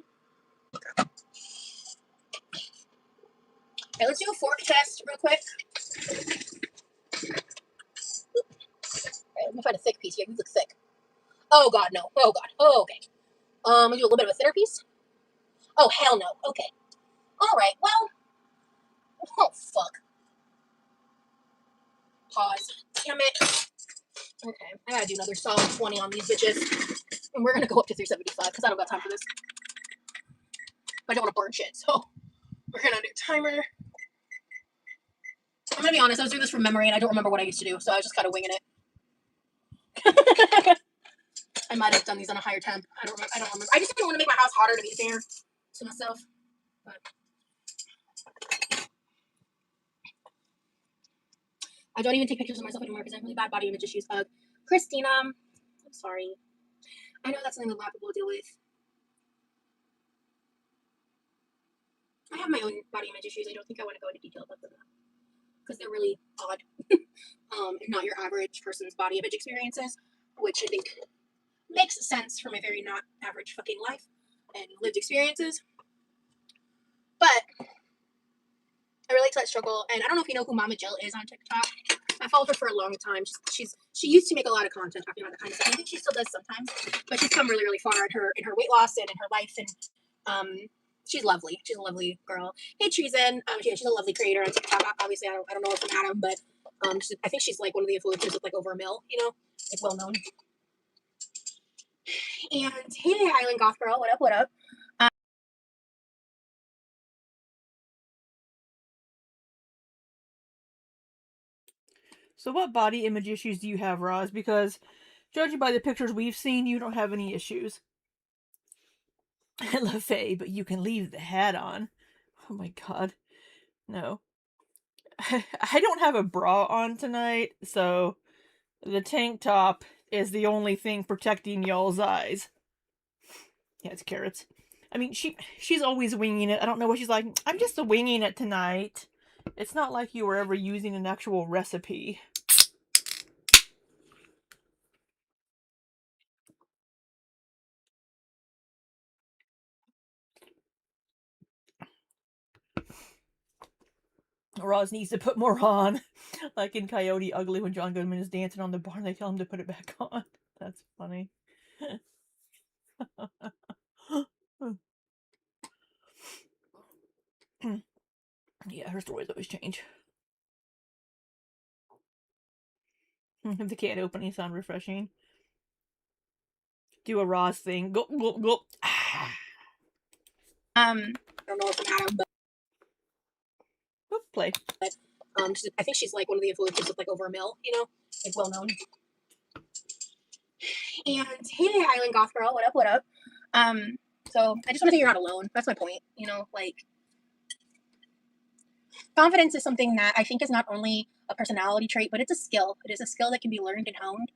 Okay, let's do a fork test real quick. Right, let me find a thick piece here. You look thick. Oh god, no. Oh god. Oh, okay. I'll do a little bit of a thinner piece. Oh hell no. Okay. Alright, well. Oh fuck. Pause. Damn it. Okay. I gotta do another solid 20 on these bitches. And we're gonna go up to 375 because I don't got time for this. I don't want to burn shit, so we're gonna do timer. I'm gonna be honest, I was doing this from memory and I don't remember what I used to do, so I was just kind of winging it. I might have done these on a higher temp. I don't remember. I just didn't want to make my house hotter to be fair to myself. But I don't even take pictures of myself anymore because I have really bad body image issues. Christina, I'm sorry. I know that's something a lot of people deal with. I have my own body image issues. I don't think I want to go into detail about them because they're really odd. And not your average person's body image experiences, which I think makes sense for my very not average fucking life and lived experiences. But I relate to that struggle, and I don't know if you know who Mama Jill is on TikTok. I followed her for a long time. She used to make a lot of content talking about that kind of stuff. I think she still does sometimes, but she's come really, really far in her weight loss and in her life, and she's lovely. She's a lovely girl. Hey Treason, she's a lovely creator on TikTok. Obviously, I don't know her from Adam, but I think she's like one of the influencers with like over 1 million, you know, like well known. And hey, Island Goth Girl, what up? What up? So what body image issues do you have, Roz? Because judging by the pictures we've seen, you don't have any issues. LaFay, but you can leave the hat on. Oh my god. No. I don't have a bra on tonight, so the tank top is the only thing protecting y'all's eyes. Yeah, it's carrots. I mean, she's always winging it. I don't know what she's like. I'm just winging it tonight. It's not like you were ever using an actual recipe. Roz needs to put more on. Like in Coyote Ugly when John Goodman is dancing on the bar and they tell him to put it back on. That's funny. Yeah, her stories always change. The can opening sound refreshing. Do a Roz thing. Go, go, go. I don't know if I'm Adam, but Oop, play. I think she's like one of the influencers with like over a mil, you know, like well known. And hey, Highland Goth Girl, what up, what up? So I just want to say you're not alone. That's my point. You know, like confidence is something that I think is not only a personality trait, but it's a skill. It is a skill that can be learned and honed,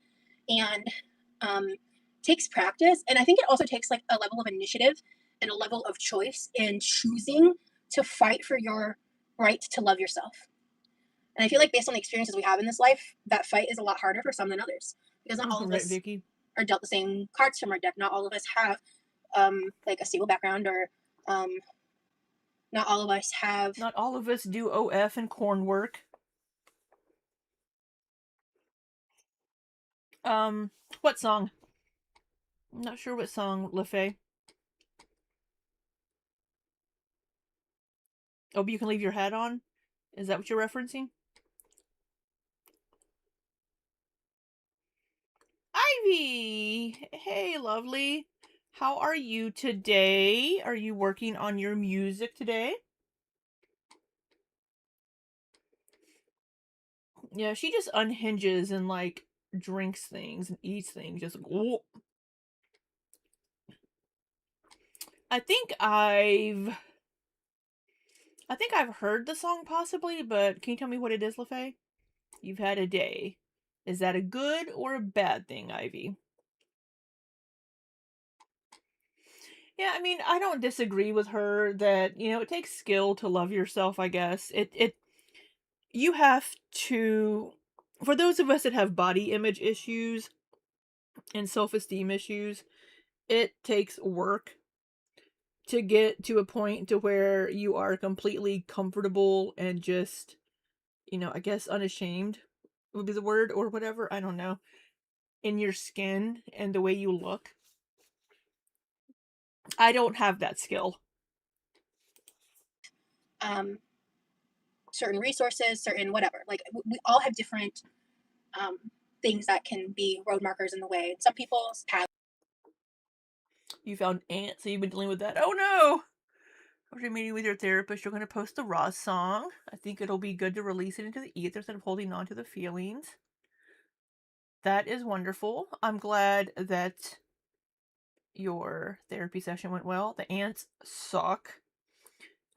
and takes practice. And I think it also takes like a level of initiative and a level of choice in choosing to fight for your right to love yourself. And I feel like based on the experiences we have in this life, that fight is a lot harder for some than others because not all of Right, us Vicky. are dealt the same cards from our deck. Not all of us have like a stable background, or not all of us have. Not all of us do OF and corn work. What song? I'm not sure what song, LaFay. Oh, but you can leave your hat on? Is that what you're referencing? Ivy! Hey, lovely. How are you today? Are you working on your music today? Yeah, she just unhinges and like drinks things and eats things. Just like, whoa. I think I've heard the song possibly, but can you tell me what it is, LaFay? You've had a day. Is that a good or a bad thing, Ivy? Yeah, I mean, I don't disagree with her that, you know, it takes skill to love yourself, I guess. You have to, for those of us that have body image issues and self-esteem issues, it takes work to get to a point to where you are completely comfortable and just, you know, I guess unashamed would be the word or whatever, I don't know, in your skin and the way you look. I don't have that skill. Certain resources, certain whatever. Like we all have different things that can be road markers in the way. Some people have. You found ants, so you've been dealing with that. Oh no! After you're meeting with your therapist, you're going to post the Roz song. I think it'll be good to release it into the ether instead of holding on to the feelings. That is wonderful. I'm glad that your therapy session went well. The ants suck.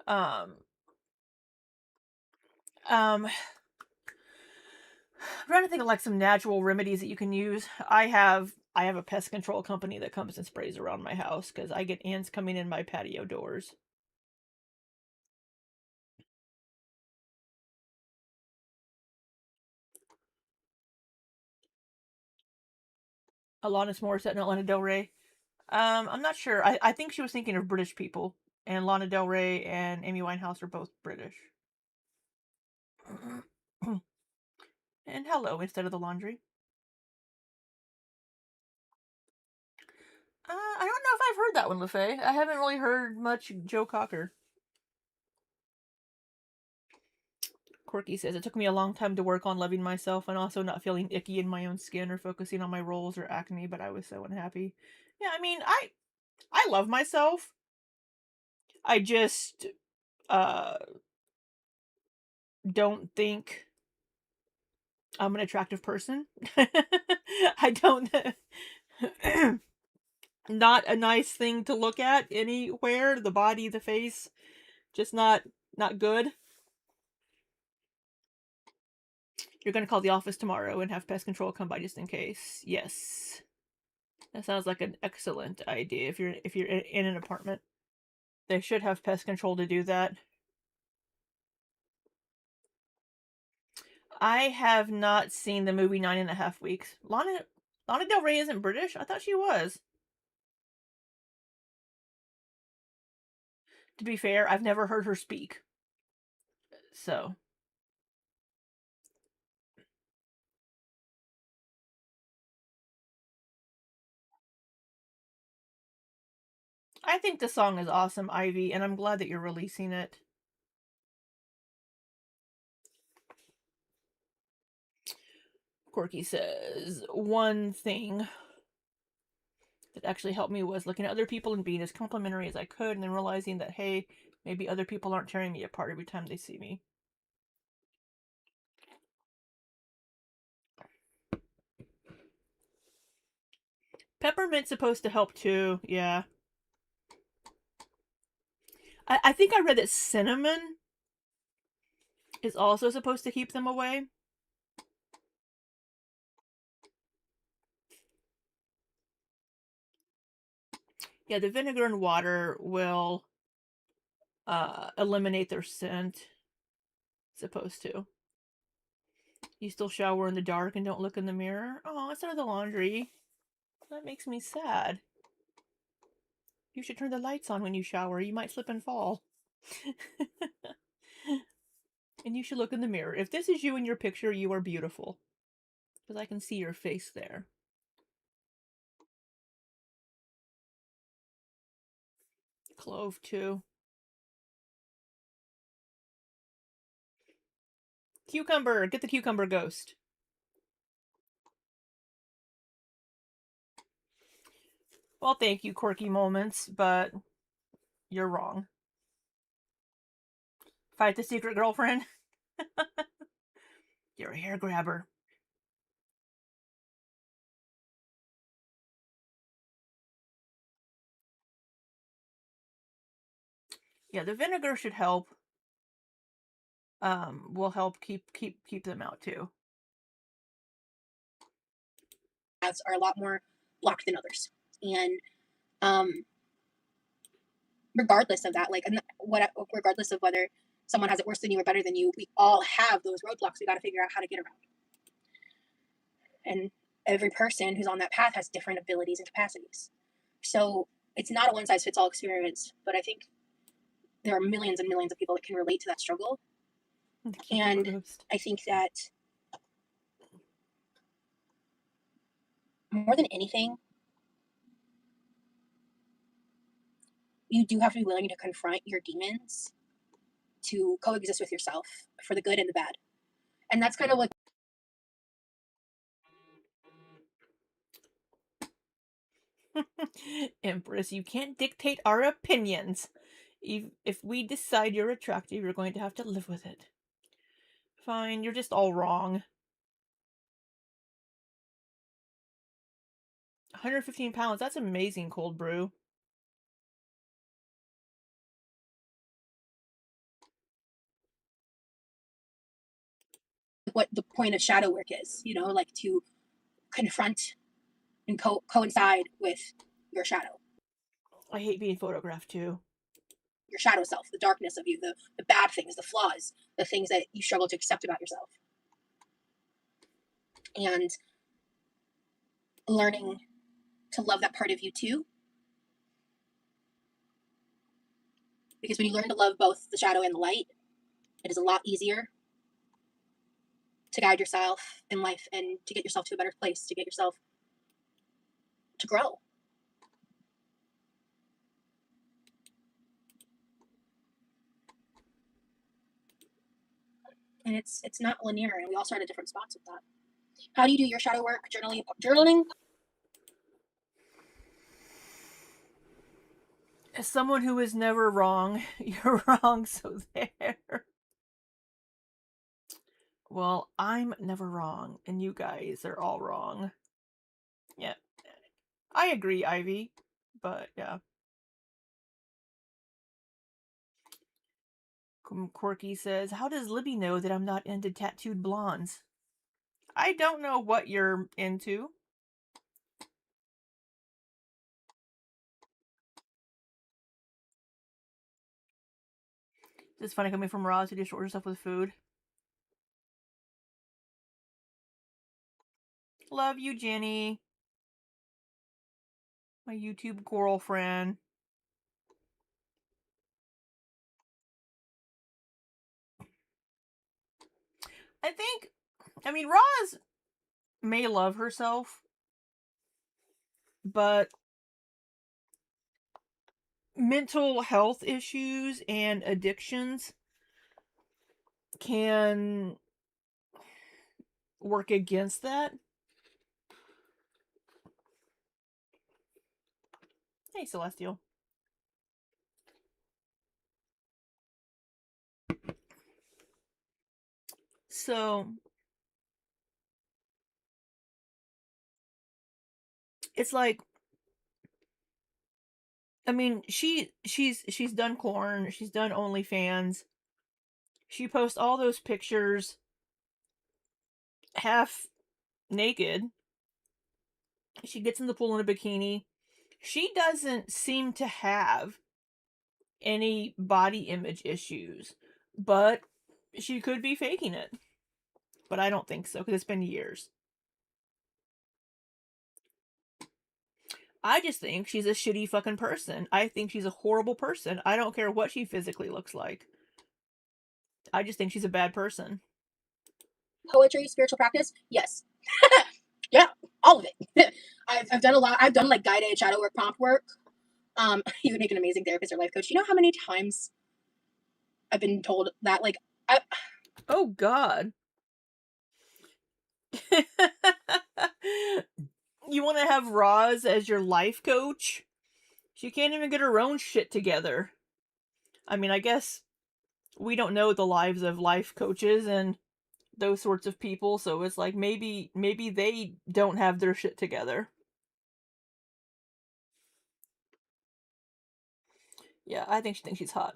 I'm trying to think of like some natural remedies that you can use. I have a pest control company that comes and sprays around my house because I get ants coming in my patio doors. Alanis Morissette and Lana Del Rey. I'm not sure. I think she was thinking of British people, and Lana Del Rey and Amy Winehouse are both British. And hello instead of the laundry. I don't know if I've heard that one, LaFay. I haven't really heard much Joe Cocker. Corky says, it took me a long time to work on loving myself and also not feeling icky in my own skin or focusing on my rolls or acne, but I was so unhappy. Yeah, I mean, I love myself. I just don't think I'm an attractive person. I don't not a nice thing to look at anywhere. The body, the face, just not good. You're gonna call the office tomorrow and have pest control come by just in case. Yes, that sounds like an excellent idea. If you're in an apartment, they should have pest control to do that. I have not seen the movie 9.5 Weeks. Lana Del Rey isn't British. I thought she was. To be fair, I've never heard her speak. So I think the song is awesome, Ivy, and I'm glad that you're releasing it. Corky says, one thing that actually helped me was looking at other people and being as complimentary as I could, and then realizing that, hey, maybe other people aren't tearing me apart every time they see me. Peppermint's supposed to help too, yeah. I think I read that cinnamon is also supposed to keep them away. Yeah, the vinegar and water will eliminate their scent. Supposed to. You still shower in the dark and don't look in the mirror? Oh, instead of the laundry. That makes me sad. You should turn the lights on when you shower. You might slip and fall. And you should look in the mirror. If this is you in your picture, you are beautiful. Because I can see your face there. Clove, too. Cucumber! Get the cucumber ghost. Well, thank you, Quirky Moments, but you're wrong. Fight the secret girlfriend? You're a hair grabber. Yeah, the vinegar should help. Will help keep them out too. Are a lot more blocked than others, and regardless of that, like, regardless of whether someone has it worse than you or better than you, we all have those roadblocks we got to figure out how to get around. And every person who's on that path has different abilities and capacities. So it's not a one size fits all experience, but I think there are millions and millions of people that can relate to that struggle. And I think that more than anything, you do have to be willing to confront your demons to coexist with yourself for the good and the bad. And that's kind of like Empress, you can't dictate our opinions. If we decide you're attractive, you're going to have to live with it. Fine, you're just all wrong. 115 pounds, that's amazing, cold brew. what the point of shadow work is, like to confront and coincide with your shadow. I hate being photographed too. Your shadow self, the darkness of you, the bad things, the flaws, the things that you struggle to accept about yourself. And learning to love that part of you too. Because when you learn to love both the shadow and the light, it is a lot easier to guide yourself in life and to get yourself to a better place, to get yourself to grow. And it's not linear, and we all start at different spots with that. How do you do your shadow work? Journaling? As someone who is never wrong, you're wrong, so there. Well, I'm never wrong, and you guys are all wrong. Yeah. I agree, Ivy. But, yeah. Quirky says, how does Libby know that I'm not into tattooed blondes? I don't know what you're into. It's funny coming from Roz who just orders stuff with food. Love you, Jenny. My YouTube girlfriend. I mean, Roz may love herself, but mental health issues and addictions can work against that. Hey, Celestial. So it's like, I mean, she's done corn, she's done OnlyFans. She posts all those pictures half naked. She gets in the pool in a bikini. She doesn't seem to have any body image issues, but she could be faking it. But I don't think so, because it's been years. I just think she's a shitty fucking person. I think she's a horrible person. I don't care what she physically looks like. I just think she's a bad person. Poetry, spiritual practice, yes. Yeah, all of it. I've done a lot. I've done like guided shadow work, prompt work. You would make an amazing therapist or life coach. You know how many times I've been told that? Like, Oh God. You want to have Roz as your life coach? She can't even get her own shit together. I mean, I guess we don't know the lives of life coaches and those sorts of people, so it's like maybe they don't have their shit together. Yeah, I think she thinks she's hot.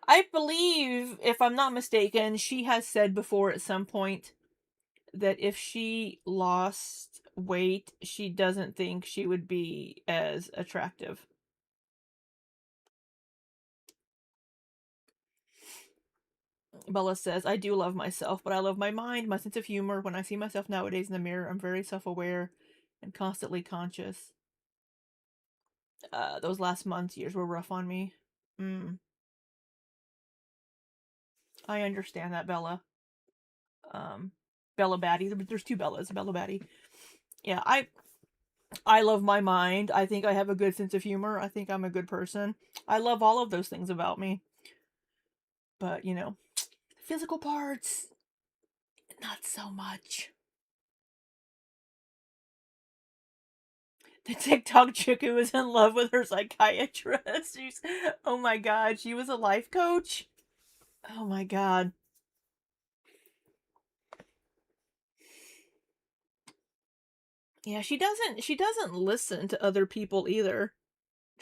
I believe, if I'm not mistaken, she has said before at some point that if she lost weight, she doesn't think she would be as attractive. Bella says, I do love myself, but I love my mind, my sense of humor. When I see myself nowadays in the mirror, I'm very self-aware and constantly conscious. Those last months, years were rough on me. I understand that, Bella. Bella Batty. There's two Bellas, Bella Batty. Yeah, I love my mind. I think I have a good sense of humor. I think I'm a good person. I love all of those things about me. But, you know, physical parts, not so much. The TikTok chick who was in love with her psychiatrist. Oh my god, she was a life coach? Oh my god. Yeah, she doesn't listen to other people either.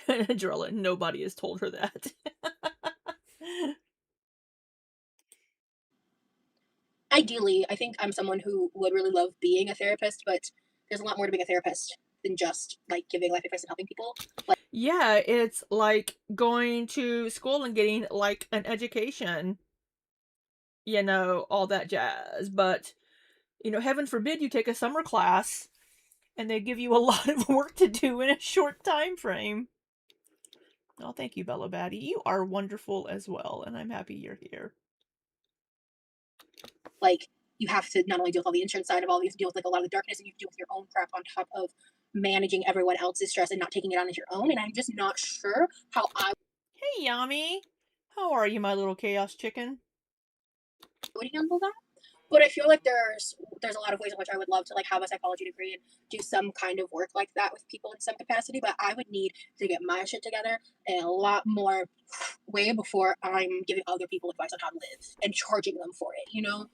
Drella, nobody has told her that. ideally, I think I'm someone who would really love being a therapist, but there's a lot more to being a therapist than just like giving life advice and helping people. Like, Yeah, it's like going to school and getting like an education, you know, all that jazz. But, you know, heaven forbid you take a summer class and they give you a lot of work to do in a short time frame. Oh, thank you, Bella Batty. You are wonderful as well, and I'm happy you're here. like you have to not only deal with all the insurance side of all, you have to deal with like a lot of the darkness, and you have to deal with your own crap on top of managing everyone else's stress and not taking it on as your own. And I'm just not sure how I Hey, Yami. How are you, my little chaos chicken? would handle that. But I feel like there's a lot of ways in which I would love to like have a psychology degree and do some kind of work like that with people in some capacity. But I would need to get my shit together and a lot more way before I'm giving other people advice on how to live and charging them for it. You know,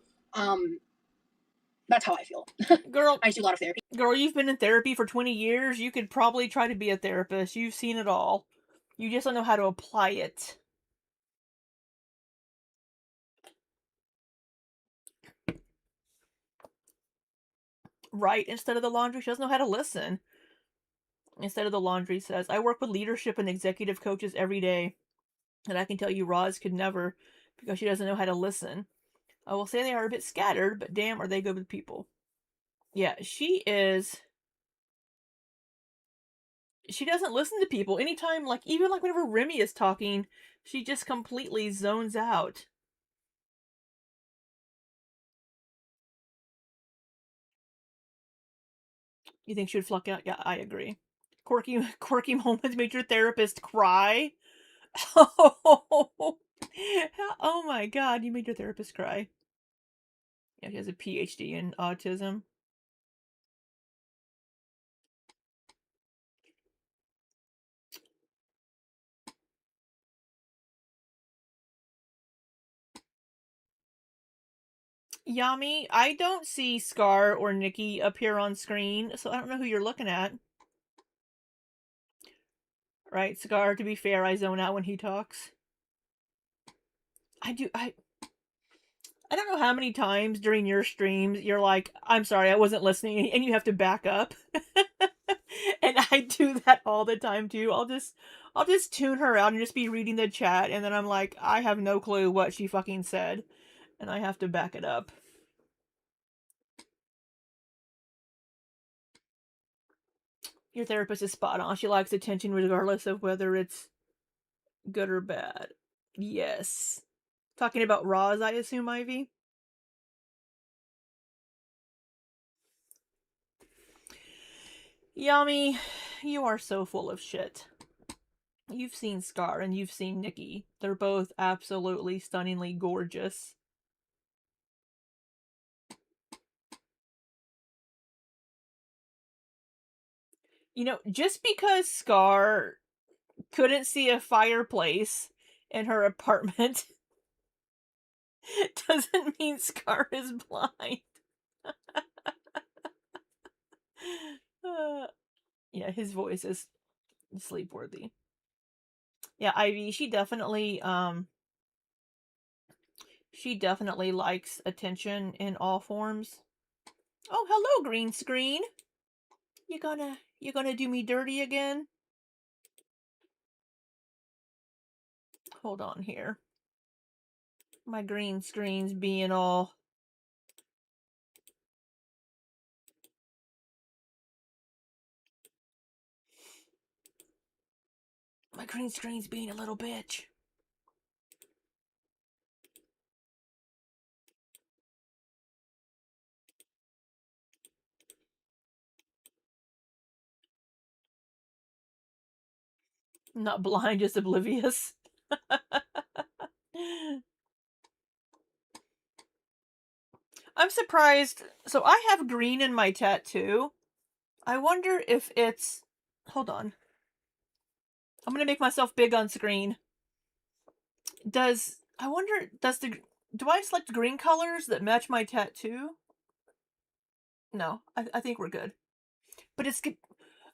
that's how I feel. Girl, I do a lot of therapy. Girl, you've been in therapy for 20 years. You could probably try to be a therapist. You've seen it all. You just don't know how to apply it. Right, instead of the laundry, she doesn't know how to listen. Instead of the laundry says, I work with leadership and executive coaches every day. And I can tell you Roz could never, because she doesn't know how to listen. I will say they are a bit scattered, but damn, are they good with people. Yeah, she doesn't listen to people. Anytime, like, even like whenever Remy is talking, she just completely zones out. You think she would flunk out? Yeah, I agree. Quirky moments made your therapist cry. Oh, oh my god, you made your therapist cry. Yeah, she has a PhD in autism. Yami, I don't see Scar or Nikki appear on screen, so I don't know who you're looking at. Right, Scar, to be fair, I zone out when he talks. I don't know how many times during your streams you're like, I'm sorry, I wasn't listening, and you have to back up. And I do that all the time too. I'll just tune her out and just be reading the chat, and then I'm like, I have no clue what she fucking said, and I have to back it up. Your therapist is spot on. She likes attention regardless of whether it's good or bad. Yes. Talking about Roz, I assume, Ivy? Yami, you are so full of shit. You've seen Scar and you've seen Nikki. They're both absolutely stunningly gorgeous. You know, just because Scar couldn't see a fireplace in her apartment doesn't mean Scar is blind. Yeah, his voice is sleep-worthy. Yeah, Ivy, she definitely likes attention in all forms. Oh, hello, green screen. You gonna do me dirty again? Hold on here. My green screen's being all... My green screen's being a little bitch. Not blind, just oblivious. I'm surprised. So I have green in my tattoo. I wonder if it's... Hold on. I'm gonna make myself big on screen. I wonder, do I select green colors that match my tattoo? No, I think we're good. But it's...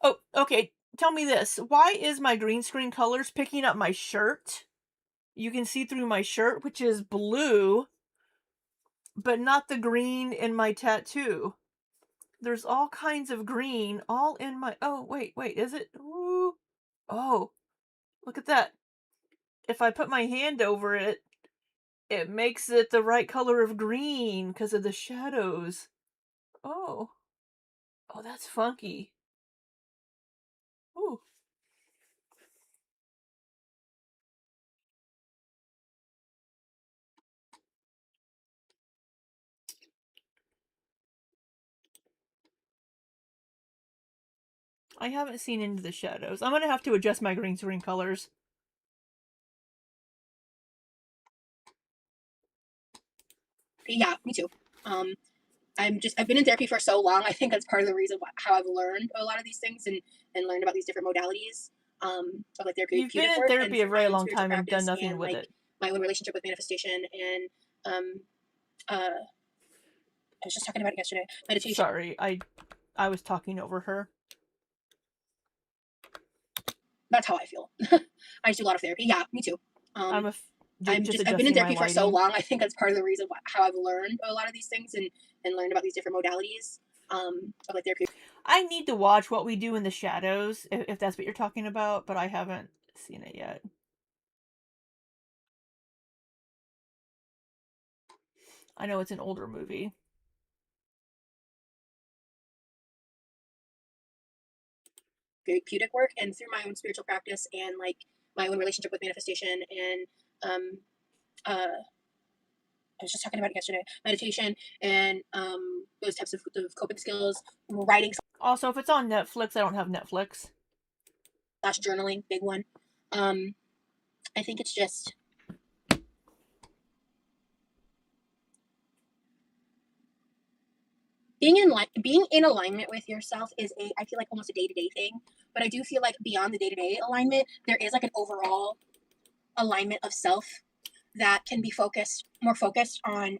Oh, okay. Tell me this. Why is my green screen colors picking up my shirt? You can see through my shirt, which is blue, but not the green in my tattoo. There's all kinds of green all in my... Oh, wait, is it? Ooh. Oh, look at that. If I put my hand over it, it makes it the right color of green because of the shadows. Oh. Oh, that's funky. Ooh. I haven't seen into the shadows. I'm gonna have to adjust my green screen colors. Yeah, me too. I've been in therapy for so long. I think that's part of the reason how I've learned a lot of these things and learned about these different modalities of like therapeutic You've been in therapy a very long time and done nothing with it. My own relationship with manifestation and I was just talking about it yesterday. Meditation. Sorry, I was talking over her. That's how I feel. I just do a lot of therapy. Yeah, me too. I've been in therapy for so long. I think that's part of the reason how I've learned a lot of these things and learned about these different modalities of like therapy. I need to watch What We Do in the Shadows, if that's what you're talking about, but I haven't seen it yet. I know it's an older movie. Therapeutic work and through my own spiritual practice and like my own relationship with manifestation and I was just talking about it yesterday. Meditation and those types of coping skills, writing. Also, if it's on Netflix, I don't have Netflix. journaling, big one. I think it's just being in alignment with yourself is I feel like almost a day-to-day thing, but I do feel like beyond the day-to-day alignment, there is like an overall alignment of self that can be more focused on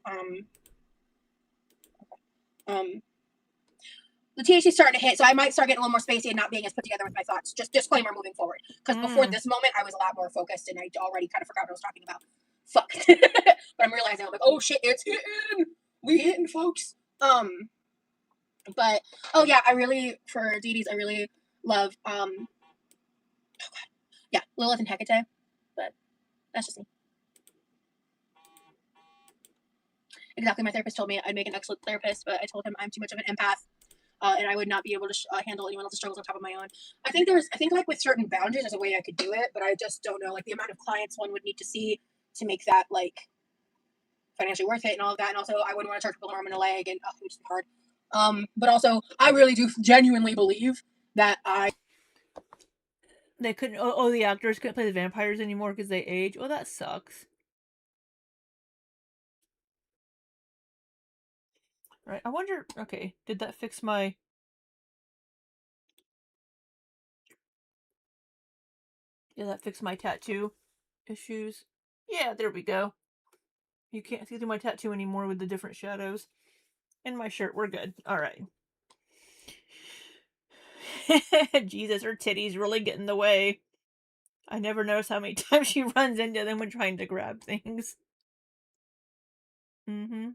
the THC starting to hit, so I might start getting a little more spacey and not being as put together with my thoughts. Just disclaimer moving forward, because before this moment, I was a lot more focused and I already kind of forgot what I was talking about. Fuck, but I'm realizing I'm like, oh shit, it's hitting. We hitting, folks. But oh yeah, I really for deities, I really love yeah, Lilith and Hecate, but that's just me. Exactly, my therapist told me I'd make an excellent therapist, but I told him I'm too much of an empath. And I would not be able to handle anyone else's struggles on top of my own. I think like with certain boundaries, there's a way I could do it, but I just don't know like the amount of clients one would need to see to make that like financially worth it and all of that. And also, I wouldn't want to charge people an arm and a leg, and which is hard. But also, I really do genuinely believe that they couldn't. The actors couldn't play the vampires anymore because they age. Oh, that sucks. Right. I wonder. Okay, did that fix my? Did that fix my tattoo issues? Yeah, there we go. You can't see through my tattoo anymore with the different shadows. And my shirt, we're good. Alright. Jesus, her titties really get in the way. I never notice how many times she runs into them when trying to grab things. Mm-hmm.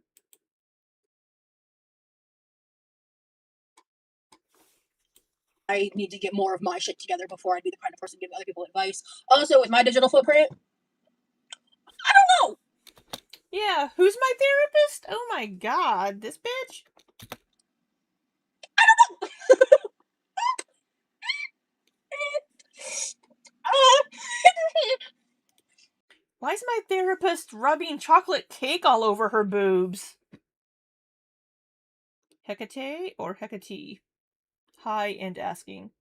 I need to get more of my shit together before I'd be the kind of person to give other people advice. Also, with my digital footprint, I don't know. Yeah, who's my therapist? Oh my god, this bitch? I don't know. Why is my therapist rubbing chocolate cake all over her boobs? Hecate or Hecate? Hi and asking.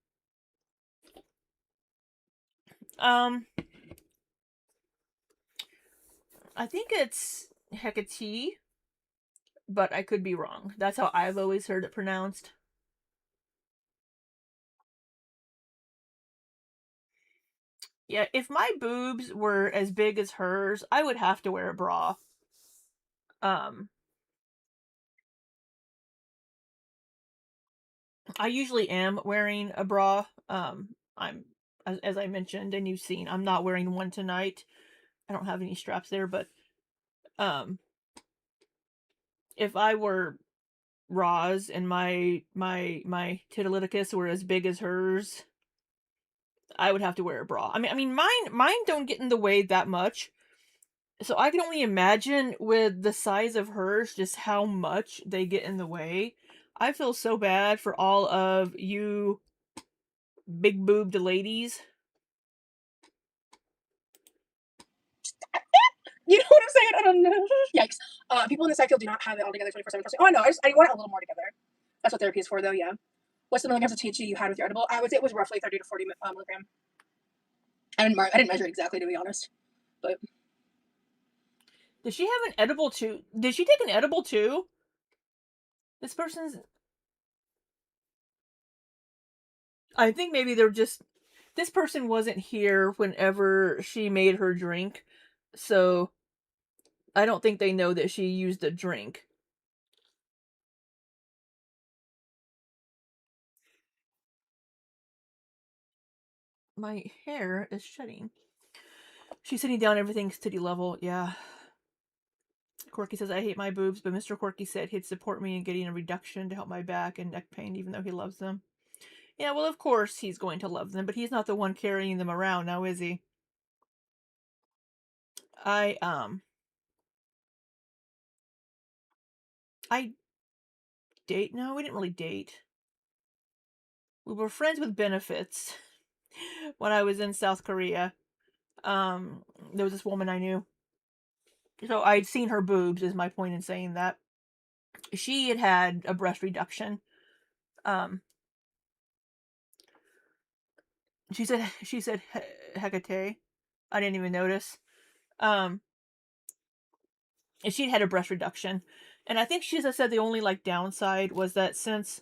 I think it's Hecate, but I could be wrong. That's how I've always heard it pronounced. Yeah, if my boobs were as big as hers, I would have to wear a bra. I usually am wearing a bra. I'm as I mentioned and you've seen, I'm not wearing one tonight. I don't have any straps there, but if I were Roz and my titillaticus were as big as hers, I would have to wear a bra. I mean mine don't get in the way that much. So I can only imagine with the size of hers just how much they get in the way. I feel so bad for all of you big boobed ladies. You know what I'm saying? I don't know. Yikes. People in the psych field do not have it all together 24/7. Oh, no, I want it a little more together. That's what therapy is for, though, yeah. What's the milligrams of THC you had with your edible? I would say it was roughly 30 to 40 milligram. I didn't measure it exactly, to be honest. But Does she have an edible too? Did she take an edible too? This person's. I think maybe they're just. This person wasn't here whenever she made her drink, so I don't think they know that she used a drink. My hair is shedding. She's sitting down, everything's titty level, yeah. Corky says, I hate my boobs, but Mr. Corky said he'd support me in getting a reduction to help my back and neck pain, even though he loves them. Yeah, well, of course he's going to love them, but he's not the one carrying them around now, is he? I date? No, we didn't really date. We were friends with benefits when I was in South Korea. There was this woman I knew. So I'd seen her boobs, is my point in saying that. She had had a breast reduction. She said Hecate. I didn't even notice. Um, and she'd had a breast reduction, and I think she just said the only like downside was that since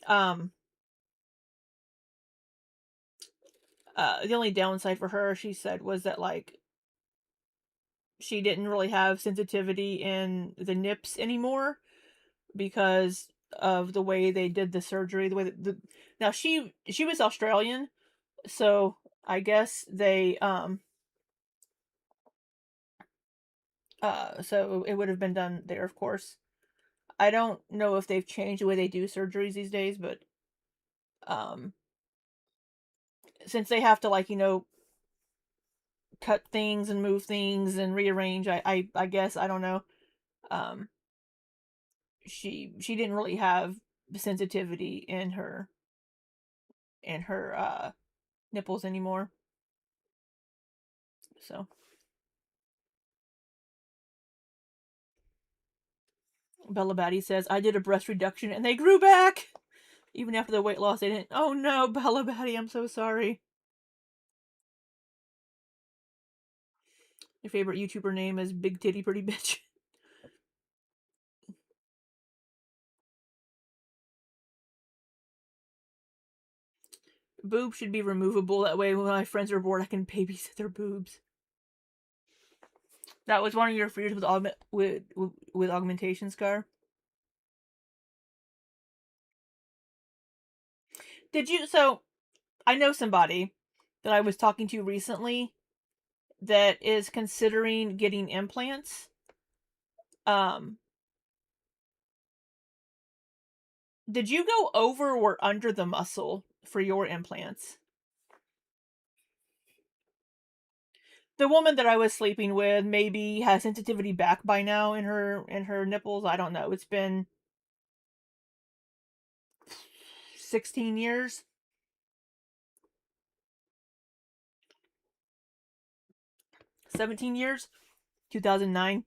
um the only downside for her, she said, was that like she didn't really have sensitivity in the nips anymore because of the way they did the surgery. The way that now she was Australian, so I guess they so it would have been done there, of course. I don't know if they've changed the way they do surgeries these days, but um since they have to like, cut things and move things and rearrange, I guess, I don't know. Um she didn't really have sensitivity in her nipples anymore. So Bella Batty says, I did a breast reduction and they grew back! Even after the weight loss, they didn't. Oh no, Bella Batty, I'm so sorry. Your favorite YouTuber name is Big Titty Pretty Bitch. Boobs should be removable. That way, when my friends are bored, I can babysit their boobs. That was one of your fears with augmentation, Scar. Did you? So I know somebody that I was talking to recently that is considering getting implants. Um, did you go over or under the muscle for your implants? The woman that I was sleeping with maybe has sensitivity back by now in her nipples. I don't know. It's been 16 years. 17 years. 2009.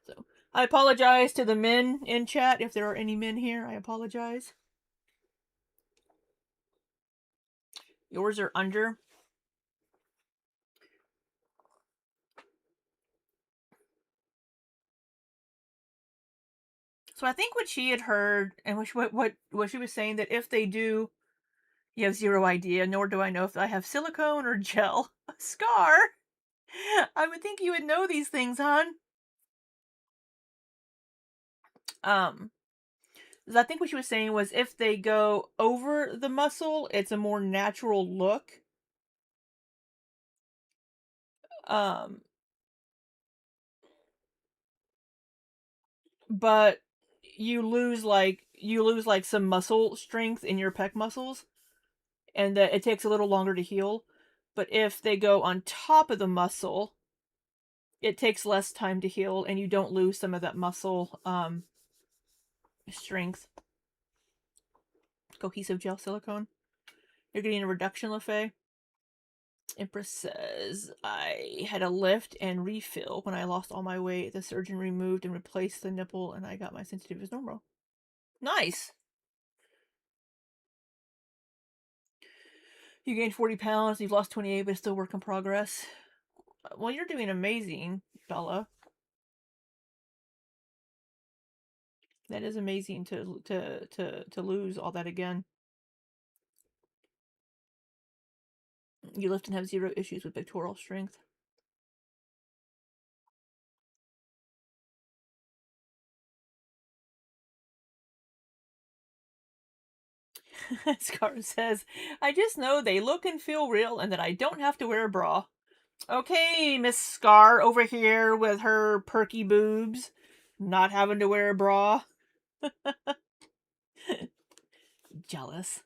So, I apologize to the men in chat if there are any men here. I apologize. Yours are under. So I think what she had heard, and what she was saying, that if they do, you have zero idea, nor do I know if I have silicone or gel. A scar? I would think you would know these things, hon. Um, I think what she was saying was if they go over the muscle, it's a more natural look. Um, but you lose like some muscle strength in your pec muscles, and that it takes a little longer to heal. But if they go on top of the muscle, it takes less time to heal, and you don't lose some of that muscle strength. Cohesive gel silicone. You're getting a reduction, LaFay. Empress says, I had a lift and refill when I lost all my weight. The surgeon removed and replaced the nipple, and I got my sensitivity as normal. Nice. You gained 40 pounds, you've lost 28, but it's still work in progress. Well, you're doing amazing, Bella. That is amazing to lose all that again. You lift and have zero issues with pectoral strength. Scar says, I just know they look and feel real and that I don't have to wear a bra. Okay, Miss Scar over here with her perky boobs, not having to wear a bra. Jealous.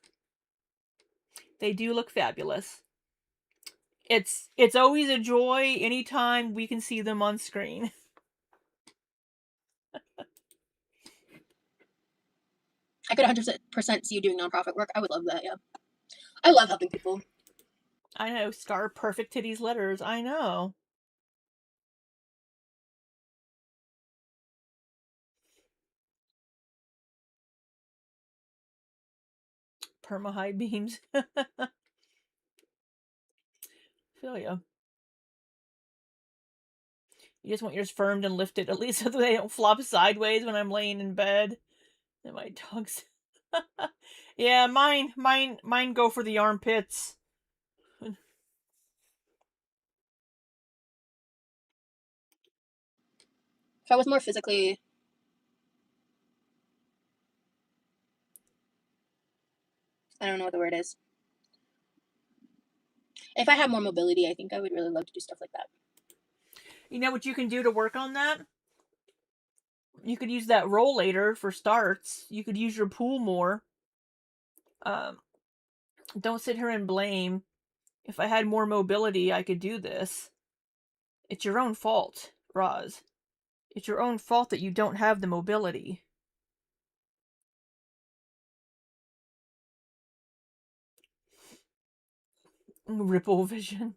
They do look fabulous. It's always a joy anytime we can see them on screen. I could 100% see you doing nonprofit work. I would love that, yeah. I love helping people. I know, Scar, perfect titties letters. I know. Perma high beams. Feel ya. You just want yours firmed and lifted, at least so that they don't flop sideways when I'm laying in bed. And my dogs. Yeah, mine go for the armpits. If I was more physically I don't know what the word is. If I had more mobility, I think I would really love to do stuff like that. You know what you can do to work on that? You could use that rollator for starts. You could use your pool more. Don't sit here and blame. If I had more mobility, I could do this. It's your own fault, Roz. It's your own fault that you don't have the mobility. Ripple vision.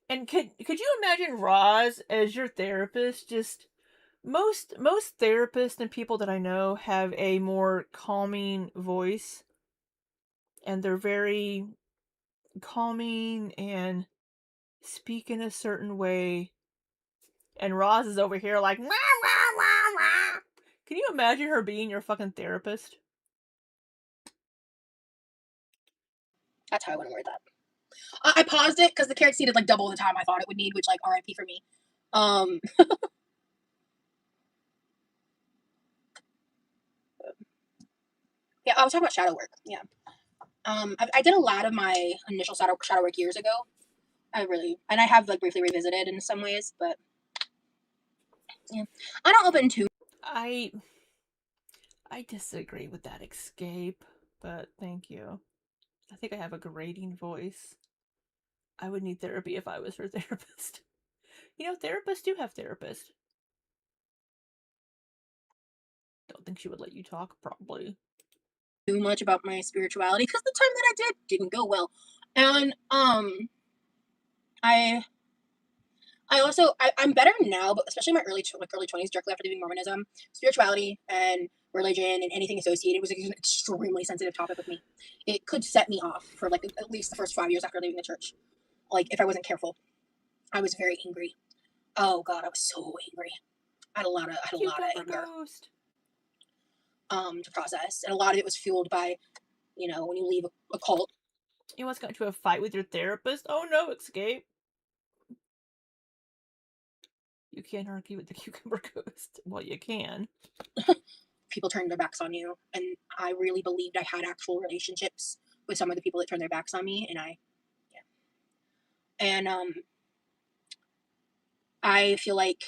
And could you imagine Roz as your therapist? Just most therapists and people that I know have a more calming voice, and they're very calming and speak in a certain way. And Roz is over here like, wah, wah, wah, wah. Can you imagine her being your fucking therapist? That's how I wouldn't wear that. I paused it because the carrot seed is like double the time I thought it would need, which like RIP for me. Yeah, I was talking about shadow work. Yeah. I did a lot of my initial shadow work years ago. And I have like briefly revisited in some ways, but yeah, I don't open too. I disagree with that escape, but thank you. I think I have a grating voice. I would need therapy if I was her therapist. You know, therapists do have therapists. Don't think she would let you talk, probably. Too much about my spirituality because the time that I didn't go well, and I'm better now, but especially in my early 20s, directly after leaving Mormonism, spirituality and religion and anything associated was an extremely sensitive topic with me. It could set me off for like at least the first 5 years after leaving the church. Like if I wasn't careful, I was very angry. Oh God, I was so angry. I had a lot of anger to process, and a lot of it was fueled by, when you leave a cult. You once got into a fight with your therapist? Oh no, escape. You can't argue with the cucumber ghost. Well, you can. People turn their backs on you, and I really believed I had actual relationships with some of the people that turned their backs on me, and I feel like,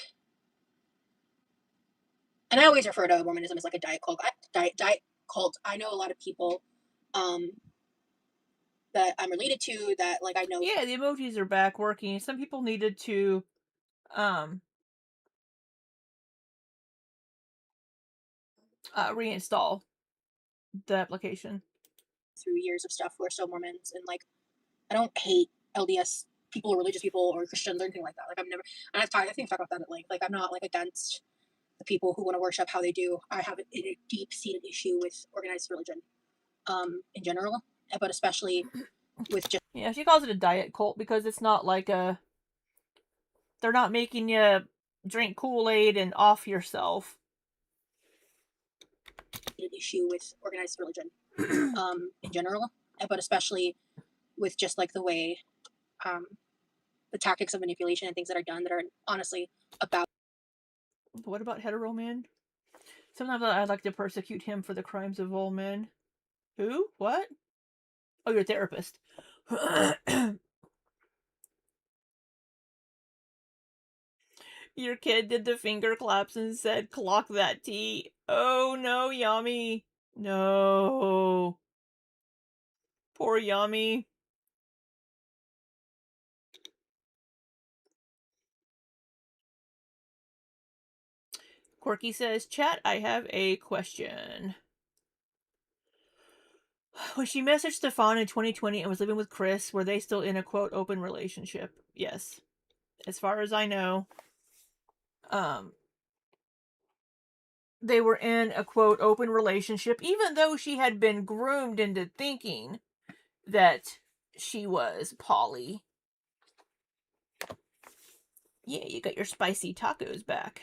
and I always refer to Mormonism as like a diet cult. Diet cult. I know a lot of people that I'm related to that like I know. Yeah, the emojis are back working. Some people needed to reinstall the application. Through years of stuff, we're still Mormons, and like I don't hate LDS people or religious people or Christians or anything like that. Like I've never, and I think I've talked about that at length. Like I'm not like against the people who want to worship how they do. I have a deep-seated issue with organized religion, in general, but especially with just Yeah, she calls it a diet cult because it's not like a. They're not making you drink Kool-Aid and off yourself. An issue with organized religion, in general, but especially with just like the way, the tactics of manipulation and things that are done that are honestly about. What about hetero men? Sometimes I'd like to persecute him for the crimes of all men. Who? What? Oh, you're a therapist. Your kid did the finger claps and said, clock that tea. Oh no, Yummy. No. Poor Yummy. Quirky says, chat, I have a question. When she messaged Stefan in 2020 and was living with Chris, were they still in a quote open relationship? Yes. As far as I know. they were in a quote open relationship, even though she had been groomed into thinking that she was poly. Yeah, you got your spicy tacos back.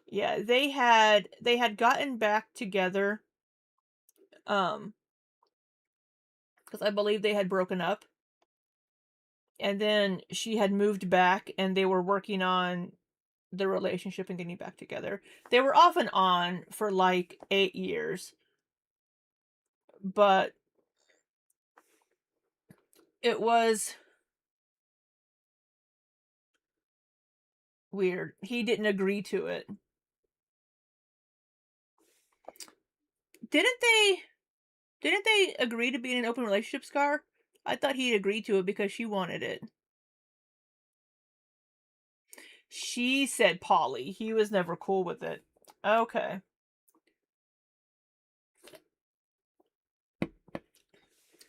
Yeah, they had gotten back together because I believe they had broken up. And then she had moved back and they were working on the relationship and getting back together. They were off and on for like 8 years. But it was weird. He didn't agree to it. Didn't they agree to be in an open relationship, Scar? I thought he agreed to it because she wanted it. She said poly. He was never cool with it. Okay.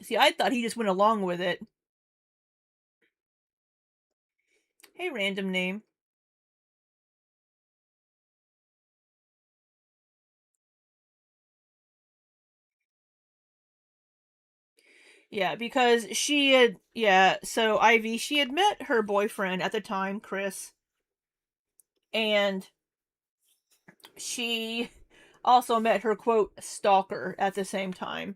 See, I thought he just went along with it. Hey, random name. Yeah, because she had, so Ivy, she had met her boyfriend at the time, Chris, and she also met her quote stalker at the same time.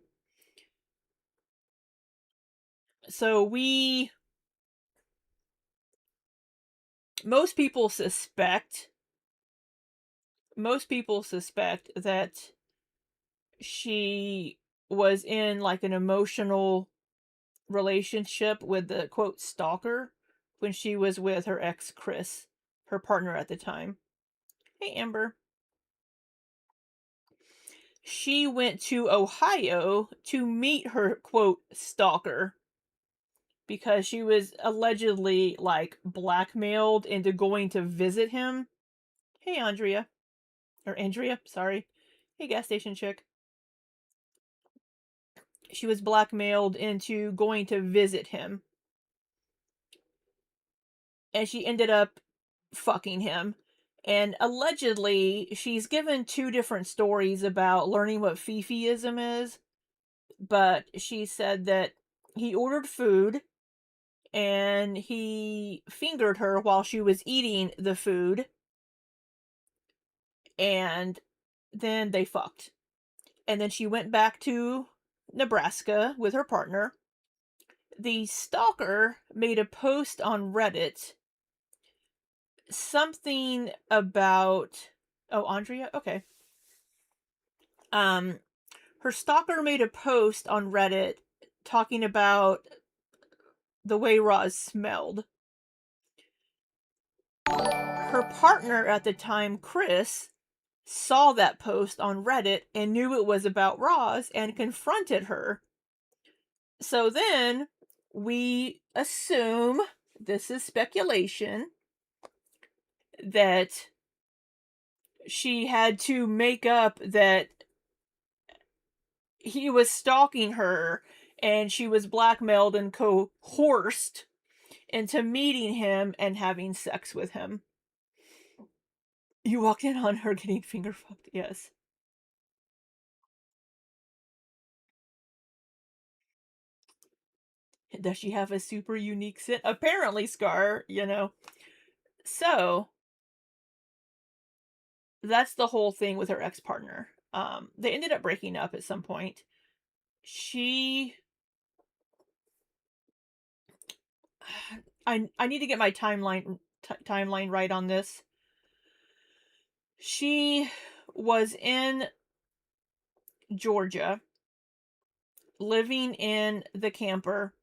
So most people suspect that she was in like an emotional relationship with the quote stalker when she was with her ex Chris, her partner at the time. Hey Amber. She went to Ohio to meet her quote stalker because she was allegedly like blackmailed into going to visit him. Hey Andrea. Or Andrea, sorry. Hey gas station chick. She was blackmailed into going to visit him. And she ended up fucking him. And allegedly, she's given 2 different stories about learning what Fifiism is. But she said that he ordered food and he fingered her while she was eating the food. And then they fucked. And then she went back to Nebraska with her partner. The stalker made a post on Reddit, something about, oh, Andrea, okay. Her stalker made a post on Reddit talking about the way Roz smelled. Her partner at the time, Chris, saw that post on Reddit and knew it was about Roz and confronted her. So then we assume, this is speculation, that she had to make up that he was stalking her and she was blackmailed and coerced into meeting him and having sex with him. You walked in on her getting finger fucked, yes. Does she have a super unique scent? Apparently, Scar, So, that's the whole thing with her ex-partner. They ended up breaking up at some point. I need to get my timeline right on this. She was in Georgia, living in the camper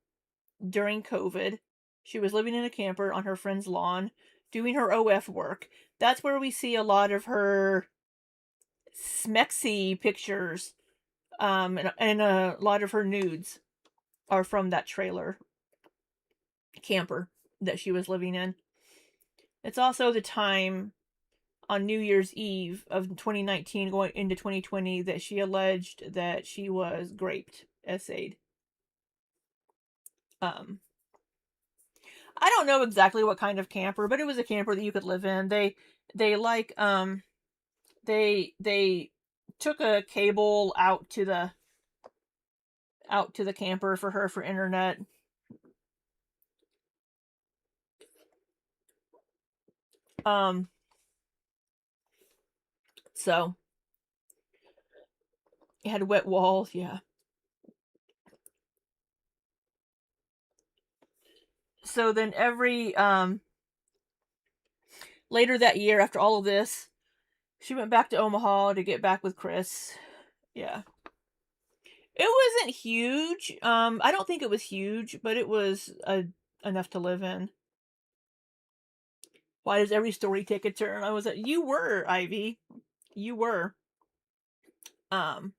during COVID. She was living in a camper on her friend's lawn, doing her OF work. That's where we see a lot of her smexy pictures, and a lot of her nudes are from that trailer camper that she was living in. It's also the time on New Year's Eve of 2019 going into 2020 that she alleged that she was graped, essayed. I don't know exactly what kind of camper, but it was a camper that you could live in. They like they took a cable out to the camper for her for internet. Um so it had wet walls, yeah. So then every later that year after all of this, she went back to Omaha to get back with Chris. Yeah. It wasn't huge. I don't think it was huge, but it was enough to live in. Why does every story take a turn? I was you were, Ivy. You were. Um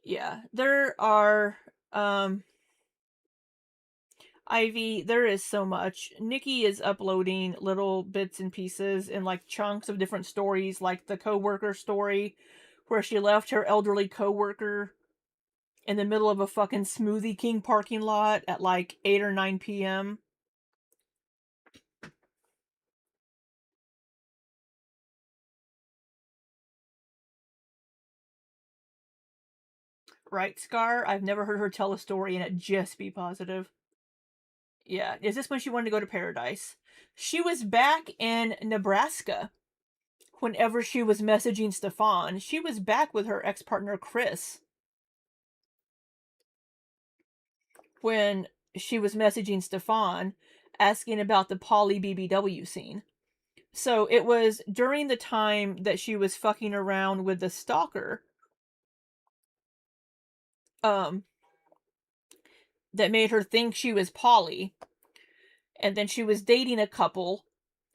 yeah. There are Ivy, there is so much. Nikki is uploading little bits and pieces and like chunks of different stories, like the coworker story where she left her elderly coworker in the middle of a fucking Smoothie King parking lot at like 8 or 9 p.m. Right, Scar? I've never heard her tell a story and it just be positive. Yeah, is this when she wanted to go to Paradise? She was back in Nebraska whenever she was messaging Stefan. She was back with her ex-partner Chris when she was messaging Stefan asking about the poly BBW scene. So it was during the time that she was fucking around with the stalker that made her think she was poly, and then she was dating a couple.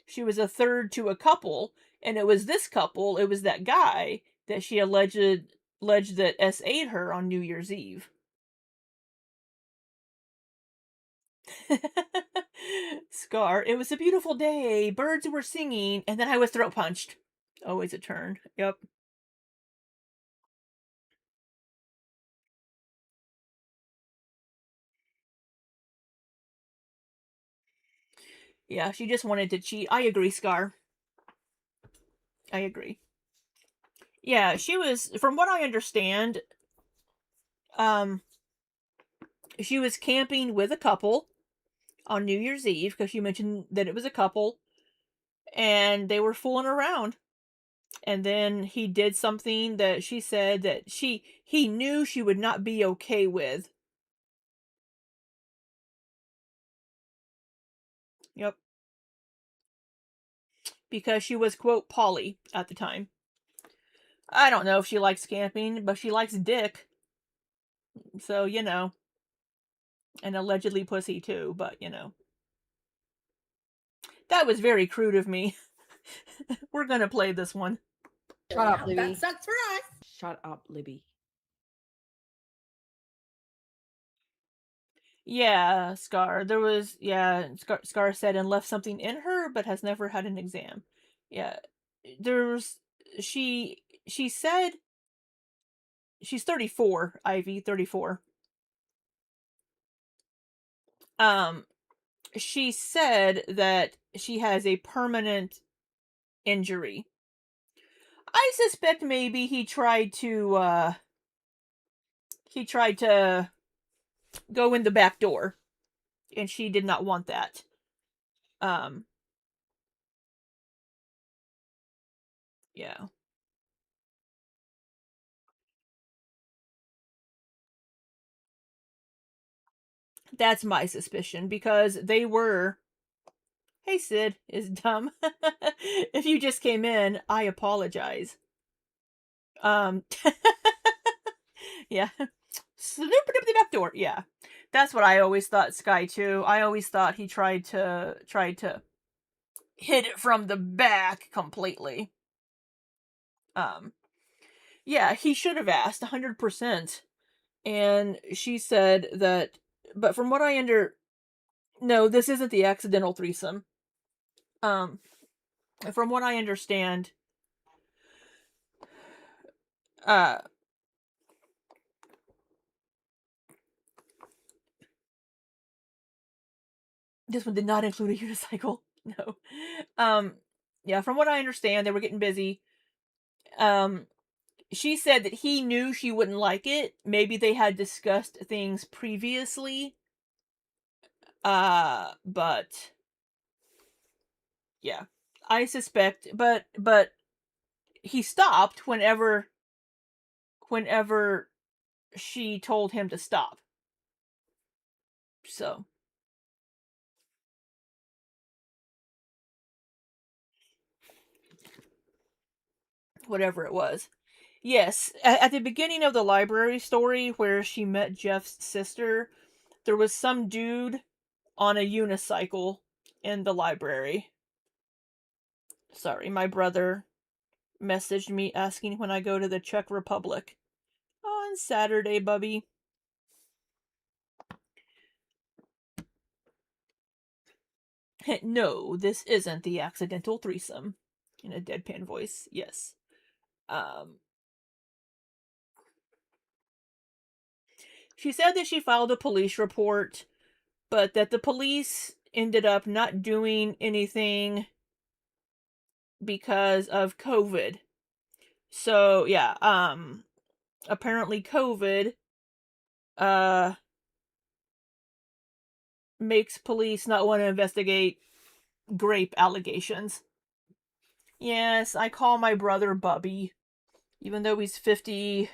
She was a third to a couple, and it was this couple, it was that guy that she alleged that SA'd her on New Year's Eve. Scar, it was a beautiful day, birds were singing, and then I was throat punched. Always a turn. Yep. Yeah, she just wanted to cheat. I agree, Scar. I agree. Yeah, she was, from what I understand, um, she was camping with a couple on New Year's Eve because you mentioned that it was a couple, and they were fooling around. And then he did something that she said that he knew she would not be okay with. Yep. Because she was, quote, poly at the time. I don't know if she likes camping, but she likes dick. So, you know. And allegedly pussy too, but you know. That was very crude of me. We're gonna play this one. Shut up, Libby. That sucks for us. Shut up, Libby. Yeah, Scar. There was, yeah, Scar said and left something in her, but has never had an exam. Yeah. There's, she said, she's 34, Ivy, 34. She said that she has a permanent injury. I suspect maybe he tried to go in the back door, and she did not want that. Yeah. That's my suspicion, because they were, hey Sid is dumb. If you just came in, I apologize. Yeah. Snoop the back door. Yeah. That's what I always thought, Sky too. I always thought he tried to hit it from the back completely. Yeah, he should have asked 100%. And she said that, but from what I no, this isn't the accidental threesome. From what I understand, uh This one did not include a unicycle. No. Yeah, from what I understand, they were getting busy. She said that he knew she wouldn't like it. Maybe they had discussed things previously. But yeah, I suspect. But he stopped whenever she told him to stop. So whatever it was. Yes, at the beginning of the library story where she met Jeff's sister, there was some dude on a unicycle in the library. Sorry, my brother messaged me asking when I go to the Czech Republic. On Saturday, bubby. No, this isn't the accidental threesome. In a deadpan voice, yes. She said that she filed a police report, but that the police ended up not doing anything because of COVID. So, yeah, apparently COVID, makes police not want to investigate grape allegations. Yes, I call my brother Bubby, even though he's 56.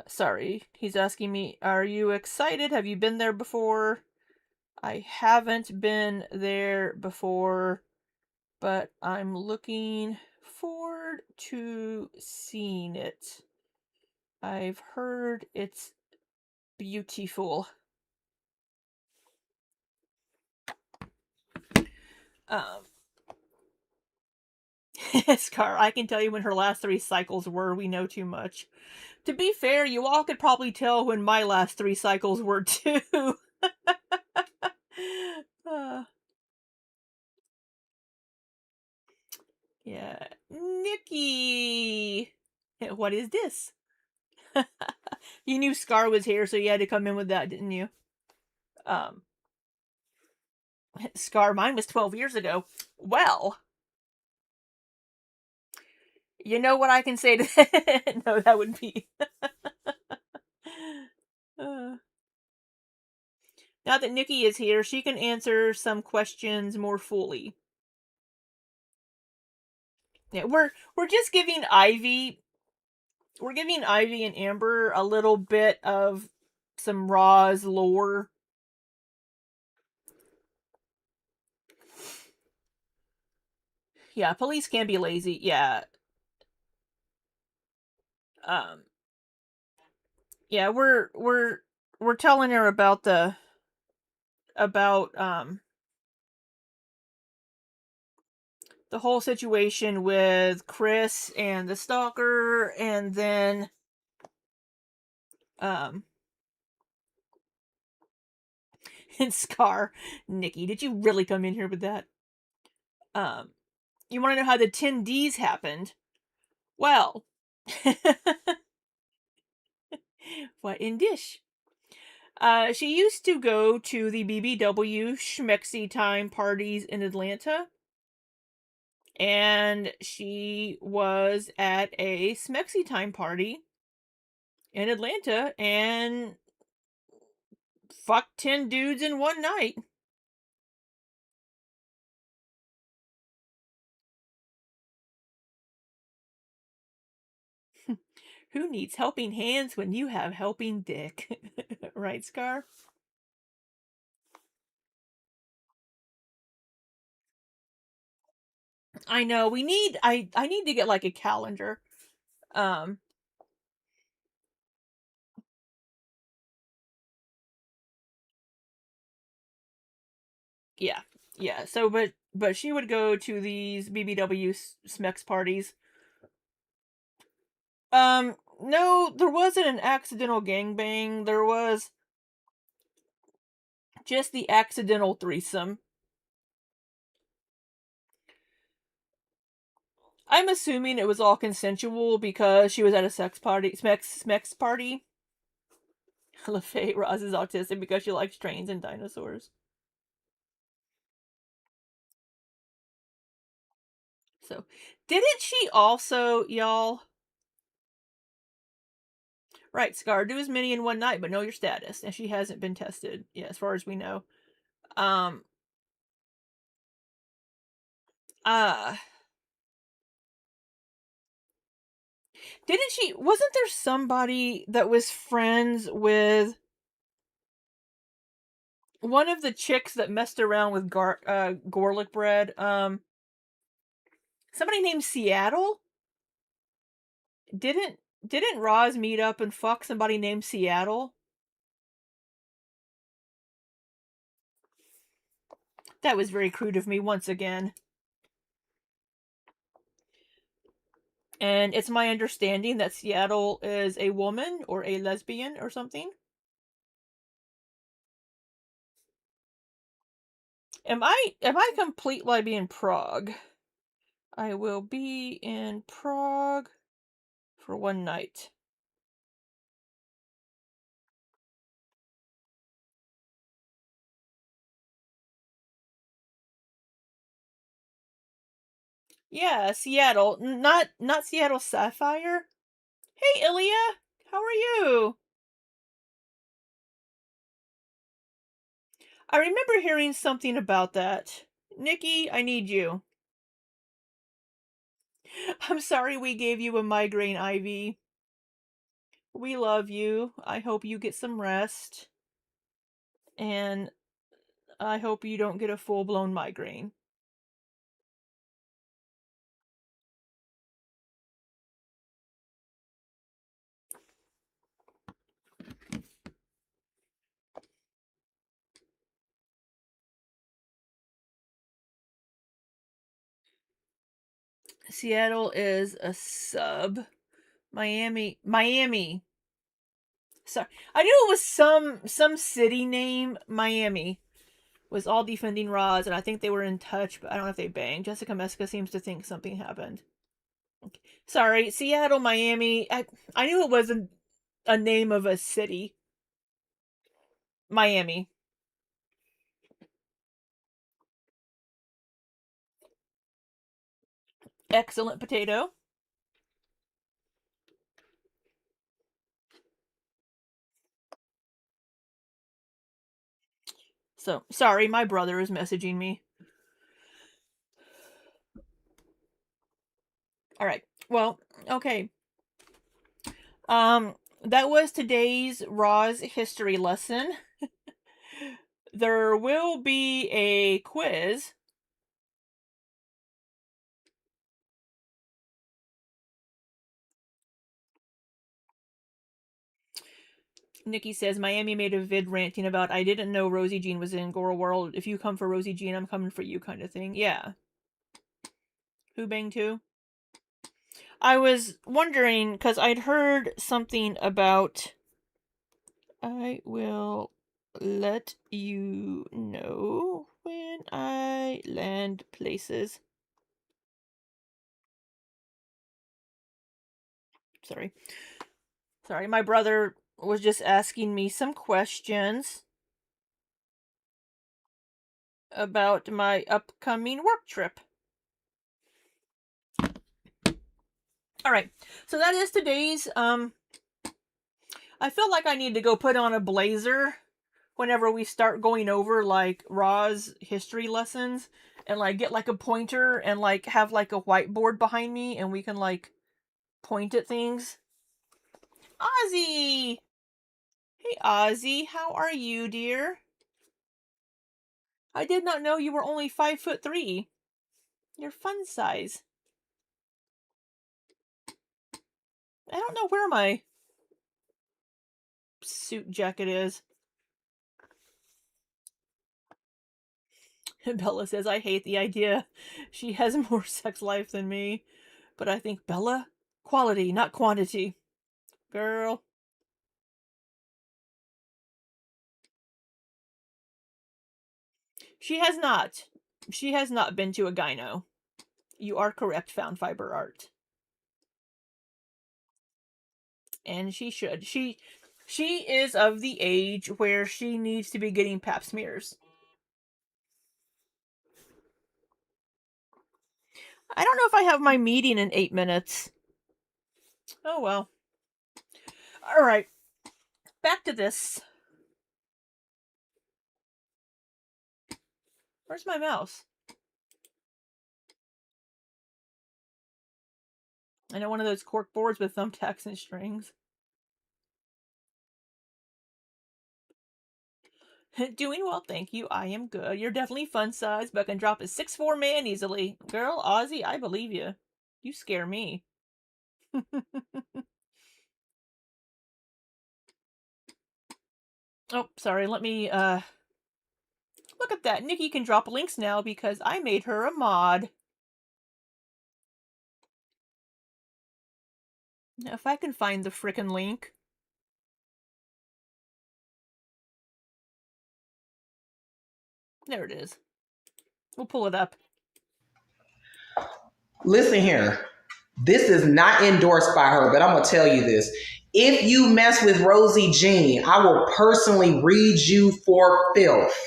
Sorry, he's asking me, are you excited? Have you been there before? I haven't been there before, but I'm looking forward to seeing it. I've heard it's beautiful. Um, Scar, I can tell you when her last 3 cycles were. We know too much. To be fair, you all could probably tell when my last 3 cycles were too. Yeah. Nikki! What is this? You knew Scar was here, so you had to come in with that, didn't you? Scar, mine was 12 years ago. Well, you know what I can say to that? No, that would be... Now that Nikki is here, she can answer some questions more fully. Yeah, we're just giving Ivy and Amber a little bit of some Roz lore. Yeah, police can be lazy. Yeah. Yeah, we're telling her about the whole situation with Chris and the stalker, and then and Scar. Nikki, did you really come in here with that? You want to know how the 10Ds happened? Well, what in dish? She used to go to the BBW Schmexy Time parties in Atlanta. And she was at a Smexy Time party in Atlanta and fucked 10 dudes in one night. Who needs helping hands when you have helping dick? Right, Scar? I know, I need to get like a calendar. Yeah. Yeah. So but she would go to these BBW Smex parties. No, there wasn't an accidental gangbang. There was just the accidental threesome. I'm assuming it was all consensual because she was at a sex party, Smex party. LaFay, Roz is autistic because she likes trains and dinosaurs. So, didn't she also, y'all? Right, Scar, do as many in one night, but know your status. And she hasn't been tested, yeah, as far as we know. Uh, didn't she, wasn't there somebody that was friends with one of the chicks that messed around with garlic bread? Somebody named Seattle? Didn't Roz meet up and fuck somebody named Seattle? That was very crude of me once again. And it's my understanding that Seattle is a woman or a lesbian or something. Am I complete while I be in Prague? I will be in Prague for one night. Yeah, Seattle. Not Seattle Sapphire. Hey Ilya, how are you? I remember hearing something about that. Nikki, I need you. I'm sorry we gave you a migraine, Ivy. We love you. I hope you get some rest. And I hope you don't get a full-blown migraine. Seattle is a sub. Miami. Sorry, I knew it was some city name. Miami was all defending Roz, and I think they were in touch, but I don't know if they banged. Jessica Meska seems to think something happened. Okay. Sorry, Seattle, Miami. I knew it wasn't a name of a city. Miami. Excellent potato. So, sorry, my brother is messaging me. Alright, well, okay. That was today's Roz history lesson. There will be a quiz. Nikki says Miami made a vid ranting about I didn't know Rosie Jean was in Gore World. If you come for Rosie Jean, I'm coming for you kind of thing. Yeah. Who banged who? I was wondering because I'd heard something about I will let you know when I land places. Sorry. Sorry, my brother was just asking me some questions about my upcoming work trip. Alright, so that is today's, I feel like I need to go put on a blazer whenever we start going over, like, Roz history lessons, and, like, get, like, a pointer and, like, have, like, a whiteboard behind me, and we can, like, point at things. Ozzy! Hey, Ozzy, how are you, dear? I did not know you were only 5'3". You're fun size. I don't know where my suit jacket is. Bella says, I hate the idea. She has more sex life than me. But I think, Bella, quality, not quantity. Girl. She has not. She has not been to a gyno. You are correct, Found Fiber Art. And she should. She is of the age where she needs to be getting pap smears. I don't know if I have my meeting in 8 minutes. Oh well. Alright. Back to this. Where's my mouse? I know, one of those cork boards with thumbtacks and strings. Doing well, thank you. I am good. You're definitely fun size, but can drop a 6'4" man easily. Girl, Ozzy, I believe you. You scare me. Oh, sorry. Let me, look at that. Nikki can drop links now because I made her a mod. Now, if I can find the frickin' link. There it is. We'll pull it up. Listen here. This is not endorsed by her, but I'm going to tell you this. If you mess with Rosie Jean, I will personally read you for filth.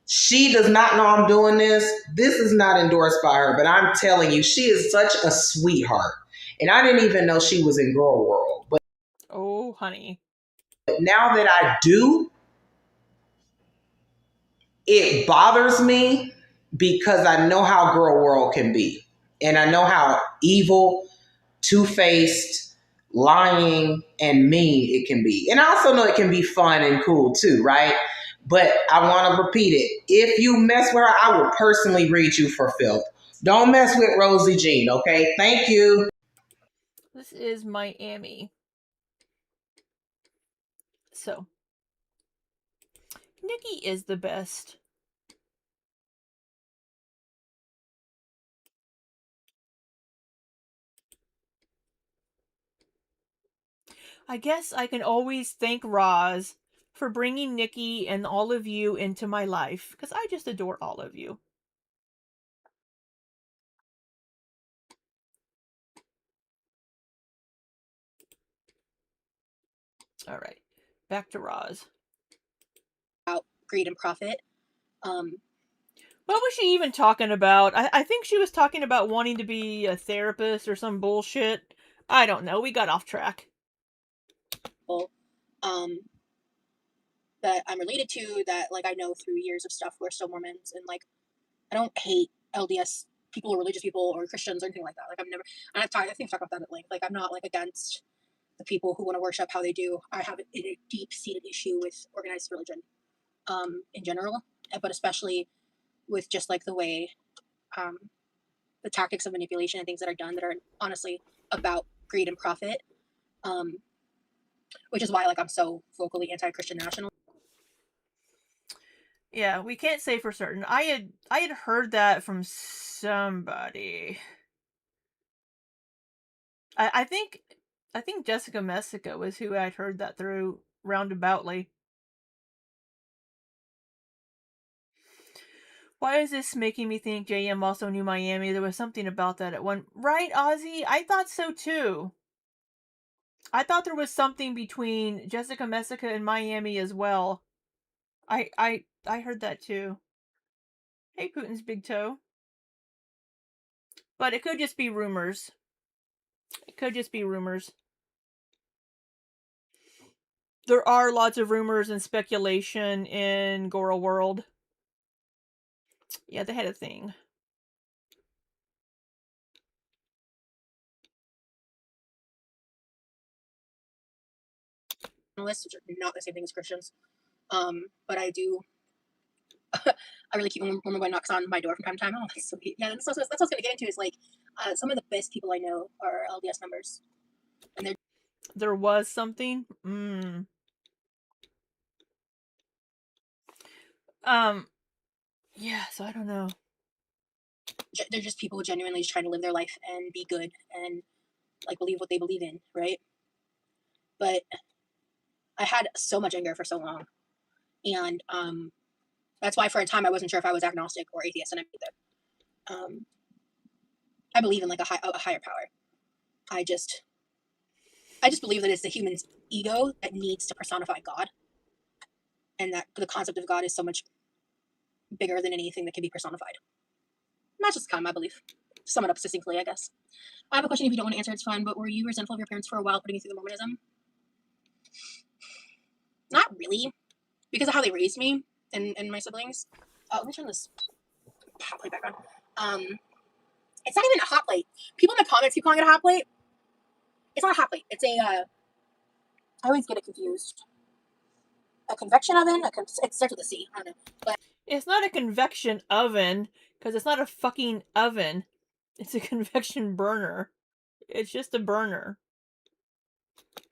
She does not know I'm doing this. This is not endorsed by her, but I'm telling you, she is such a sweetheart. And I didn't even know she was in Girl World. But oh, honey. Now that I do, it bothers me because I know how Girl World can be. And I know how evil, two-faced, lying, and mean it can be. And I also know it can be fun and cool too, right? But I want to repeat it. If you mess with her, I will personally read you for filth. Don't mess with Rosie Jean, okay? Thank you. This is Miami. So, Nikki is the best. I guess I can always thank Roz for bringing Nikki and all of you into my life, because I just adore all of you. All right, back to Roz. About greed and profit. What was she even talking about? I think she was talking about wanting to be a therapist or some bullshit. I don't know. We got off track. That I'm related to, that like I know through years of stuff who are still Mormons, and like I don't hate LDS people or religious people or Christians or anything like that. Like I've never, and I think I've talked about that at length. Like I'm not like against the people who want to worship how they do. I have a deep seated issue with organized religion, in general, but especially with just like the way, the tactics of manipulation and things that are done that are honestly about greed and profit, which is why like I'm so vocally anti-Christian national. Yeah, we can't say for certain. I had heard that from somebody. I think Jessica Messica was who I'd heard that through roundaboutly. Why is this making me think JM also knew Miami? There was something about that at one. Right, Ozzy? I thought so too. I thought there was something between Jessica Messica and Miami as well. I heard that too. Hey, Putin's big toe. But it could just be rumors. It could just be rumors. There are lots of rumors and speculation in Goro World. Yeah, they had a thing. Which are not the same thing as Christians. But I do. I really keep when my knocks on my door from time to time. Oh, that's so sweet. Yeah, that's what I was gonna get into. Is like some of the best people I know are LDS members, and there was something. Yeah. So I don't know. They're just people genuinely just trying to live their life and be good and like believe what they believe in, right? But I had so much anger for so long, and that's why for a time I wasn't sure if I was agnostic or atheist, and I'm either. I believe in like a higher power. I just believe that it's the humans ego that needs to personify God, and that the concept of God is so much bigger than anything that can be personified. And that's just kind of my belief. To sum it up succinctly, I guess. I have a question. If you don't want to answer, it's fine. But were you resentful of your parents for a while putting you through the Mormonism? Not really, because of how they raised me and my siblings. Let me turn this hot plate back on. It's not even a hot plate. People in the comments keep calling it a hot plate. It's not a hot plate. It's a. I always get it confused. A convection oven. It starts with a C. I don't know. But It's not a convection oven, because it's not a fucking oven. It's a convection burner. It's just a burner.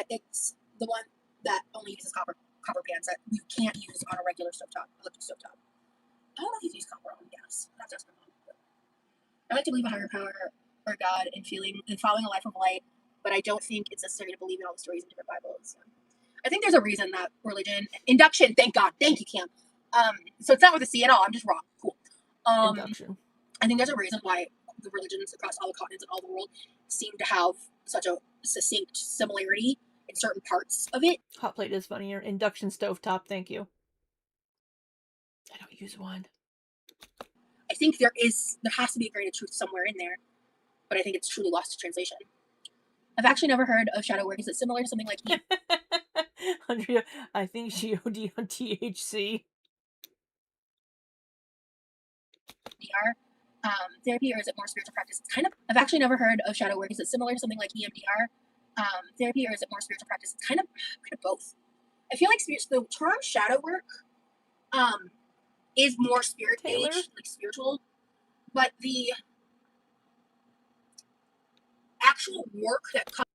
it's the one that only uses copper pans that you can't use on a regular stovetop, electric stovetop. I don't know if you can use copper on gas. That's just my mom. But I like to believe a higher power or God and following a life of light, but I don't think it's necessary to believe in all the stories in different Bibles. I think there's a reason that religion induction. Thank God. Thank you, Cam. So it's not with a C at all. I'm just wrong. Cool. Induction. I think there's a reason why the religions across all the continents and all the world seem to have such a succinct similarity in certain parts of it. Hot plate is funnier. Induction stovetop, thank you. I don't use one. I think there has to be a grain of truth somewhere in there, but I think it's truly lost to translation. I've actually never heard of shadow work. Is it similar to something like Andrea, I think she OD on THC. EMDR therapy, or is it more spiritual practice? It's kind of. I've actually never heard of shadow work. Is it similar to something like EMDR therapy, or is it more spiritual practice? It's kind of both. I feel like the term shadow work is more spirit-based, like spiritual, but the actual work that comes.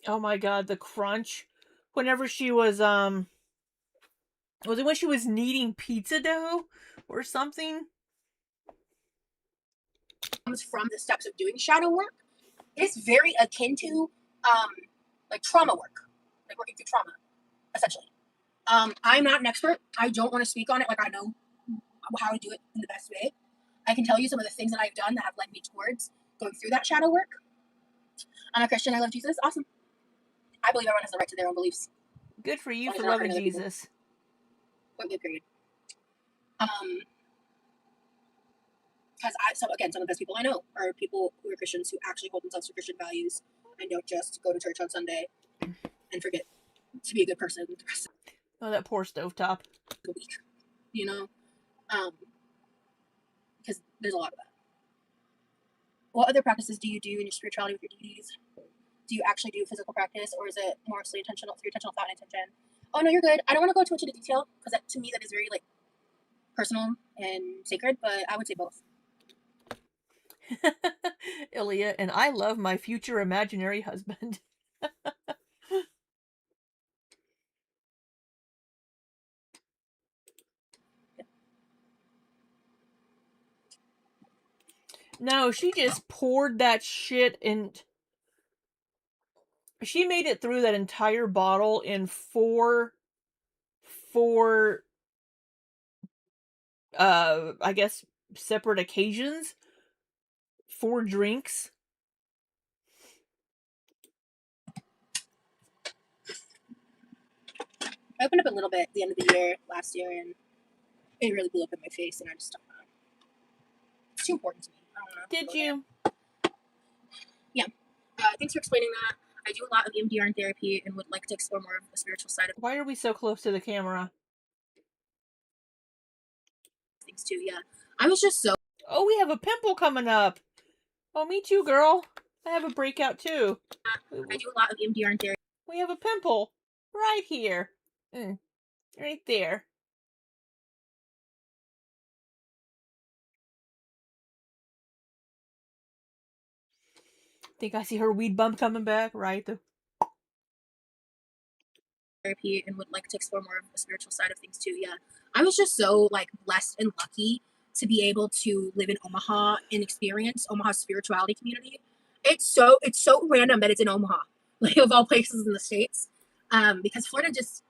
Oh my god, the crunch. Whenever she was was it when she was kneading pizza dough or something? Comes from the steps of doing shadow work is very akin to like trauma work, like working through trauma, essentially. I'm not an expert. I don't want to speak on it like I know how to do it in the best way. I can tell you some of the things that I've done that have led me towards going through that shadow work. I'm a Christian. I love Jesus. Awesome. I believe everyone has the right to their own beliefs. Good for you for loving Jesus. Point blank period. Because some of the best people I know are people who are Christians who actually hold themselves to Christian values and don't just go to church on Sunday and forget to be a good person the rest Oh, that poor stovetop. of the week. You know? Because there's a lot of that. What other practices do you do in your spirituality with your deities? Do you actually do physical practice, or is it mostly intentional thought and intention? Oh no, you're good. I don't want to go too much into detail because to me that is very like personal and sacred, but I would say both. Ilya, and I love my future imaginary husband. No, she just poured that shit in. She made it through that entire bottle in four I guess separate occasions. 4 drinks. I opened up a little bit at the end of the year last year, and it really blew up in my face, and I just don't know. It's too important to me. I don't know. Did you? Yeah. Thanks for explaining that. I do a lot of EMDR and therapy and would like to explore more of the spiritual side of Why are we so close to the camera? things too. Yeah. I was just so. Oh, we have a pimple coming up. Oh, me too, girl. I have a breakout too. I do a lot of EMDR and therapy. We have a pimple right here. Right there. Think I see her weed bump coming back, right? Therapy and would like to explore more of the spiritual side of things too. Yeah. I was just so like blessed and lucky to be able to live in Omaha and experience Omaha's spirituality community. It's so random that it's in Omaha, like of all places in the States. Because Florida just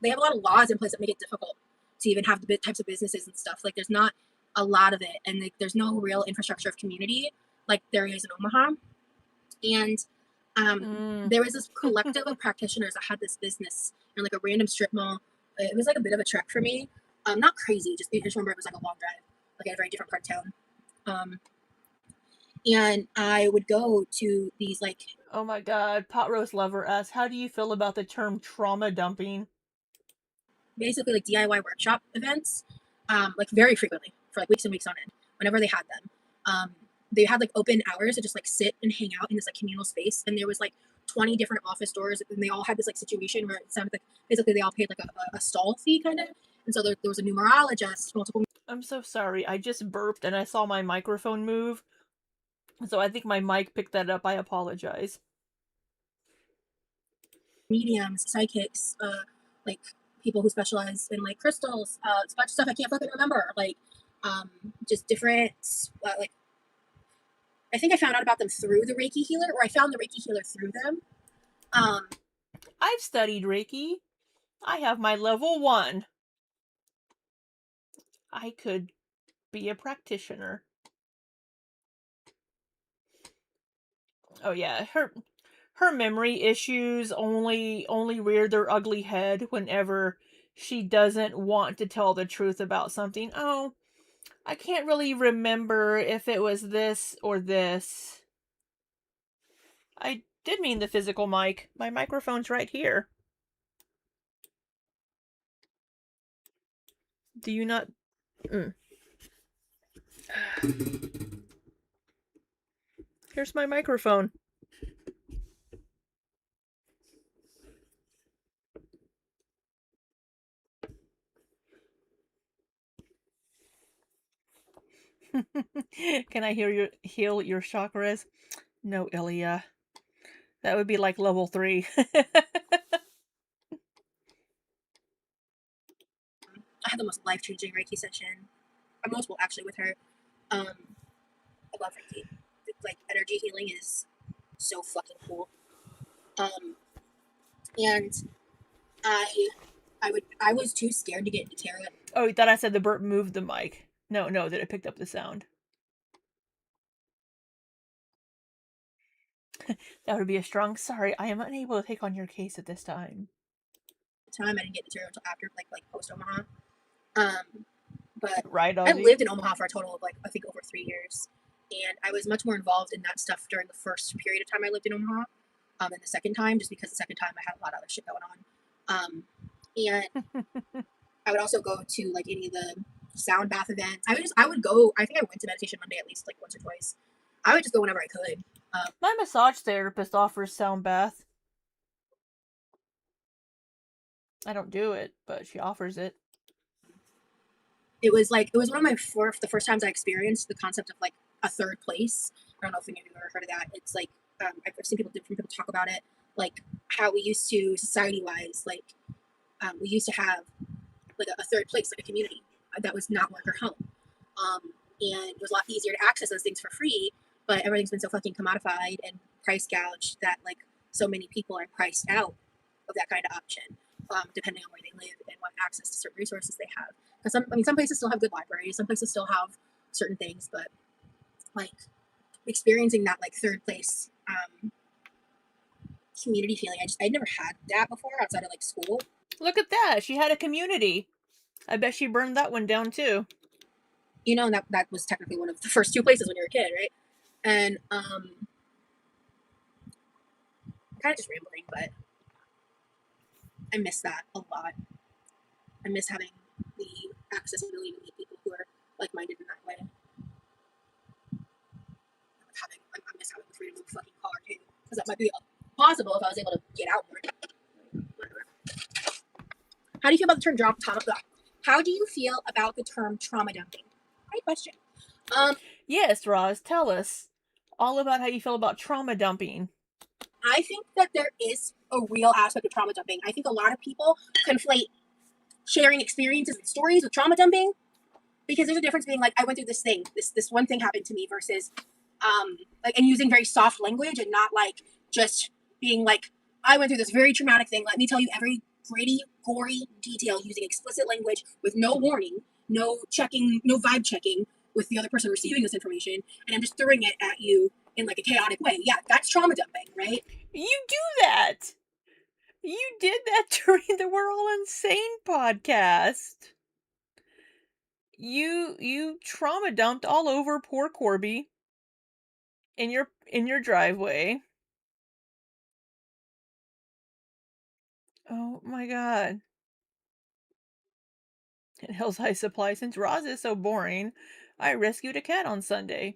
they have a lot of laws in place that make it difficult to even have the types of businesses and stuff. Like there's not a lot of it, and like, there's no real infrastructure of community like there is in Omaha. And There was this collective of practitioners that had this business in like a random strip mall. It was like a bit of a trek for me. Not crazy, just I just remember it was like a long drive, like in a very different part of town. And I would go to these like Oh my god, Pot Roast Lover asks, how do you feel about the term trauma dumping? basically like DIY workshop events, like very frequently for like weeks and weeks on end. Whenever they had them, they had like open hours to just like sit and hang out in this like communal space, and there was like 20 different office doors, and they all had this like situation where it sounded like basically they all paid like a stall fee kind of, and so there was a numerologist, multiple. I'm so sorry. I just burped and I saw my microphone move. So I think my mic picked that up. I apologize. Mediums, psychics, like people who specialize in like crystals, a bunch of stuff I can't fucking remember. Like, just different, like, I think I found out about them through the Reiki healer, or I found the Reiki healer through them. I've studied Reiki. I have my level 1. I could be a practitioner. Oh yeah, her memory issues only rear their ugly head whenever she doesn't want to tell the truth about something. Oh, I can't really remember if it was this or this. I did mean the physical mic. My microphone's right here. Do you not... Here's my microphone. Can I heal your chakras? No, Ilya. That would be like level 3. I had the most life-changing Reiki session. Multiple actually with her. I love Reiki. Like energy healing is so fucking cool. And I was too scared to get into tarot. Oh, you thought I said the burp moved the mic. No, that it picked up the sound. That would be a strong sorry. I am unable to take on your case at this time. I didn't get into tarot until after like post Omaha. But right, I lived in Omaha for a total of like I think over 3 years, and I was much more involved in that stuff during the first period of time I lived in Omaha, and the second time just because the second time I had a lot of other shit going on, and I would also go to like any of the sound bath events. I would go. I think I went to Meditation Monday at least like once or twice. I would just go whenever I could. My massage therapist offers sound bath. I don't do it, but she offers it. It was one of the first times I experienced the concept of like a third place. I don't know if any of you have ever heard of that. It's like I've seen different people talk about it, like how we used to society-wise, like we used to have like a third place, like a community that was not work or home, and it was a lot easier to access those things for free. But everything's been so fucking commodified and price gouged that like so many people are priced out of that kind of option, depending on where they live and what access to certain resources they have. Because some places still have good libraries, some places still have certain things, but like experiencing that like third place community feeling, I'd never had that before outside of like school. Look at that, she had a community. I bet she burned that one down too. You know, and that was technically one of the first 2 places when you were a kid, right? And I'm kind of just rambling, but I miss that a lot. I miss having the accessibility to meet people who are like-minded in that way. I miss having the freedom of a fucking car too, because that might be possible if I was able to get out more. Whatever. How do you feel about the term trauma? How do you feel about the term trauma dumping? Great question. Yes, Roz, tell us all about how you feel about trauma dumping. I think that there is a real aspect of trauma dumping. I think a lot of people conflate sharing experiences and stories with trauma dumping, because there's a difference being like, I went through this thing, this one thing happened to me, versus like, and using very soft language and not like just being like, I went through this very traumatic thing, let me tell you every gritty, gory detail using explicit language with no warning, no vibe checking with the other person receiving this information, and I'm just throwing it at you in like a chaotic way. Yeah, that's trauma dumping, right? You do that. You did that during the We're All Insane podcast. You trauma dumped all over poor Corby in your driveway. Oh my god. At Hill's High Supply, since Roz is so boring, I rescued a cat on Sunday.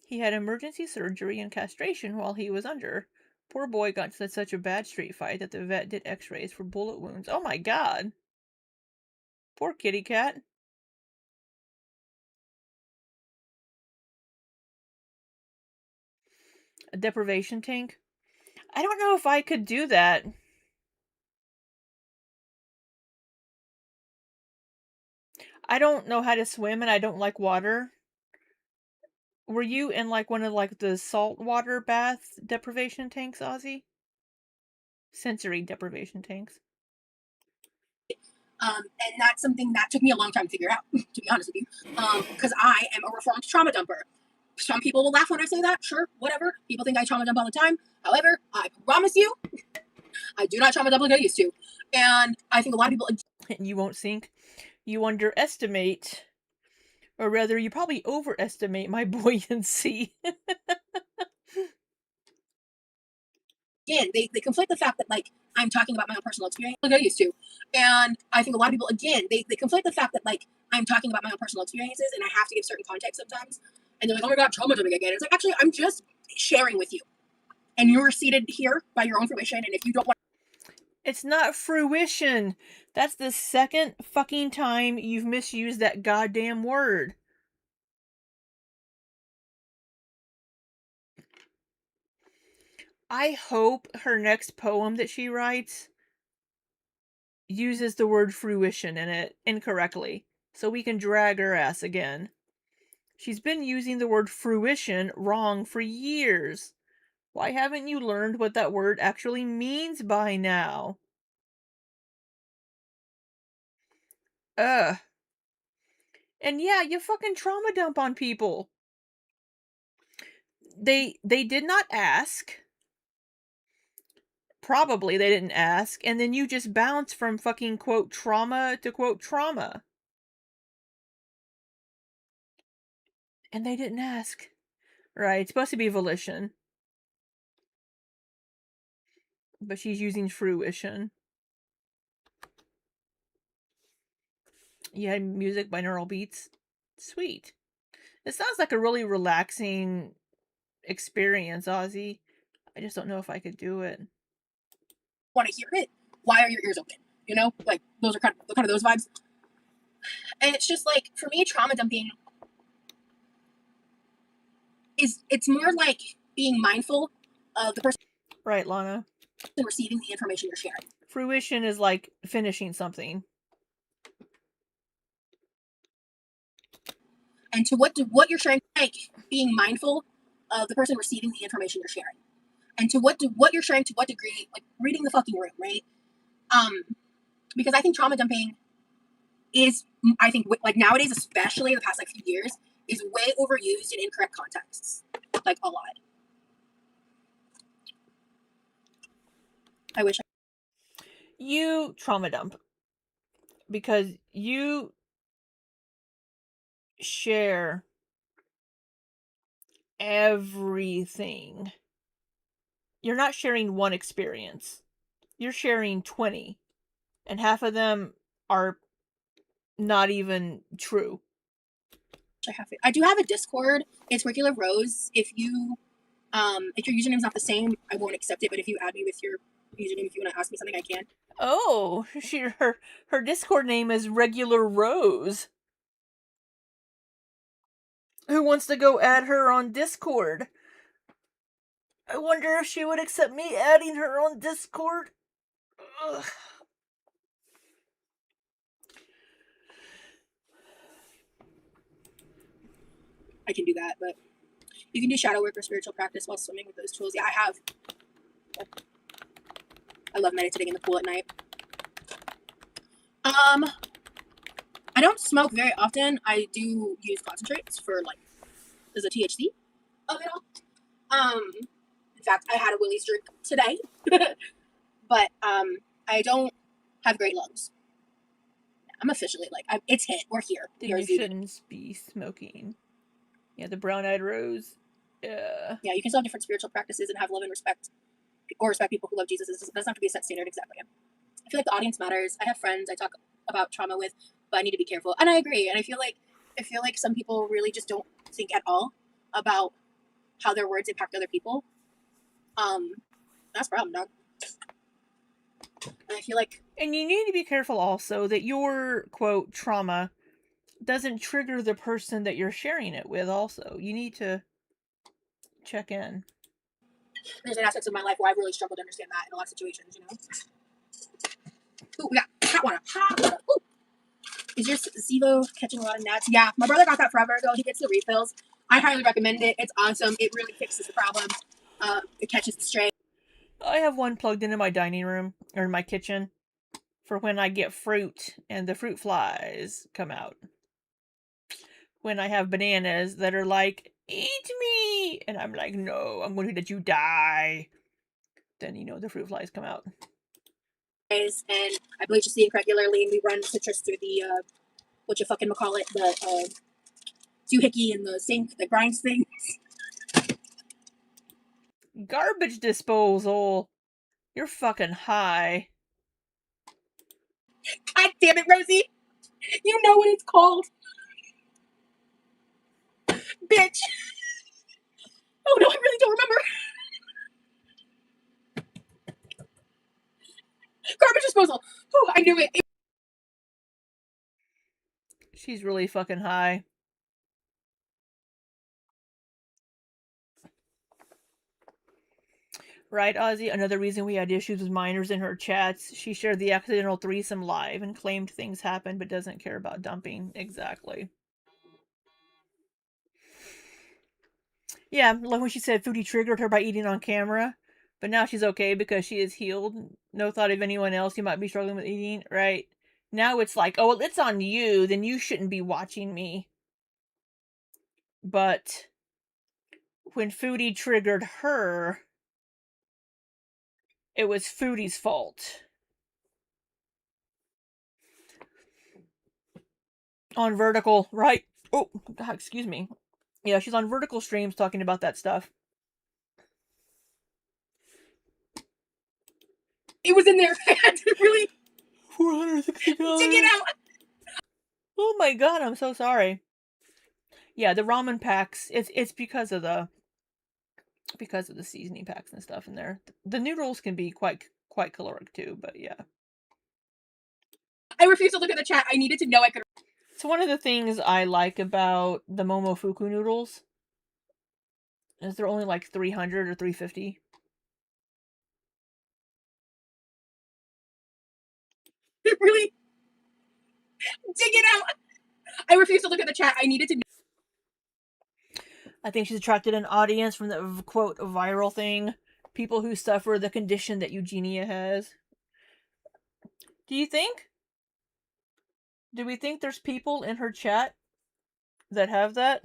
He had emergency surgery and castration while he was under. Poor boy got into such a bad street fight that the vet did x-rays for bullet wounds. Oh my god. Poor kitty cat. A deprivation tank? I don't know if I could do that. I don't know how to swim and I don't like water. Were you in like one of like the saltwater bath deprivation tanks, Ozzy? Sensory deprivation tanks. And that's something that took me a long time to figure out, to be honest with you, because I am a reformed trauma dumper. Some people will laugh when I say that. Sure, whatever. People think I trauma dump all the time. However, I promise you, I do not trauma dump like I used to. And I think a lot of people. You won't sink. You underestimate, or rather, you probably overestimate my buoyancy. Again, they conflate the fact that like I'm talking about my own personal experience like I used to. And I think a lot of people again, they conflate the fact that like I'm talking about my own personal experiences and I have to give certain context sometimes. And they're like, oh my god, trauma dumping again. It's like actually I'm just sharing with you. And you're seated here by your own fruition, and if you don't want It's not fruition. That's the second fucking time you've misused that goddamn word. I hope her next poem that she writes uses the word fruition in it incorrectly, so we can drag her ass again. She's been using the word fruition wrong for years. Why haven't you learned what that word actually means by now? Ugh. And yeah, you fucking trauma dump on people. They did not ask. Probably they didn't ask, and then you just bounce from fucking quote trauma to quote trauma. And they didn't ask. Right, it's supposed to be volition. But she's using fruition. You had music binaural beats. Sweet. It sounds like a really relaxing experience, Ozzy. I just don't know if I could do it. want to hear it, why are your ears open? You know, like those are kind of those vibes. And it's just like for me, trauma dumping it's more like being mindful of the person Right, Lana. receiving the information you're sharing. Fruition is like finishing something. And to what you're sharing, like being mindful of the person receiving the information you're sharing. And to what you're sharing, to what degree, like reading the fucking room, right? Because I think trauma dumping is, I think, like nowadays, especially the past like few years, is way overused in incorrect contexts, like a lot. I wish You trauma dump because you share everything. You're not sharing one experience. You're sharing 20. And half of them are not even true. I do have a Discord. It's regular Rose. If your username's not the same, I won't accept it. But if you add me with your username, if you want to ask me something, I can. Oh, her Discord name is Regular Rose. Who wants to go add her on Discord? I wonder if she would accept me adding her on Discord. Ugh. I can do that, but you can do shadow work or spiritual practice while swimming with those tools. Yeah, I have. I love meditating in the pool at night. I don't smoke very often. I do use concentrates for like, there's a THC of it all. In fact, I had a Willie's drink today. But I don't have great lungs. I'm officially like, it's hit. We're here. Then you shouldn't be smoking. Yeah, the brown-eyed rose. Yeah, you can still have different spiritual practices and have love and respect, or respect people who love Jesus. It doesn't have to be a set standard exactly. I feel like the audience matters. I have friends I talk about trauma with, but I need to be careful. And I agree. And I feel like some people really just don't think at all about how their words impact other people. That's a problem, dog. And I feel like, and you need to be careful also that your quote trauma doesn't trigger the person that you're sharing it with. Also, you need to check in. There's an aspect of my life where I've really struggled to understand that in a lot of situations, you know. Ooh, we got hot water. Hot water. Ooh. Is your Zevo catching a lot of gnats? Yeah, my brother got that forever ago. He gets the refills. I highly recommend it. It's awesome. It really fixes the problem. It catches the stray. I have one plugged into my dining room or in my kitchen for when I get fruit and the fruit flies come out. When I have bananas that are like, eat me! And I'm like, no, I'm going to let you die. Then, the fruit flies come out. And I bleach the sink regularly, and we run citrus through the, the doohickey in the sink that grinds things. Garbage disposal. You're fucking high. God damn it, Rosie! You know what it's called. Bitch! Oh no, I really don't remember. Garbage disposal. Oh, I knew it. She's really fucking high. Right, Ozzy? Another reason we had issues with minors in her chats. She shared the accidental threesome live and claimed things happened but doesn't care about dumping. Exactly. Yeah, like when she said Foodie triggered her by eating on camera, but now she's okay because she is healed. No thought of anyone else who might be struggling with eating, right? Now it's like, oh, well, it's on you, then you shouldn't be watching me. But when Foodie triggered her, it was Foodie's fault. On Vertical, right? Oh, God, excuse me. Yeah, she's on Vertical streams talking about that stuff. It was in there. I had to really $460. dig it out. Oh my God, I'm so sorry. Yeah, the ramen packs. It's because of the seasoning packs and stuff in there. The noodles can be quite caloric too, but yeah. I refuse to look at the chat. I needed to know I could. So one of the things I like about the Momofuku noodles is they're only like 300 or 350. Really dig it out. I refuse to look at the chat. I needed to. I think she's attracted an audience from the quote viral thing. People who suffer the condition that Eugenia has. Do you think? Do we think there's people in her chat that have that?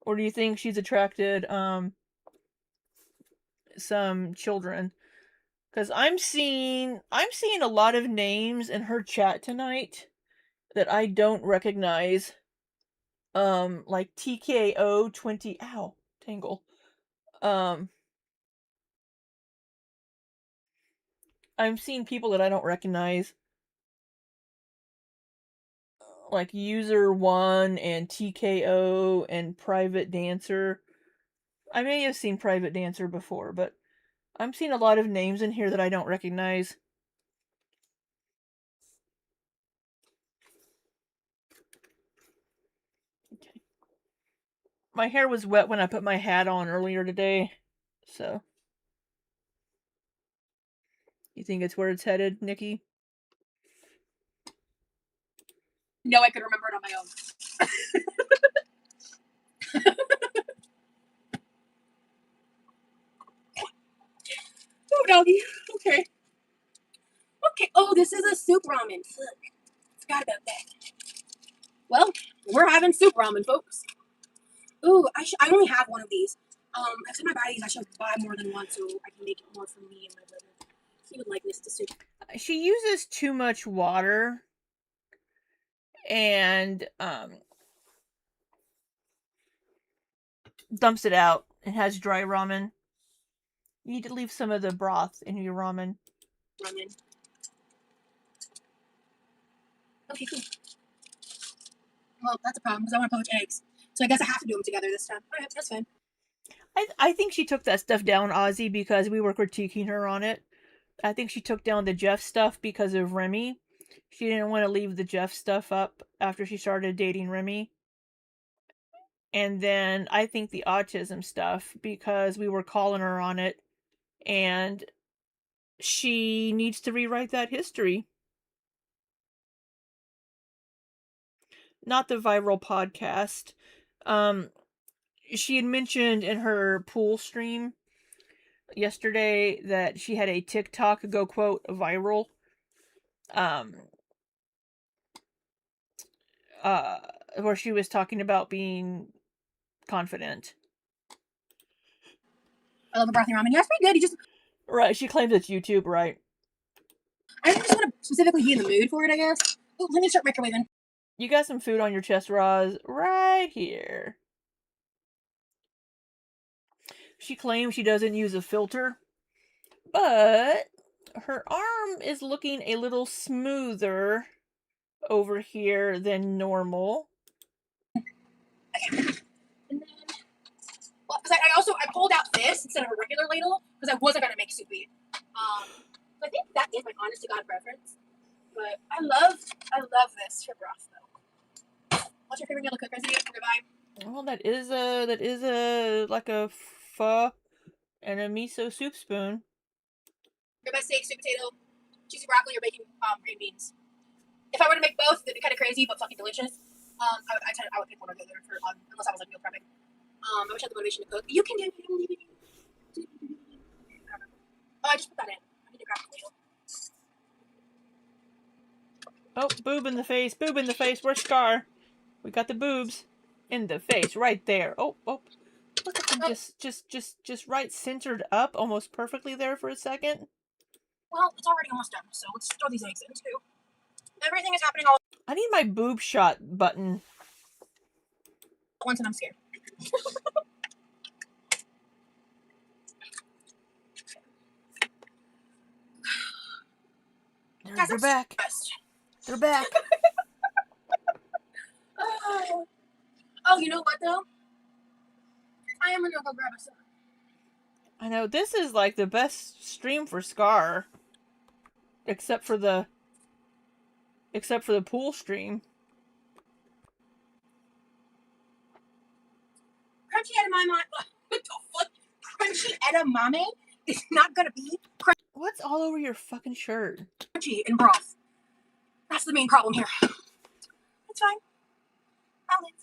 Or do you think she's attracted some children? Because I'm seeing a lot of names in her chat tonight that I don't recognize. Like TKO 20. Ow, tangle. I'm seeing people that I don't recognize. Like User 1 and TKO and Private Dancer. I may have seen Private Dancer before, but I'm seeing a lot of names in here that I don't recognize. Okay. My hair was wet when I put my hat on earlier today, so. You think it's where it's headed, Nikki? No, I could remember it on my own. Oh, doggy. Okay. Okay. Oh, this is a soup ramen. Fuck. Forgot about that. Well, we're having soup ramen, folks. Ooh, I only have one of these. I've said my buddies I should buy more than one so I can make it more for me and my brother. He would like this to soup. She uses too much water and dumps it out and has dry ramen. You need to leave some of the broth in your ramen. Ramen. Okay, cool. Well, that's a problem because I want to poach eggs. So I guess I have to do them together this time. Alright, that's fine. I think she took that stuff down, Ozzy, because we were critiquing her on it. I think she took down the Jeff stuff because of Remy. She didn't want to leave the Jeff stuff up after she started dating Remy. And then I think the autism stuff because we were calling her on it and she needs to rewrite that history. Not the viral podcast. She had mentioned in her pool stream yesterday that she had a TikTok go quote viral. Where she was talking about being confident. I love a brothy ramen. Yeah, it's pretty good. You just Right, she claims it's YouTube, right? I just want to specifically be in the mood for it, I guess. Ooh, let me start microwaving. You got some food on your chest, Roz, right here. She claims she doesn't use a filter, but her arm is looking a little smoother over here than normal. Okay. And then, well, because I pulled out this instead of a regular ladle because I wasn't gonna make soupy. So I think that is my honest to God preference. But I love this for broth though. What's your favorite meal to cook, Rosie? Ribeye. Well, that is a like a pho and a miso soup spoon. Ribeye steak, sweet potato, cheesy broccoli, or baking green beans. If I were to make both, it'd be kind of crazy but fucking delicious. I would pick one or the other for unless I was like meal prepping. I wish I had the motivation to cook. You can do it. Oh, I just put that in. I need to grab the ladle. Oh, boob in the face, boob in the face. Where's Scar? We got the boobs in the face, right there. Oh. Look at them just right centered up, almost perfectly there for a second. Well, it's already almost done, so let's throw these eggs in too. Everything is happening all I need my boob shot button. at once and I'm scared. They're back. They're back. Oh, you know what though? I am gonna go grab a soda. I know, this is like the best stream for Scar. Except for the pool stream. Crunchy edamame. What the fuck? Crunchy edamame is not gonna be crunchy. What's all over your fucking shirt? Crunchy in broth. That's the main problem here. It's fine. I'll live.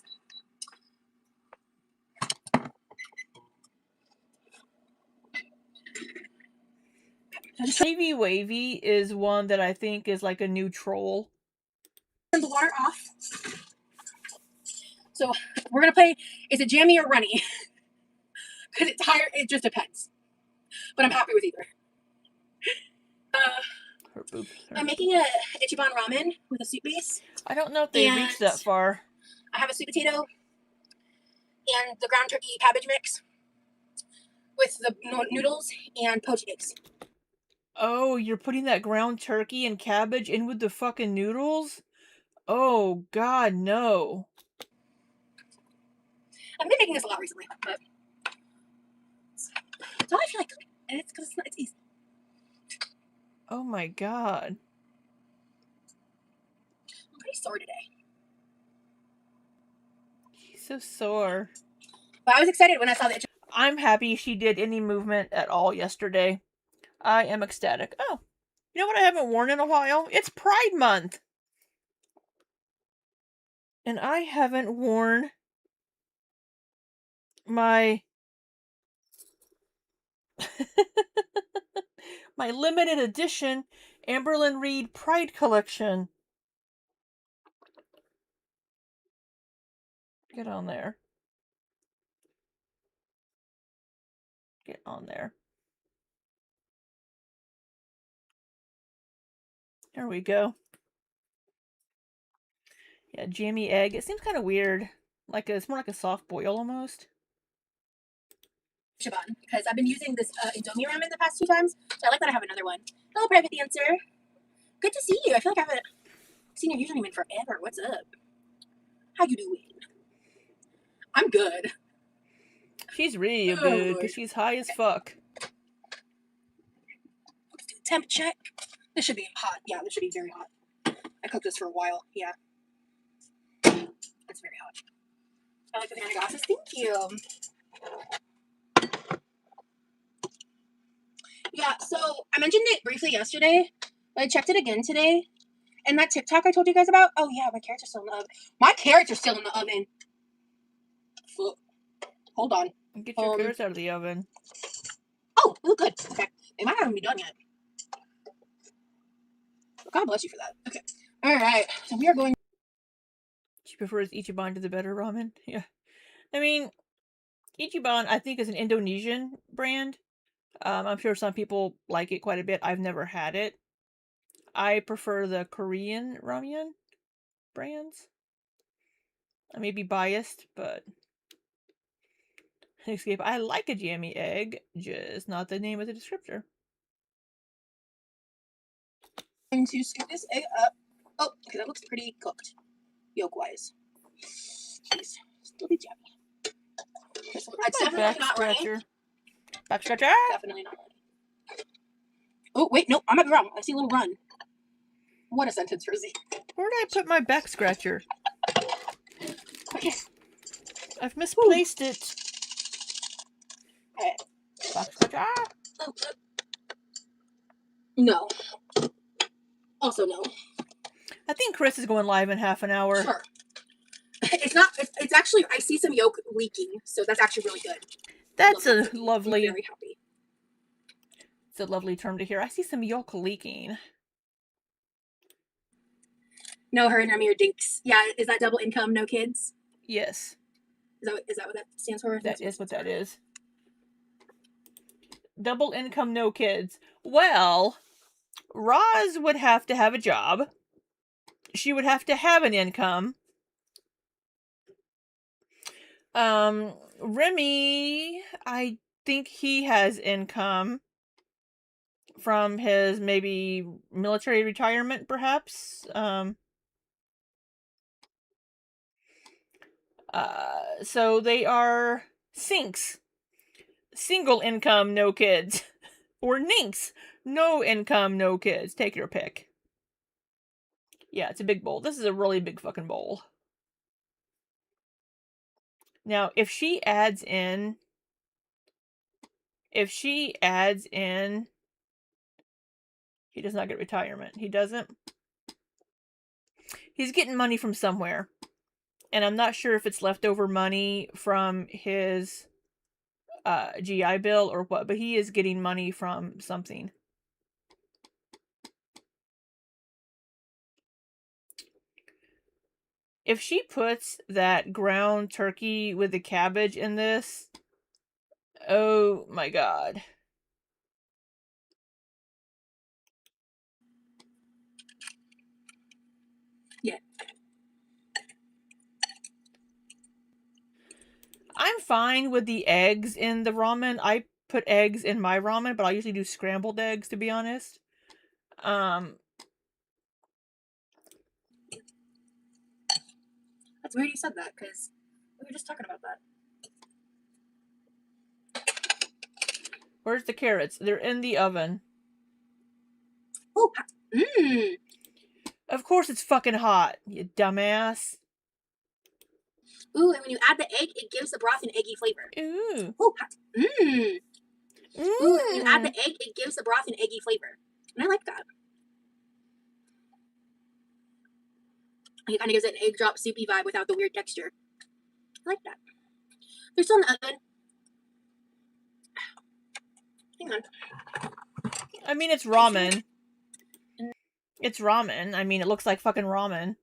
Shavy Wavy is one that I think is like a new troll. Turn the water off. So we're gonna play. Is it jammy or runny? Because it's higher. It just depends. But I'm happy with either. Her boobs. I'm making a Ichiban ramen with a soup base. I don't know if they reached that far. I have a sweet potato and the ground turkey cabbage mix with the noodles and poached eggs. Oh, you're putting that ground turkey and cabbage in with the fucking noodles? Oh, God, no. I've been making this a lot recently, but it's all I feel like cooking. And it's because it's easy. Oh, my God. I'm pretty sore today. He's so sore. But I was excited when I saw that. I'm happy she did any movement at all yesterday. I am ecstatic. Oh, you know what I haven't worn in a while? It's Pride Month. And I haven't worn my my limited edition Amberlyn Reed Pride collection. Get on there. on there. There we go. Yeah, jammy egg. It seems kind of weird. It's more like a soft boil almost. Shaban, because I've been using this Indomie ramen the past 2 times, so I like that I have another one. Hello, private dancer. Good to see you. I feel like I haven't seen your username in forever. What's up? How you doing? I'm good. She's really good because she's high as fuck. Let's do a temp check. This should be hot. Yeah, this should be very hot. I cooked this for a while. Yeah. It's very hot. I like the banana glasses. Thank you. Yeah, so I mentioned it briefly yesterday, but I checked it again today. And that TikTok I told you guys about, oh yeah, my carrots are still in the oven. My carrots are still in the oven. Hold on. Get your carrots out of the oven. Oh, they look good. Okay. They might not even be done yet. God bless you for that. Okay. Alright. So we are going. She prefers Ichiban to the better ramen. Yeah. I mean, Ichiban, I think, is an Indonesian brand. I'm sure some people like it quite a bit. I've never had it. I prefer the Korean ramen brands. I may be biased, but escape. I like a jammy egg, just not the name of the descriptor. I'm going to scoop this egg up. Oh, okay, that looks pretty cooked, yolk-wise. Jeez, still be jammy. It's definitely not running. Back scratcher. Definitely not running. Oh wait, no, I might be wrong. I see a little run. What a sentence, Rosie. Where did I put my back scratcher? Okay. I've misplaced it. Okay. Back scratcher. Oh, no. Also no. I think Chris is going live in half an hour. Sure. It's not. It's actually. I see some yolk leaking, so that's actually really good. That's a lovely. I'm very happy. It's a lovely term to hear. I see some yolk leaking. No, her and Remy are dinks. Yeah, is that double income, no kids? Yes. Is that what that stands for? That is what that is. Double income, no kids. Well, Roz would have to have a job. She would have to have an income. Remy, I think he has income from his maybe military retirement, perhaps. So they are sinks. Single income, no kids. Or ninks. No income, no kids. Take your pick. Yeah, it's a big bowl. This is a really big fucking bowl. Now, if she adds in... he does not get retirement. He doesn't. He's getting money from somewhere. And I'm not sure if it's leftover money from his GI Bill or what, but he is getting money from something. If she puts that ground turkey with the cabbage in this, oh my god. Yeah. I'm fine with the eggs in the ramen. I put eggs in my ramen, but I usually do scrambled eggs, to be honest. That's weird you said that, because we were just talking about that. Where's the carrots? They're in the oven. Oh, mmm. Of course it's fucking hot, you dumbass. Ooh, and when you add the egg, it gives the broth an eggy flavor. Ooh. Oh, mmm. Ooh, and when you add the egg, it gives the broth an eggy flavor. And I like that. It kind of gives it an egg drop soupy vibe without the weird texture. I like that. They're still in the oven. Hang on. I mean, it's ramen. It's ramen. I mean, it looks like fucking ramen.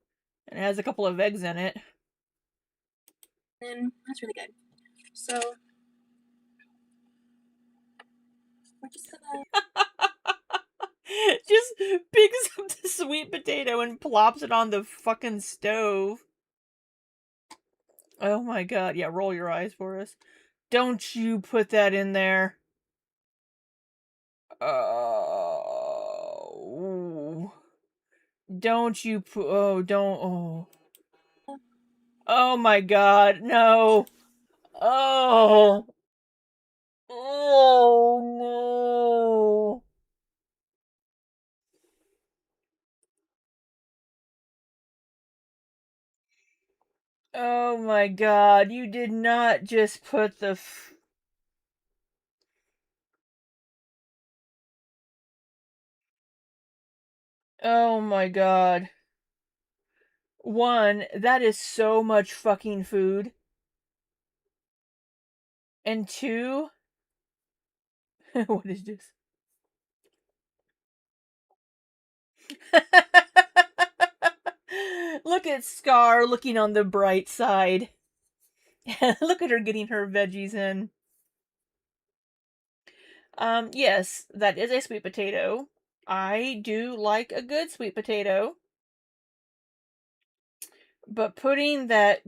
And it has a couple of eggs in it. And that's really good. So, We're just gonna. Just picks up the sweet potato and plops it on the fucking stove. Oh my god. Yeah, roll your eyes for us. Don't you put that in there. Oh. Don't you put. Oh, don't. Oh. Oh my god. No. Oh. Oh no. Oh my god. You did not just put the. Oh my god. One, that is so much fucking food. And two, what is this? Look at Scar looking on the bright side. Look at her getting her veggies in. Yes, that is a sweet potato. I do like a good sweet potato. But putting that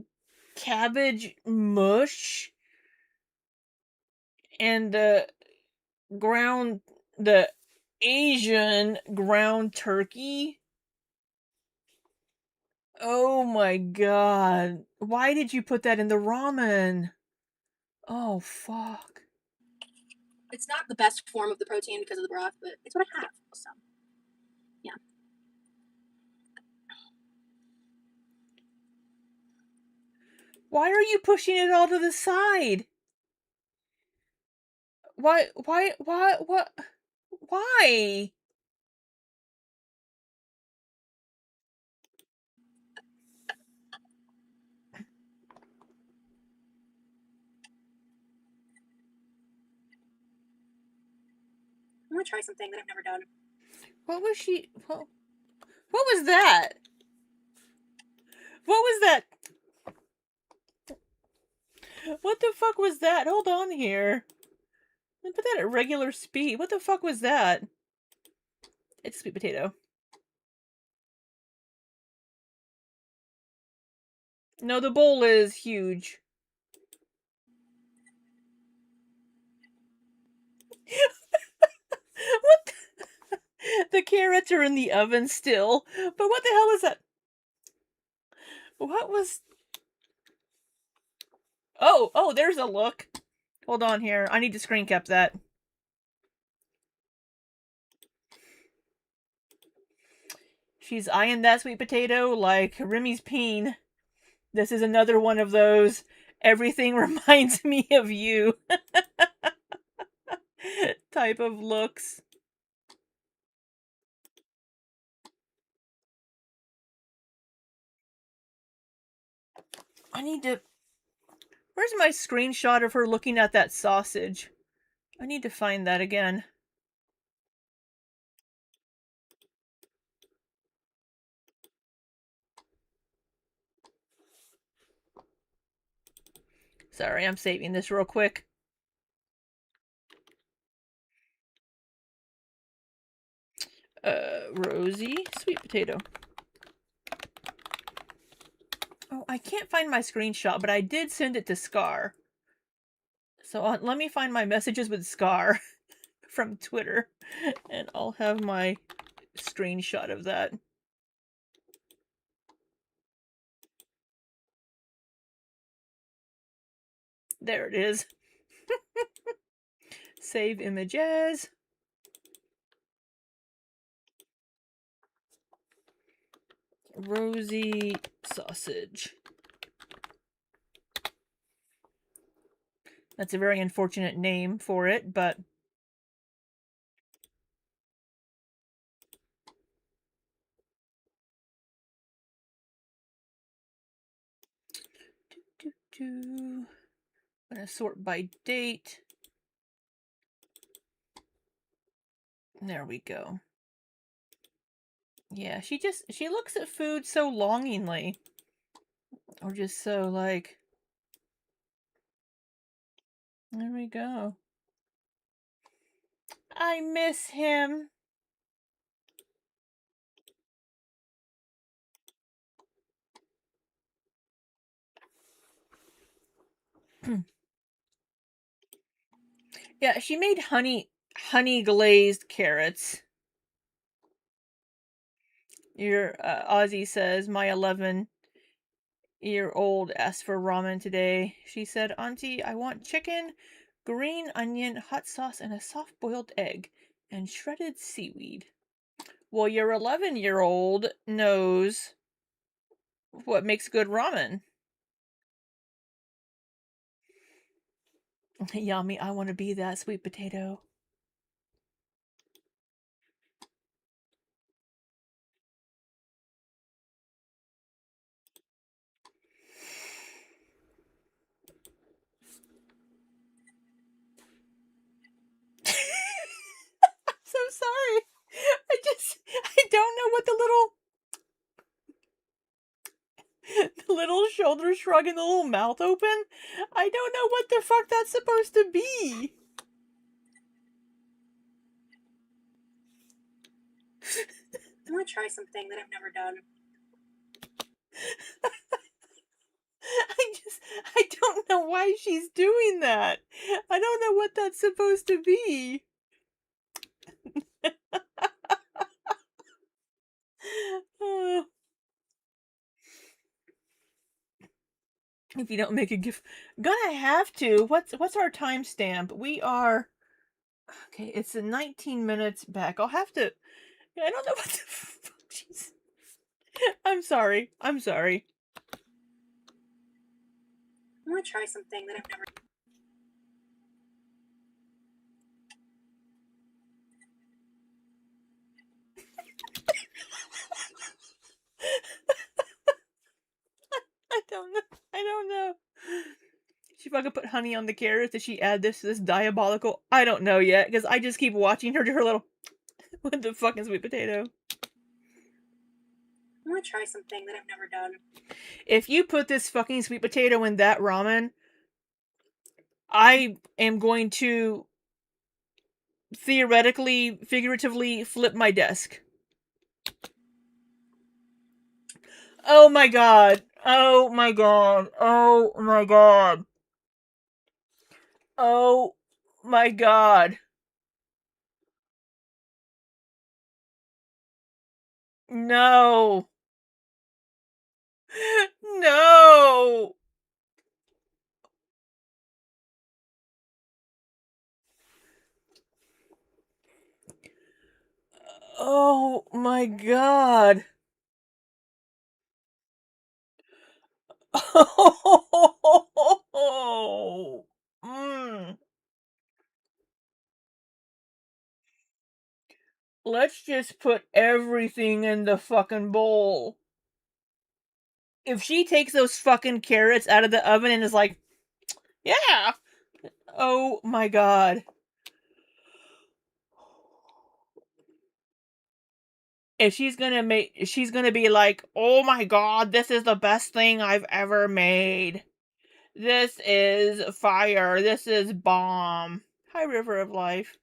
cabbage mush and the the Asian ground turkey. Oh my god. Why did you put that in the ramen? Oh fuck. It's not the best form of the protein because of the broth, but it's what I have. So, yeah. Why are you pushing it all to the side? What? Why? I'm gonna try something that I've never done. What was she? What was that? What was that? What the fuck was that? Hold on here. Put that at regular speed. What the fuck was that? It's sweet potato. No, the bowl is huge. What? The carrots are in the oven still. But what the hell is that? What was... Oh, there's a look. Hold on here. I need to screen cap that. She's eyeing that sweet potato like Remy's peen. This is another one of those everything reminds me of you type of looks. I need to... Where's my screenshot of her looking at that sausage? I need to find that again. Sorry, I'm saving this real quick. Rosie, sweet potato. Oh, I can't find my screenshot, but I did send it to Scar. So let me find my messages with Scar from Twitter, and I'll have my screenshot of that. There it is. Save images. Rosie sausage. That's a very unfortunate name for it, but... I'm gonna sort by date. There we go. Yeah, she looks at food so longingly. Or just so, like... There we go. I miss him. Yeah, she made honey glazed carrots. Your Ozzy says my 11-year-old asked for ramen today. She said, "Auntie, I want chicken, green onion, hot sauce, and a soft-boiled egg, and shredded seaweed." Well, your 11-year-old knows what makes good ramen. Yummy, I want to be that sweet potato. So sorry. I don't know what the little shoulder shrug and the little mouth open. I don't know what the fuck that's supposed to be. I'm gonna try something that I've never done. I don't know why she's doing that. I don't know what that's supposed to be. Oh. If you don't make a gift, gonna have to. What's our timestamp? We are okay. It's 19 minutes back. I'll have to. I don't know what the fuck she's. I'm sorry. I'm sorry. I'm gonna try something that I've never. I don't know. I don't know. She fucking put honey on the carrots. Did she add this to this diabolical? I don't know yet because I just keep watching her do her little with the fucking sweet potato. I'm gonna try something that I've never done. If you put this fucking sweet potato in that ramen, I am going to theoretically, figuratively flip my desk. Oh my god. Oh my god. Oh my god. Oh my god. No. No. Oh my god. Oh. Mm. Let's just put everything in the fucking bowl. If she takes those fucking carrots out of the oven and is like, yeah. Oh my god. If she's gonna be like, oh my god, this is the best thing I've ever made. This is fire. This is bomb. Hi, River of Life.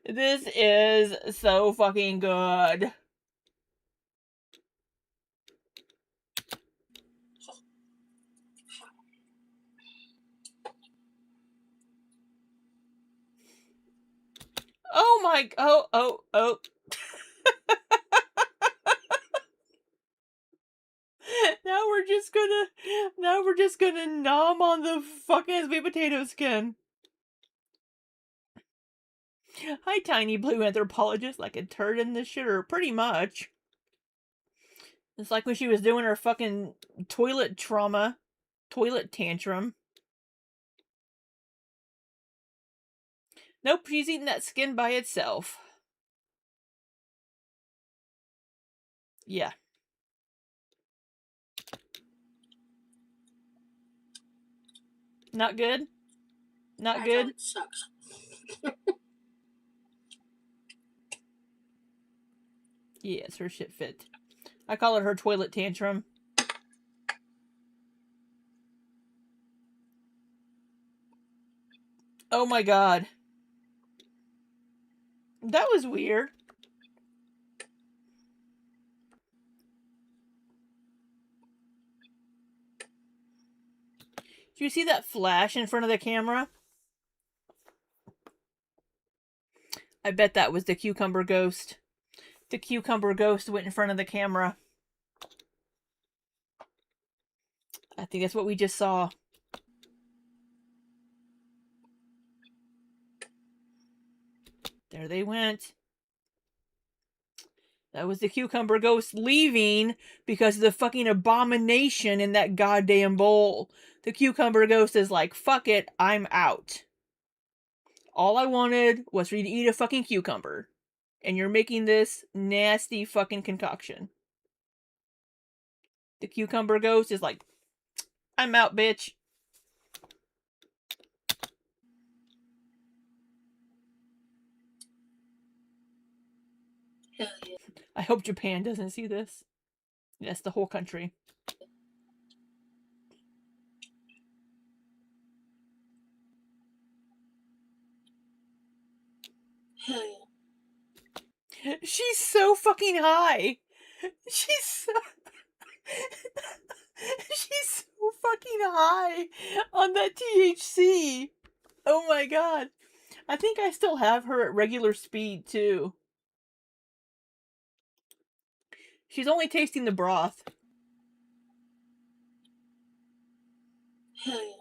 This is so fucking good. Oh my, oh. Now we're just gonna nom on the fucking sweet potato skin. Hi, tiny blue anthropologist, like a turd in the shitter, pretty much. It's like when she was doing her fucking toilet tantrum. Nope, she's eating that skin by itself. Yeah. Not good? Not good? It sucks. Yeah, it's her shit fit. I call it her toilet tantrum. Oh my god. That was weird. Do you see that flash in front of the camera? I bet that was the cucumber ghost. The cucumber ghost went in front of the camera. I think that's what we just saw. There they went. That was the cucumber ghost leaving because of the fucking abomination in that goddamn bowl. The cucumber ghost is like, fuck it, I'm out. All I wanted was for you to eat a fucking cucumber. And you're making this nasty fucking concoction. The cucumber ghost is like, I'm out, bitch. Hell yeah. I hope Japan doesn't see this. Yes, the whole country. Hell yeah. She's so fucking high. She's so... She's so fucking high on that THC. Oh my god. I think I still have her at regular speed too. She's only tasting the broth. Hell yeah.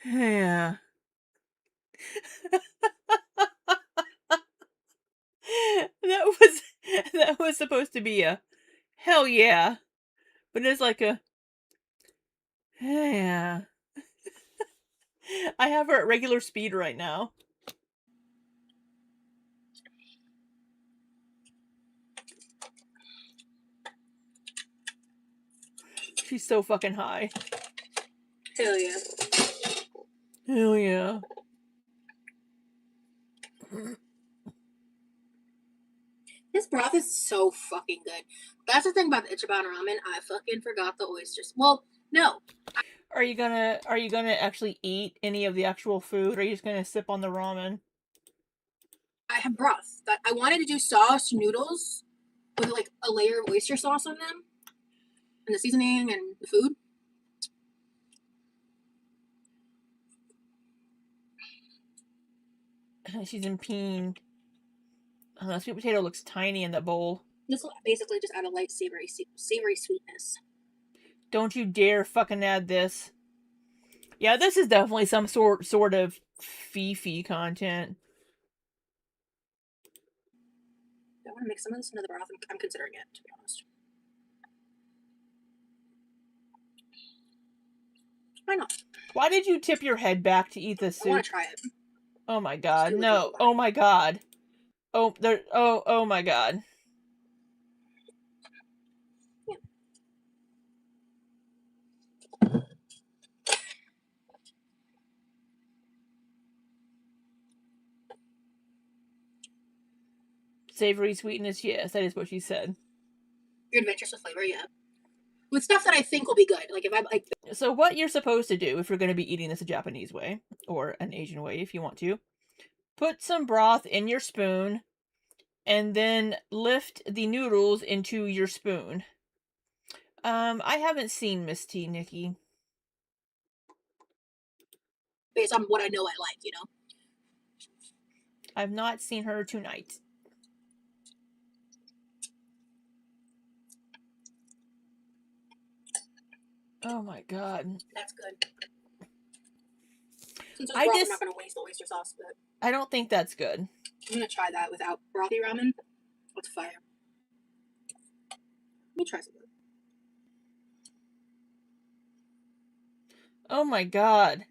Yeah. that was supposed to be a hell yeah. But it's like a yeah. I have her at regular speed right now. She's so fucking high. Hell yeah. Hell yeah. This broth is so fucking good. That's the thing about the Ichiban ramen. I fucking forgot the oysters. Well, no. Are you gonna actually eat any of the actual food, or are you just gonna sip on the ramen? I have broth. That I wanted to do sauce noodles with like a layer of oyster sauce on them, and the seasoning and the food. She's in peen. Oh, that sweet potato looks tiny in that bowl. This will basically just add a light savory sweetness. Don't you dare fucking add this. Yeah, this is definitely some sort of Fifi content. I want to mix some of this into the broth. I'm considering it, to be honest. Why not? Why did you tip your head back to eat this soup? I want to try it. Oh my god, no. Oh my god. Oh, there. Oh my god. Yeah. Savory sweetness, yes, that is what she said. You're adventurous with flavor, yeah. With stuff that I think will be good. Like if I like. So what you're supposed to do if you're going to be eating this a Japanese way or an Asian way, if you want to, put some broth in your spoon, and then lift the noodles into your spoon. I haven't seen Miss T, Nikki. Based on what I know I like, you know? I've not seen her tonight. Oh my god. That's good. Since it's broth, I'm not going to waste the oyster sauce, but... I don't think that's good. I'm going to try that without brothy ramen. It's fire. Let me try something. Oh my god.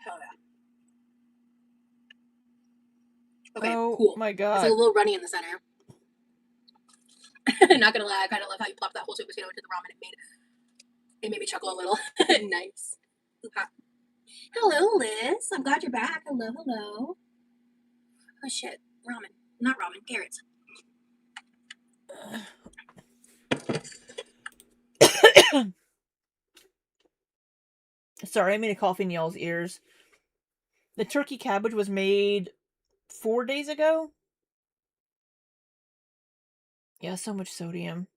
Hell yeah. Okay, oh cool. My god. It's a little runny in the center. Not gonna lie, I kind of love how you plopped that whole sweet potato into the ramen. It made me chuckle a little. Nice. Hello, Liz. I'm glad you're back. Hello. Oh shit, ramen. Not ramen. Carrots. Sorry, I made a cough in y'all's ears. The turkey cabbage was made 4 days ago. Yeah, so much sodium.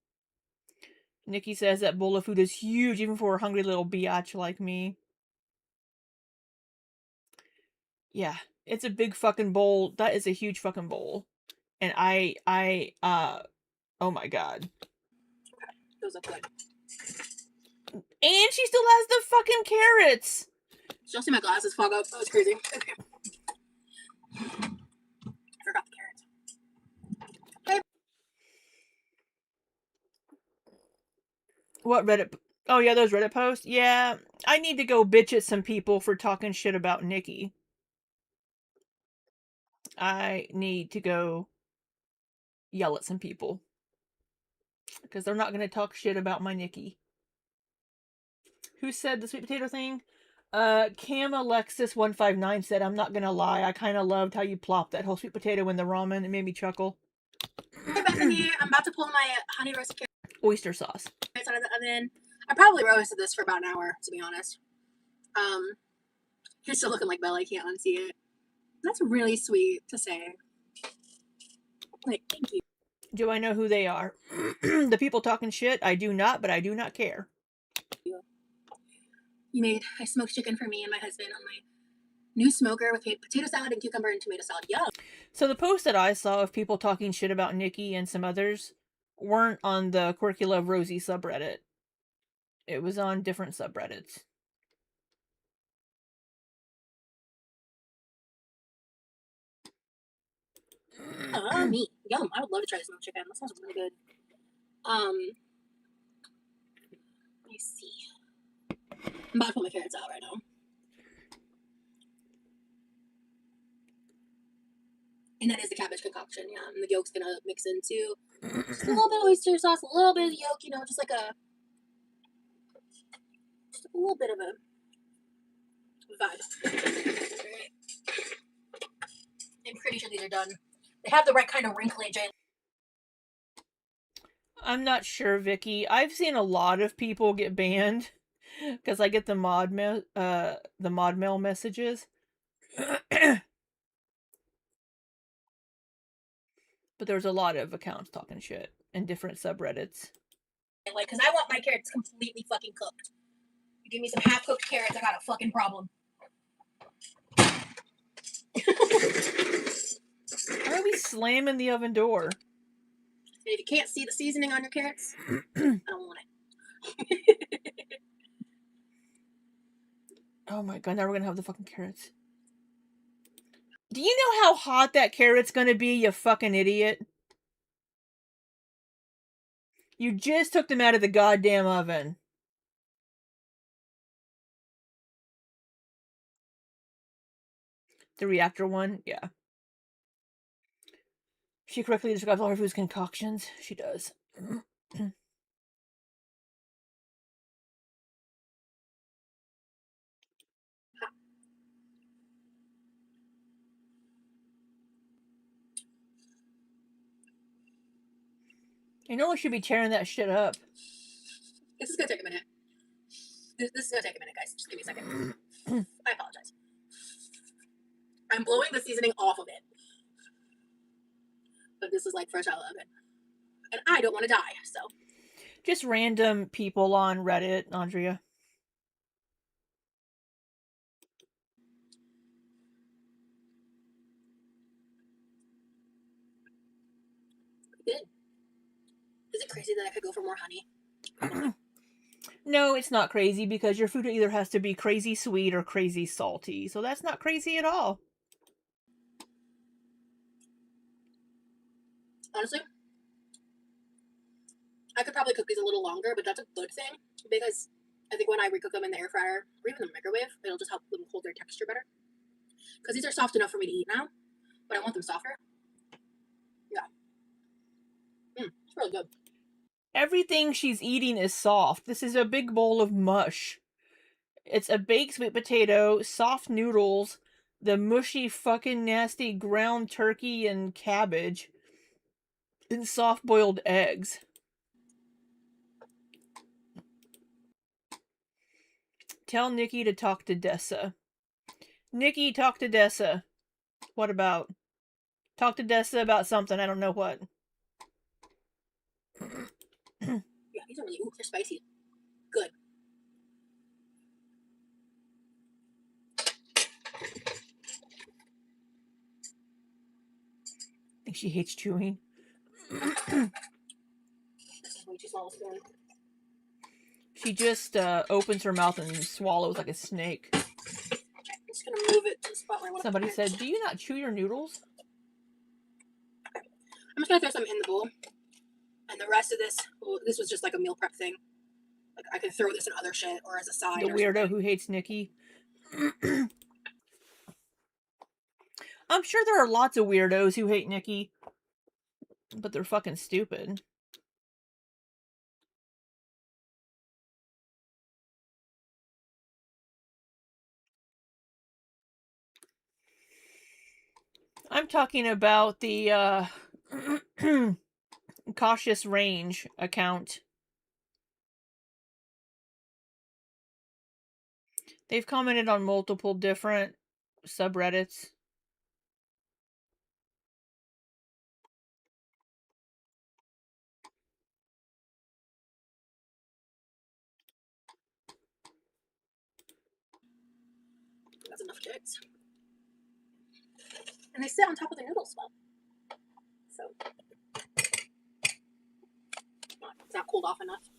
Nikki says that bowl of food is huge, even for a hungry little biatch like me. Yeah, it's a big fucking bowl. That is a huge fucking bowl. And oh my god. Those are good. And she still has the fucking carrots! She'll see my glasses fog up. That was crazy. Okay. I forgot the carrots. Hey. What Reddit? Oh yeah, those Reddit posts? Yeah, I need to go bitch at some people for talking shit about Nikki. I need to go yell at some people. Because they're not going to talk shit about my Nikki. Who said the sweet potato thing? Cam Alexis 159 said, I'm not gonna lie, I kind of loved how you plopped that whole sweet potato in the ramen. It made me chuckle. Hey Bethany, I'm about to pull my honey roasted carrots Oyster sauce. out of the oven. I probably roasted this for about an hour, to be honest. You're still looking like Bella, I can't unsee it. That's really sweet to say. Like, thank you. Do I know who they are? The people talking shit? I do not, but I do not care. You made a smoked chicken for me and my husband on my new smoker with potato salad and cucumber and tomato salad. Yum. So the post that I saw of people talking shit about Nikki and some others weren't on the Quirky Love Rosie subreddit. It was on different subreddits. Meat. Yum. I would love to try the smoked chicken. That sounds really good. Let me see. I'm about to put my carrots out right now. And that is the cabbage concoction, yeah. And the yolk's gonna mix into just a little bit of oyster sauce, a little bit of yolk, you know, just a little bit of a vibe. Right. I'm pretty sure these are done. They have the right kind of wrinkly J. I'm not sure, Vicky. I've seen a lot of people get banned because I get the mod mail messages. But there's a lot of accounts talking shit in different subreddits. Like, because I want my carrots completely fucking cooked. You give me some half-cooked carrots, I got a fucking problem. Why are we slamming the oven door? And if you can't see the seasoning on your carrots, I don't want it. Oh my god, now we're gonna have the fucking carrots. Do you know how hot that carrot's gonna be, you fucking idiot? You just took them out of the goddamn oven. The reactor one? Yeah. She correctly describes all her food's concoctions. She does. You know we should be tearing that shit up. This is gonna take a minute. This is gonna take a minute, guys. Just give me a second. I apologize. I'm blowing the seasoning off of it. But this is like fresh out of the oven. And I don't want to die, so. Just random people on Reddit, Andrea. Good. Is it crazy that I could go for more honey? No, it's not crazy because your food either has to be crazy sweet or crazy salty. So that's not crazy at all. Honestly, I could probably cook these a little longer, but that's a good thing because I think when I recook them in the air fryer or even the microwave, it'll just help them hold their texture better. Because these are soft enough for me to eat now, but I want them softer. Yeah. It's really good. Everything she's eating is soft. This is a big bowl of mush. It's a baked sweet potato, soft noodles, the mushy fucking nasty ground turkey and cabbage, and soft boiled eggs. tell Nikki to talk to Dessa. Nikki, talk to Dessa. What about? Talk to Dessa about something. I don't know what. Yeah, these are really, ooh, they're spicy. Good. I think she hates chewing. Way too small a spoon. She just opens her mouth and swallows like a snake. Okay, I'm just gonna move it to the spot where I want to. Somebody said, "Do you not chew your noodles?" Okay. I'm just gonna throw some in the bowl, and the rest of this, well, this was just like a meal prep thing. Like I could throw this in other shit or as a side. The weirdo who hates Nikki. I'm sure there are lots of weirdos who hate Nikki, but they're fucking stupid. I'm talking about the Cautious Range account. They've commented on multiple different subreddits. That's enough chicks. And they sit on top of the noodles well. So it's not cooled off enough.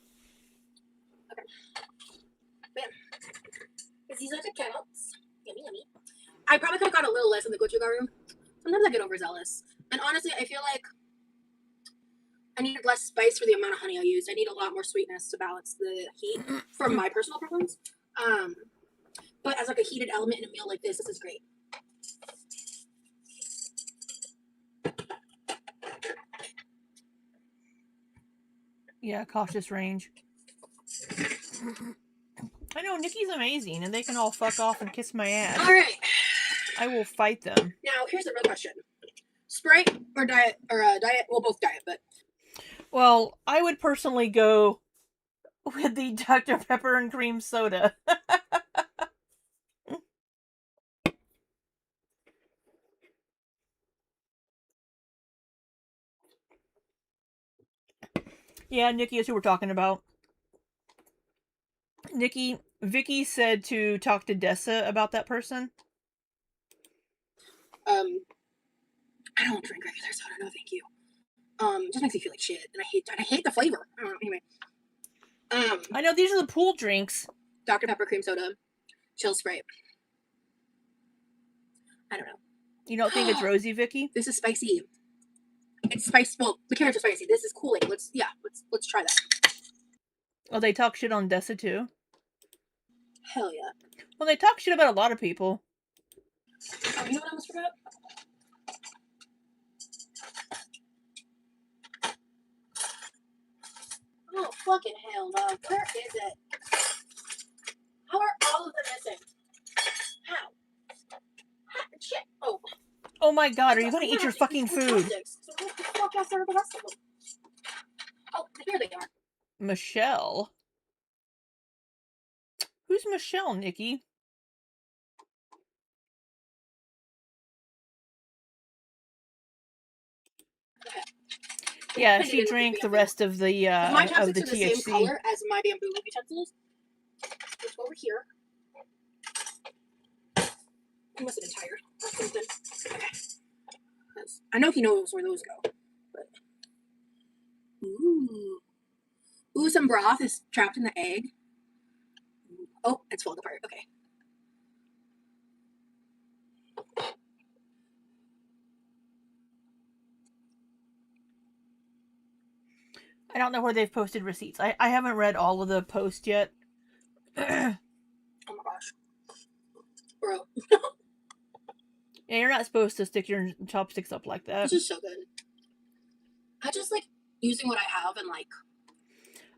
Okay. Bam. Because these are the carrots. Yummy, yummy. I probably could have got a little less in the gochugaru. Sometimes I get overzealous. And honestly, I feel like I needed less spice for the amount of honey I used. I need a lot more sweetness to balance the heat for my personal preference. But as like a heated element in a meal like this is great. Yeah, Cautious Range. I know, Nikki's amazing, and they can all fuck off and kiss my ass. Alright. I will fight them. Now, here's the real question. Sprite or diet, diet, well, both diet, but... Well, I would personally go with the Dr. Pepper and cream soda. Yeah, Nikki is who we're talking about. Nikki, Vicky said to talk to Dessa about that person. I don't drink regular soda, no thank you. It just makes me feel like shit, and I hate the flavor. Anyway. I know, these are the pool drinks. Dr. Pepper cream soda, chill Sprite. I don't know. You don't think it's Rosie, Vicky? This is spicy. It's spicy. Well, the carrots are spicy. This is cooling. Let's try that. Oh, they talk shit on Dessa too? Hell yeah. Well, they talk shit about a lot of people. Oh, you know what I almost forgot? Oh, fucking hell no. Where is it? How are all of them missing? How? Shit. Oh. Oh my god, are you going to eat your fucking food? So what the fuck else are the rest of them? Oh, here they are. Michelle? Who's Michelle, Nikki? Okay. Yeah, she drank the rest of the my chopsticks of the are the THC. same color as my bamboo utensils. Let's go over here. He must have been tired or something. Okay. I know he knows where those go. But ooh, some broth is trapped in the egg. Oh, it's falling apart. Okay. I don't know where they've posted receipts. I haven't read all of the posts yet. Oh my gosh. Bro. Yeah, you're not supposed to stick your chopsticks up like that. This is so good. I just like using what I have and like...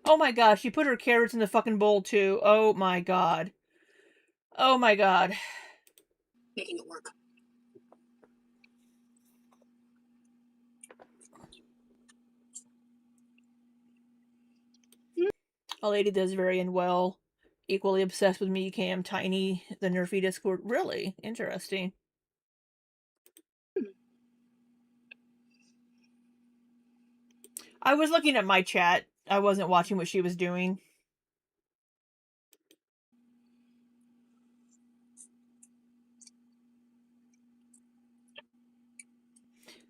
Oh my gosh, she put her carrots in the fucking bowl too. Oh my god. Oh my god. Making it work. A lady that's very unwell equally obsessed with me, Cam, Tiny, the Nerfy Discord. Really interesting. I was looking at my chat. I wasn't watching what she was doing.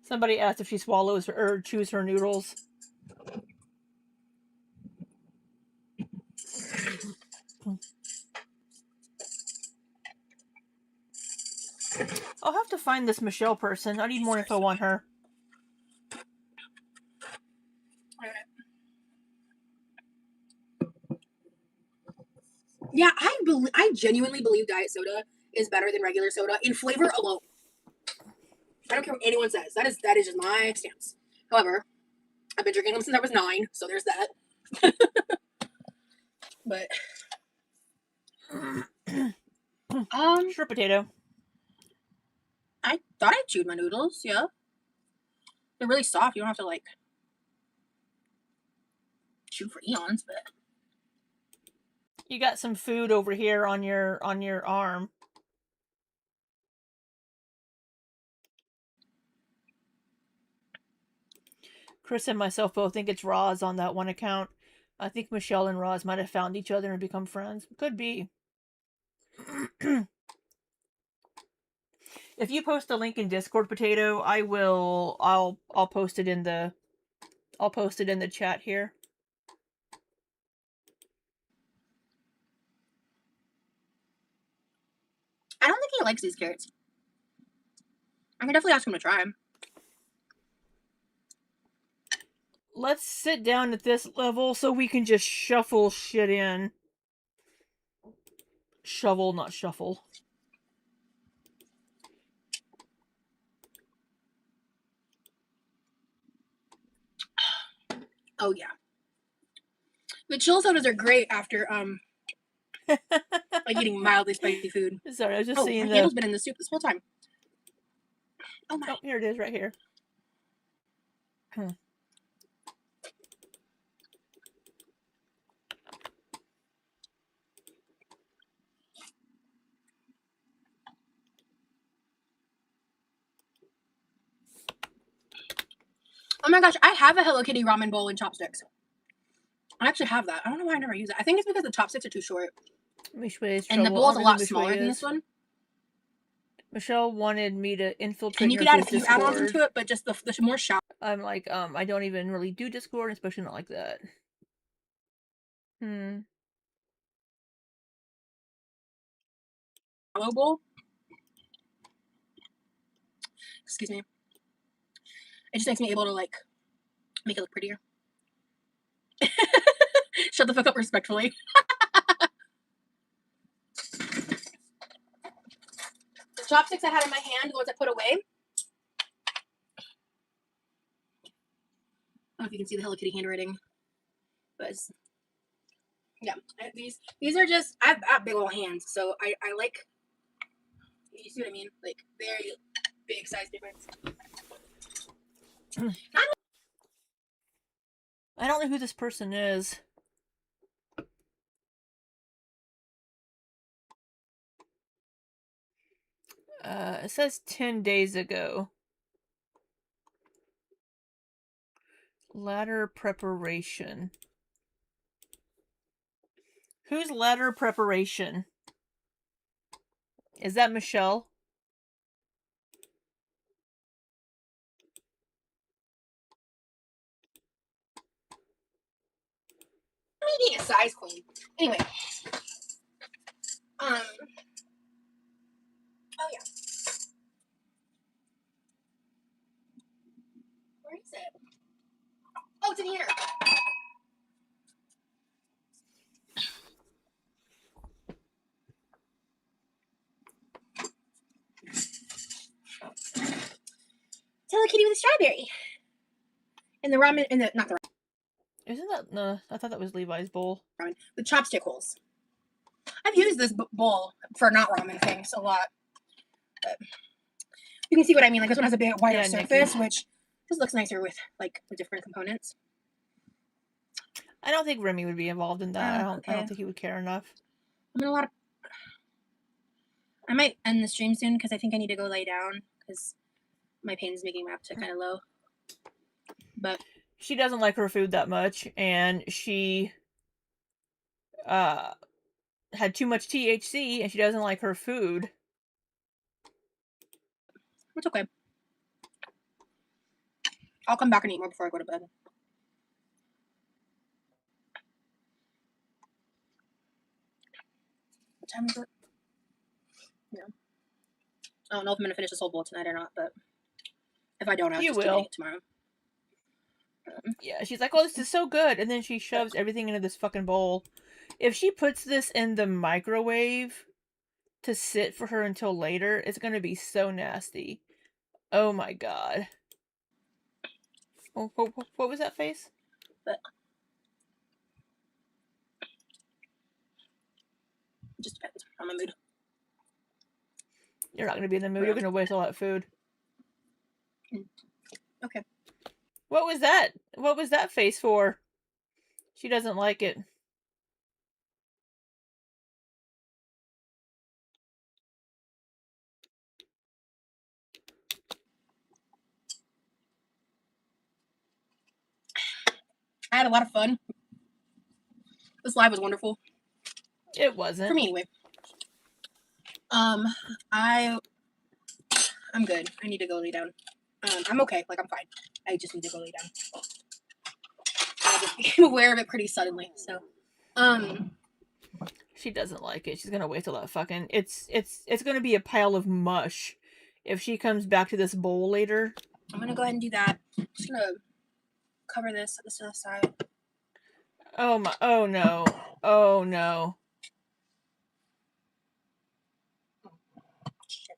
Somebody asked if she swallows or chews her noodles. I'll have to find this Michelle person. I need more info on her. Yeah, I genuinely believe diet soda is better than regular soda in flavor alone. I don't care what anyone says. That is just my stance. However, I've been drinking them since I was 9, so there's that. But Sure, potato. I thought I chewed my noodles. Yeah, they're really soft. You don't have to like chew for eons. But You got some food over here on your arm. Chris and myself both think it's Roz on that one account. I think Michelle and Roz might have found each other and become friends. Could be. If you post a link in Discord, potato, I'll post it in the chat here. I don't think he likes these carrots. I can definitely ask him to try them. Let's sit down at this level so we can just shuffle shit in. Shovel, not shuffle. Oh yeah. The chill sodas are great after like eating mildly spicy food. Sorry, I was just seeing my handle's been in the soup this whole time. Oh my. Oh, here it is, right here. Oh my gosh, I have a Hello Kitty ramen bowl and chopsticks. I actually have that. I don't know why I never use it. I think it's because the chopsticks are too short. And the bowl's a lot smaller than this one. Michelle wanted me to infiltrate. And you could add a few add-ons into it, but just the more shallow. I'm like, I don't even really do Discord, especially not like that. Shallow bowl. Excuse me. It just makes me able to like make it look prettier. Shut the fuck up respectfully. The chopsticks I had in my hand, the ones I put away. I don't know if you can see the Hello Kitty handwriting, but yeah, these are just I have big old hands, so I like. You see what I mean? Like very big size difference. I don't know who this person is. It says 10 days ago. Ladder preparation. Who's ladder preparation? Is that Michelle? Me being a size queen. Anyway. Oh yeah. Where is it? Oh, it's in here. Hello Kitty with a strawberry. And the ramen, and not the ramen. Isn't that, no, I thought that was Levi's bowl. Ramen, with chopstick holes. I've used this bowl for not ramen things a lot. But you can see what I mean. Like this one has a bit wider surface, which just looks nicer with like the different components. I don't think Remy would be involved in that. I don't think he would care enough. I'm in a lot of. I might end the stream soon because I think I need to go lay down because my pain is making my appetite kind of low. But she doesn't like her food that much, and she had too much THC, and she doesn't like her food. it's okay. I'll come back and eat more before I go to bed. What time is it? Yeah. I don't know if I'm gonna finish this whole bowl tonight or not, but if I don't, I'll You just keep eating will. it tomorrow. Yeah, she's like, oh, this is so good, and then she shoves everything into this fucking bowl. If she puts this in the microwave to sit for her until later, it's gonna be so nasty. Oh my god. What was that face? But it just depends on my mood. You're not gonna be in the mood. You're gonna waste all that food. Okay. What was that? What was that face for? She doesn't like it. I had a lot of fun. This live was wonderful. It wasn't. For me, anyway. I'm good. I need to go lay down. I'm okay. Like, I'm fine. I just need to go lay down. I just became aware of it pretty suddenly. So, she doesn't like it. She's gonna wait till that fucking. It's gonna be a pile of mush if she comes back to this bowl later. I'm gonna go ahead and do that. I'm just gonna cover this at the other side. Oh my! Oh no! Oh no! Shit.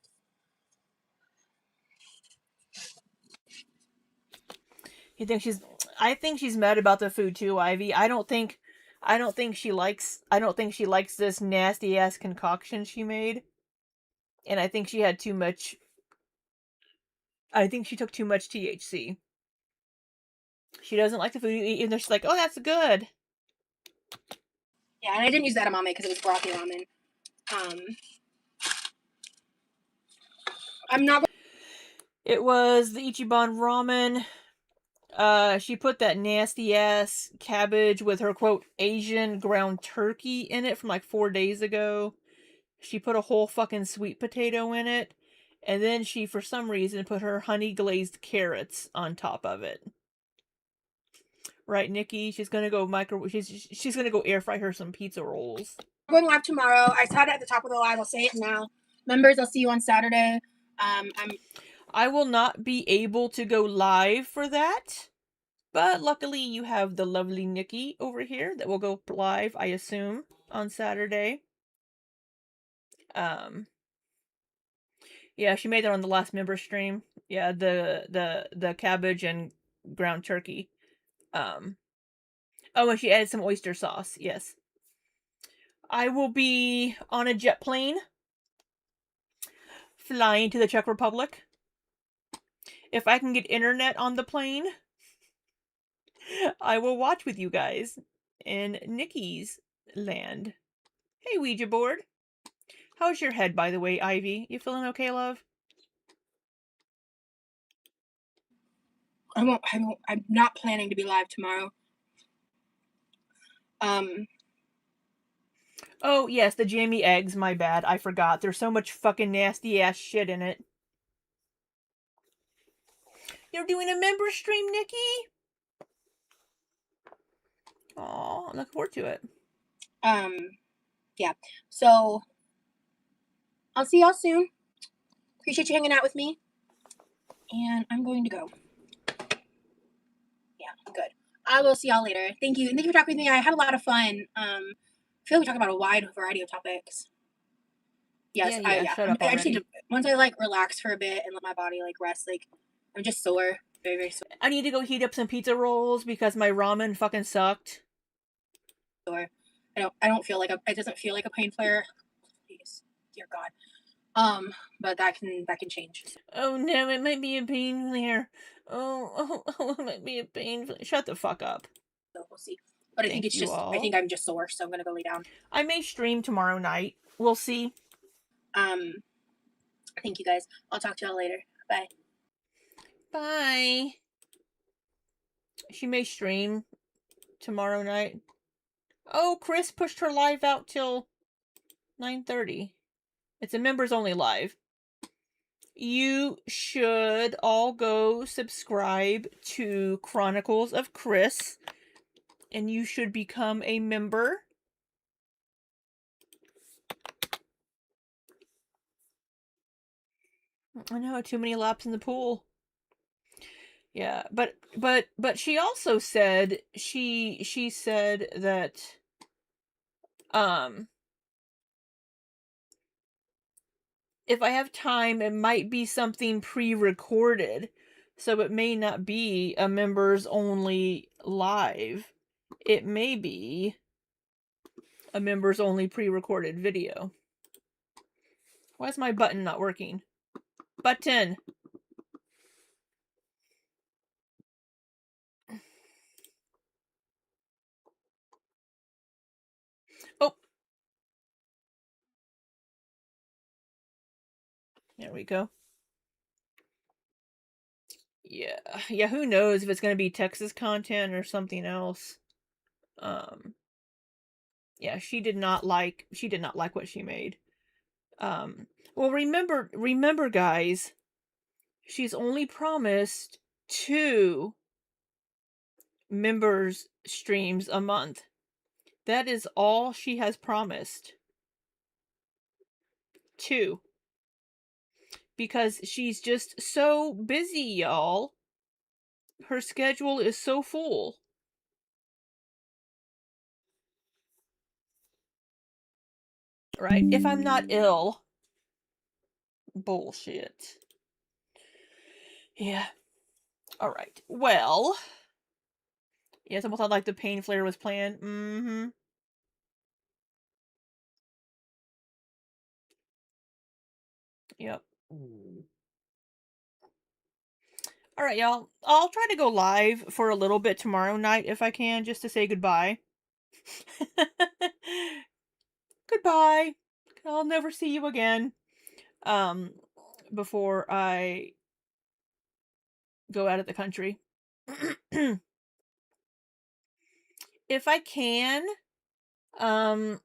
You think she's? I think she's mad about the food too, Ivy. I don't think she likes. I don't think she likes this nasty ass concoction she made. And I think she had too much. I think she took too much THC. She doesn't like the food, even though she's like, "Oh, that's good." Yeah, and I didn't use the edamame because it was brochy ramen. I'm not. It was the Ichiban ramen. She put that nasty ass cabbage with her quote Asian ground turkey in it from like 4 days ago. She put a whole fucking sweet potato in it, and then she, for some reason, put her honey glazed carrots on top of it. Right, Nikki? She's gonna go She's gonna go air fry her some pizza rolls. Going live tomorrow. I said it at the top of the live. I'll say it now. Members, I'll see you on Saturday. I will not be able to go live for that, but luckily you have the lovely Nikki over here that will go live, I assume, on Saturday. Yeah, she made that on the last member stream. Yeah, the cabbage and ground turkey. Oh, and she added some oyster sauce. Yes. I will be on a jet plane flying to the Czech Republic. If I can get internet on the plane, I will watch with you guys in Nikki's land. Hey, Ouija board. How's your head, by the way, Ivy? You feeling okay, love? I'm not planning to be live tomorrow. Oh, yes, the jammy eggs, my bad. I forgot. There's so much fucking nasty ass shit in it. You're doing a member stream, Nikki? Aw, I'm looking forward to it. Yeah. So, I'll see y'all soon. Appreciate you hanging out with me. And I'm going to go. Yeah, good. I will see y'all later. Thank you. And thank you for talking with me. I had a lot of fun. I feel like we talked about a wide variety of topics. Yes, yeah. Shut up I just need already. to, once I like relax for a bit and let my body like rest, like I'm just sore. Very, very sore. I need to go heat up some pizza rolls because my ramen fucking sucked. I don't feel like it doesn't feel like a pain flare. Please, dear God. But that can change. Oh no, it might be a pain flare. Oh, it might be a pain flare. Shut the fuck up. So we'll see. But I Thank think it's you just, all. I think I'm just sore, so I'm gonna go lay down. I may stream tomorrow night. We'll see. Thank you guys. I'll talk to y'all later. Bye. Bye. She may stream tomorrow night. Oh, Chris pushed her live out till 9:30. It's a members only live. You should all go subscribe to Chronicles of Chris, and you should become a member. I know, too many laps in the pool. Yeah, but she also said she said that if I have time, it might be something pre-recorded, so it may not be a members only live. It may be a members only pre-recorded video. Why is my button not working? Button. Oh. There we go. Yeah, who knows if it's going to be Texas content or something else. Yeah, she did not like what she made. Well, remember guys, she's only promised 2 members streams a month. That is all she has promised. 2. Because she's just so busy, y'all. Her schedule is so full. Right? If I'm not ill. Bullshit. Yeah. Alright. Well. Yes, almost sounded like the pain flare was planned. Mm-hmm. Yep. Alright, y'all. I'll try to go live for a little bit tomorrow night if I can, just to say goodbye. Goodbye. I'll never see you again. Before I go out of the country. If I can, when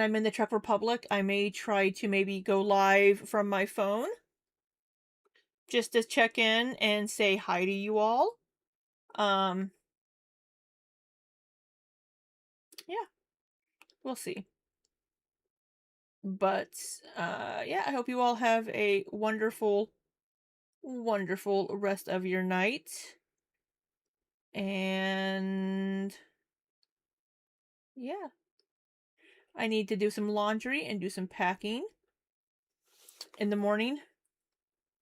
I'm in the Czech Republic, I may try to maybe go live from my phone. Just to check in and say hi to you all. Yeah. We'll see. But, yeah, I hope you all have a wonderful, wonderful rest of your night. And yeah. I need to do some laundry and do some packing in the morning.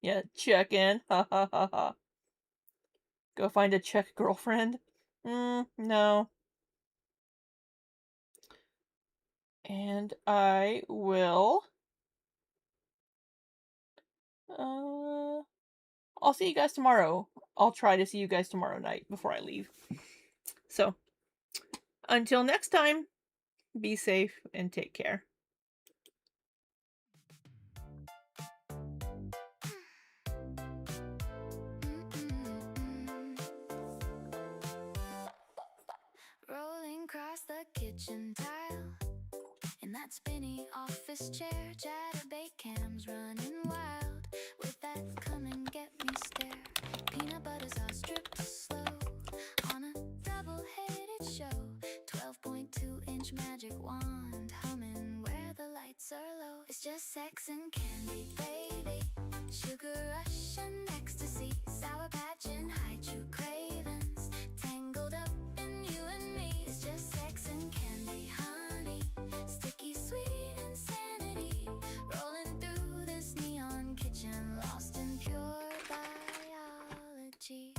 Yeah, check in. Ha ha ha ha. Go find a Czech girlfriend. No. And I will I'll see you guys tomorrow. I'll try to see you guys tomorrow night before I leave. So, until next time, be safe and take care. Rolling across the kitchen tile in that spinny office chair, chatterbait cams running wild with that come and get me stare. Peanut butter sauce dripped slow on a double-headed show. 12.2-inch magic wand humming where the lights are low. It's just sex and candy, baby. Sugar rush and ecstasy, sour patch and high chew cravings, tangled up in you and me. It's just sex and candy, honey, sticky sweet insanity, rolling through this neon kitchen, lost in pure biology.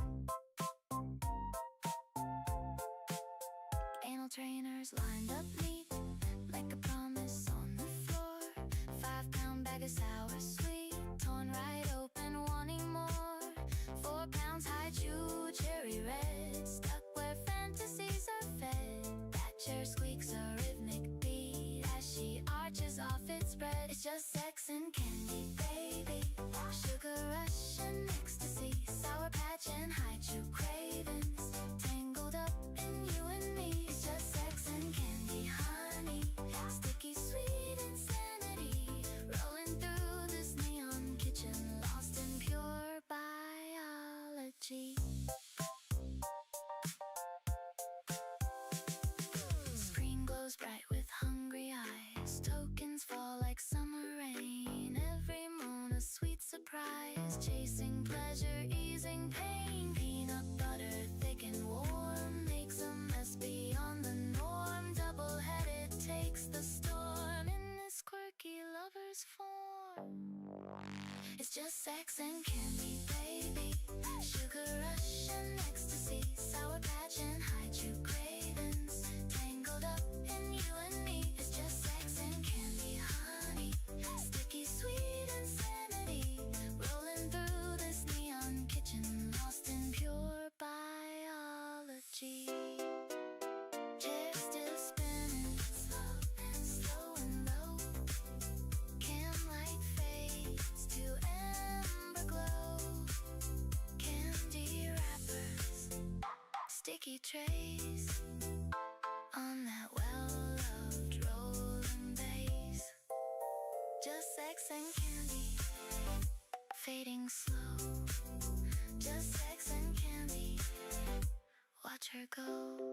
Anal trainers lined up neat, like a promise on the floor. 5-pound bag of sour sweet, torn right open, wanting more. 4 pounds high chew, cherry red, stuck where fantasies are It's just sex and candy, baby. Sugar rush and ecstasy, sour patch and hide-chew cravings, tangled up in you and me. It's just sex and candy, honey, sticky sweet insanity, rolling through this neon kitchen, lost in pure biology. Screen glows bright with hungry eyes, tokens fall like summer rain, every moan a sweet surprise, chasing pleasure, easing pain. Peanut butter thick and warm makes a mess beyond the norm, double-headed takes the storm in this quirky lover's form. It's just sex and candy, baby. Sugar rush and ecstasy, sour patch and hide-chew cravings, tangled up in you and me. It's just sex and candy, honey, sticky sweet insanity, rolling through this neon kitchen, lost in pure biology. Chair still spinning, slow and low. Cam light fades to amber glow. Candy wrappers, sticky trays, on that well-loved rolling bass. Just sex and candy, fading slow. Just sex and candy, watch her go.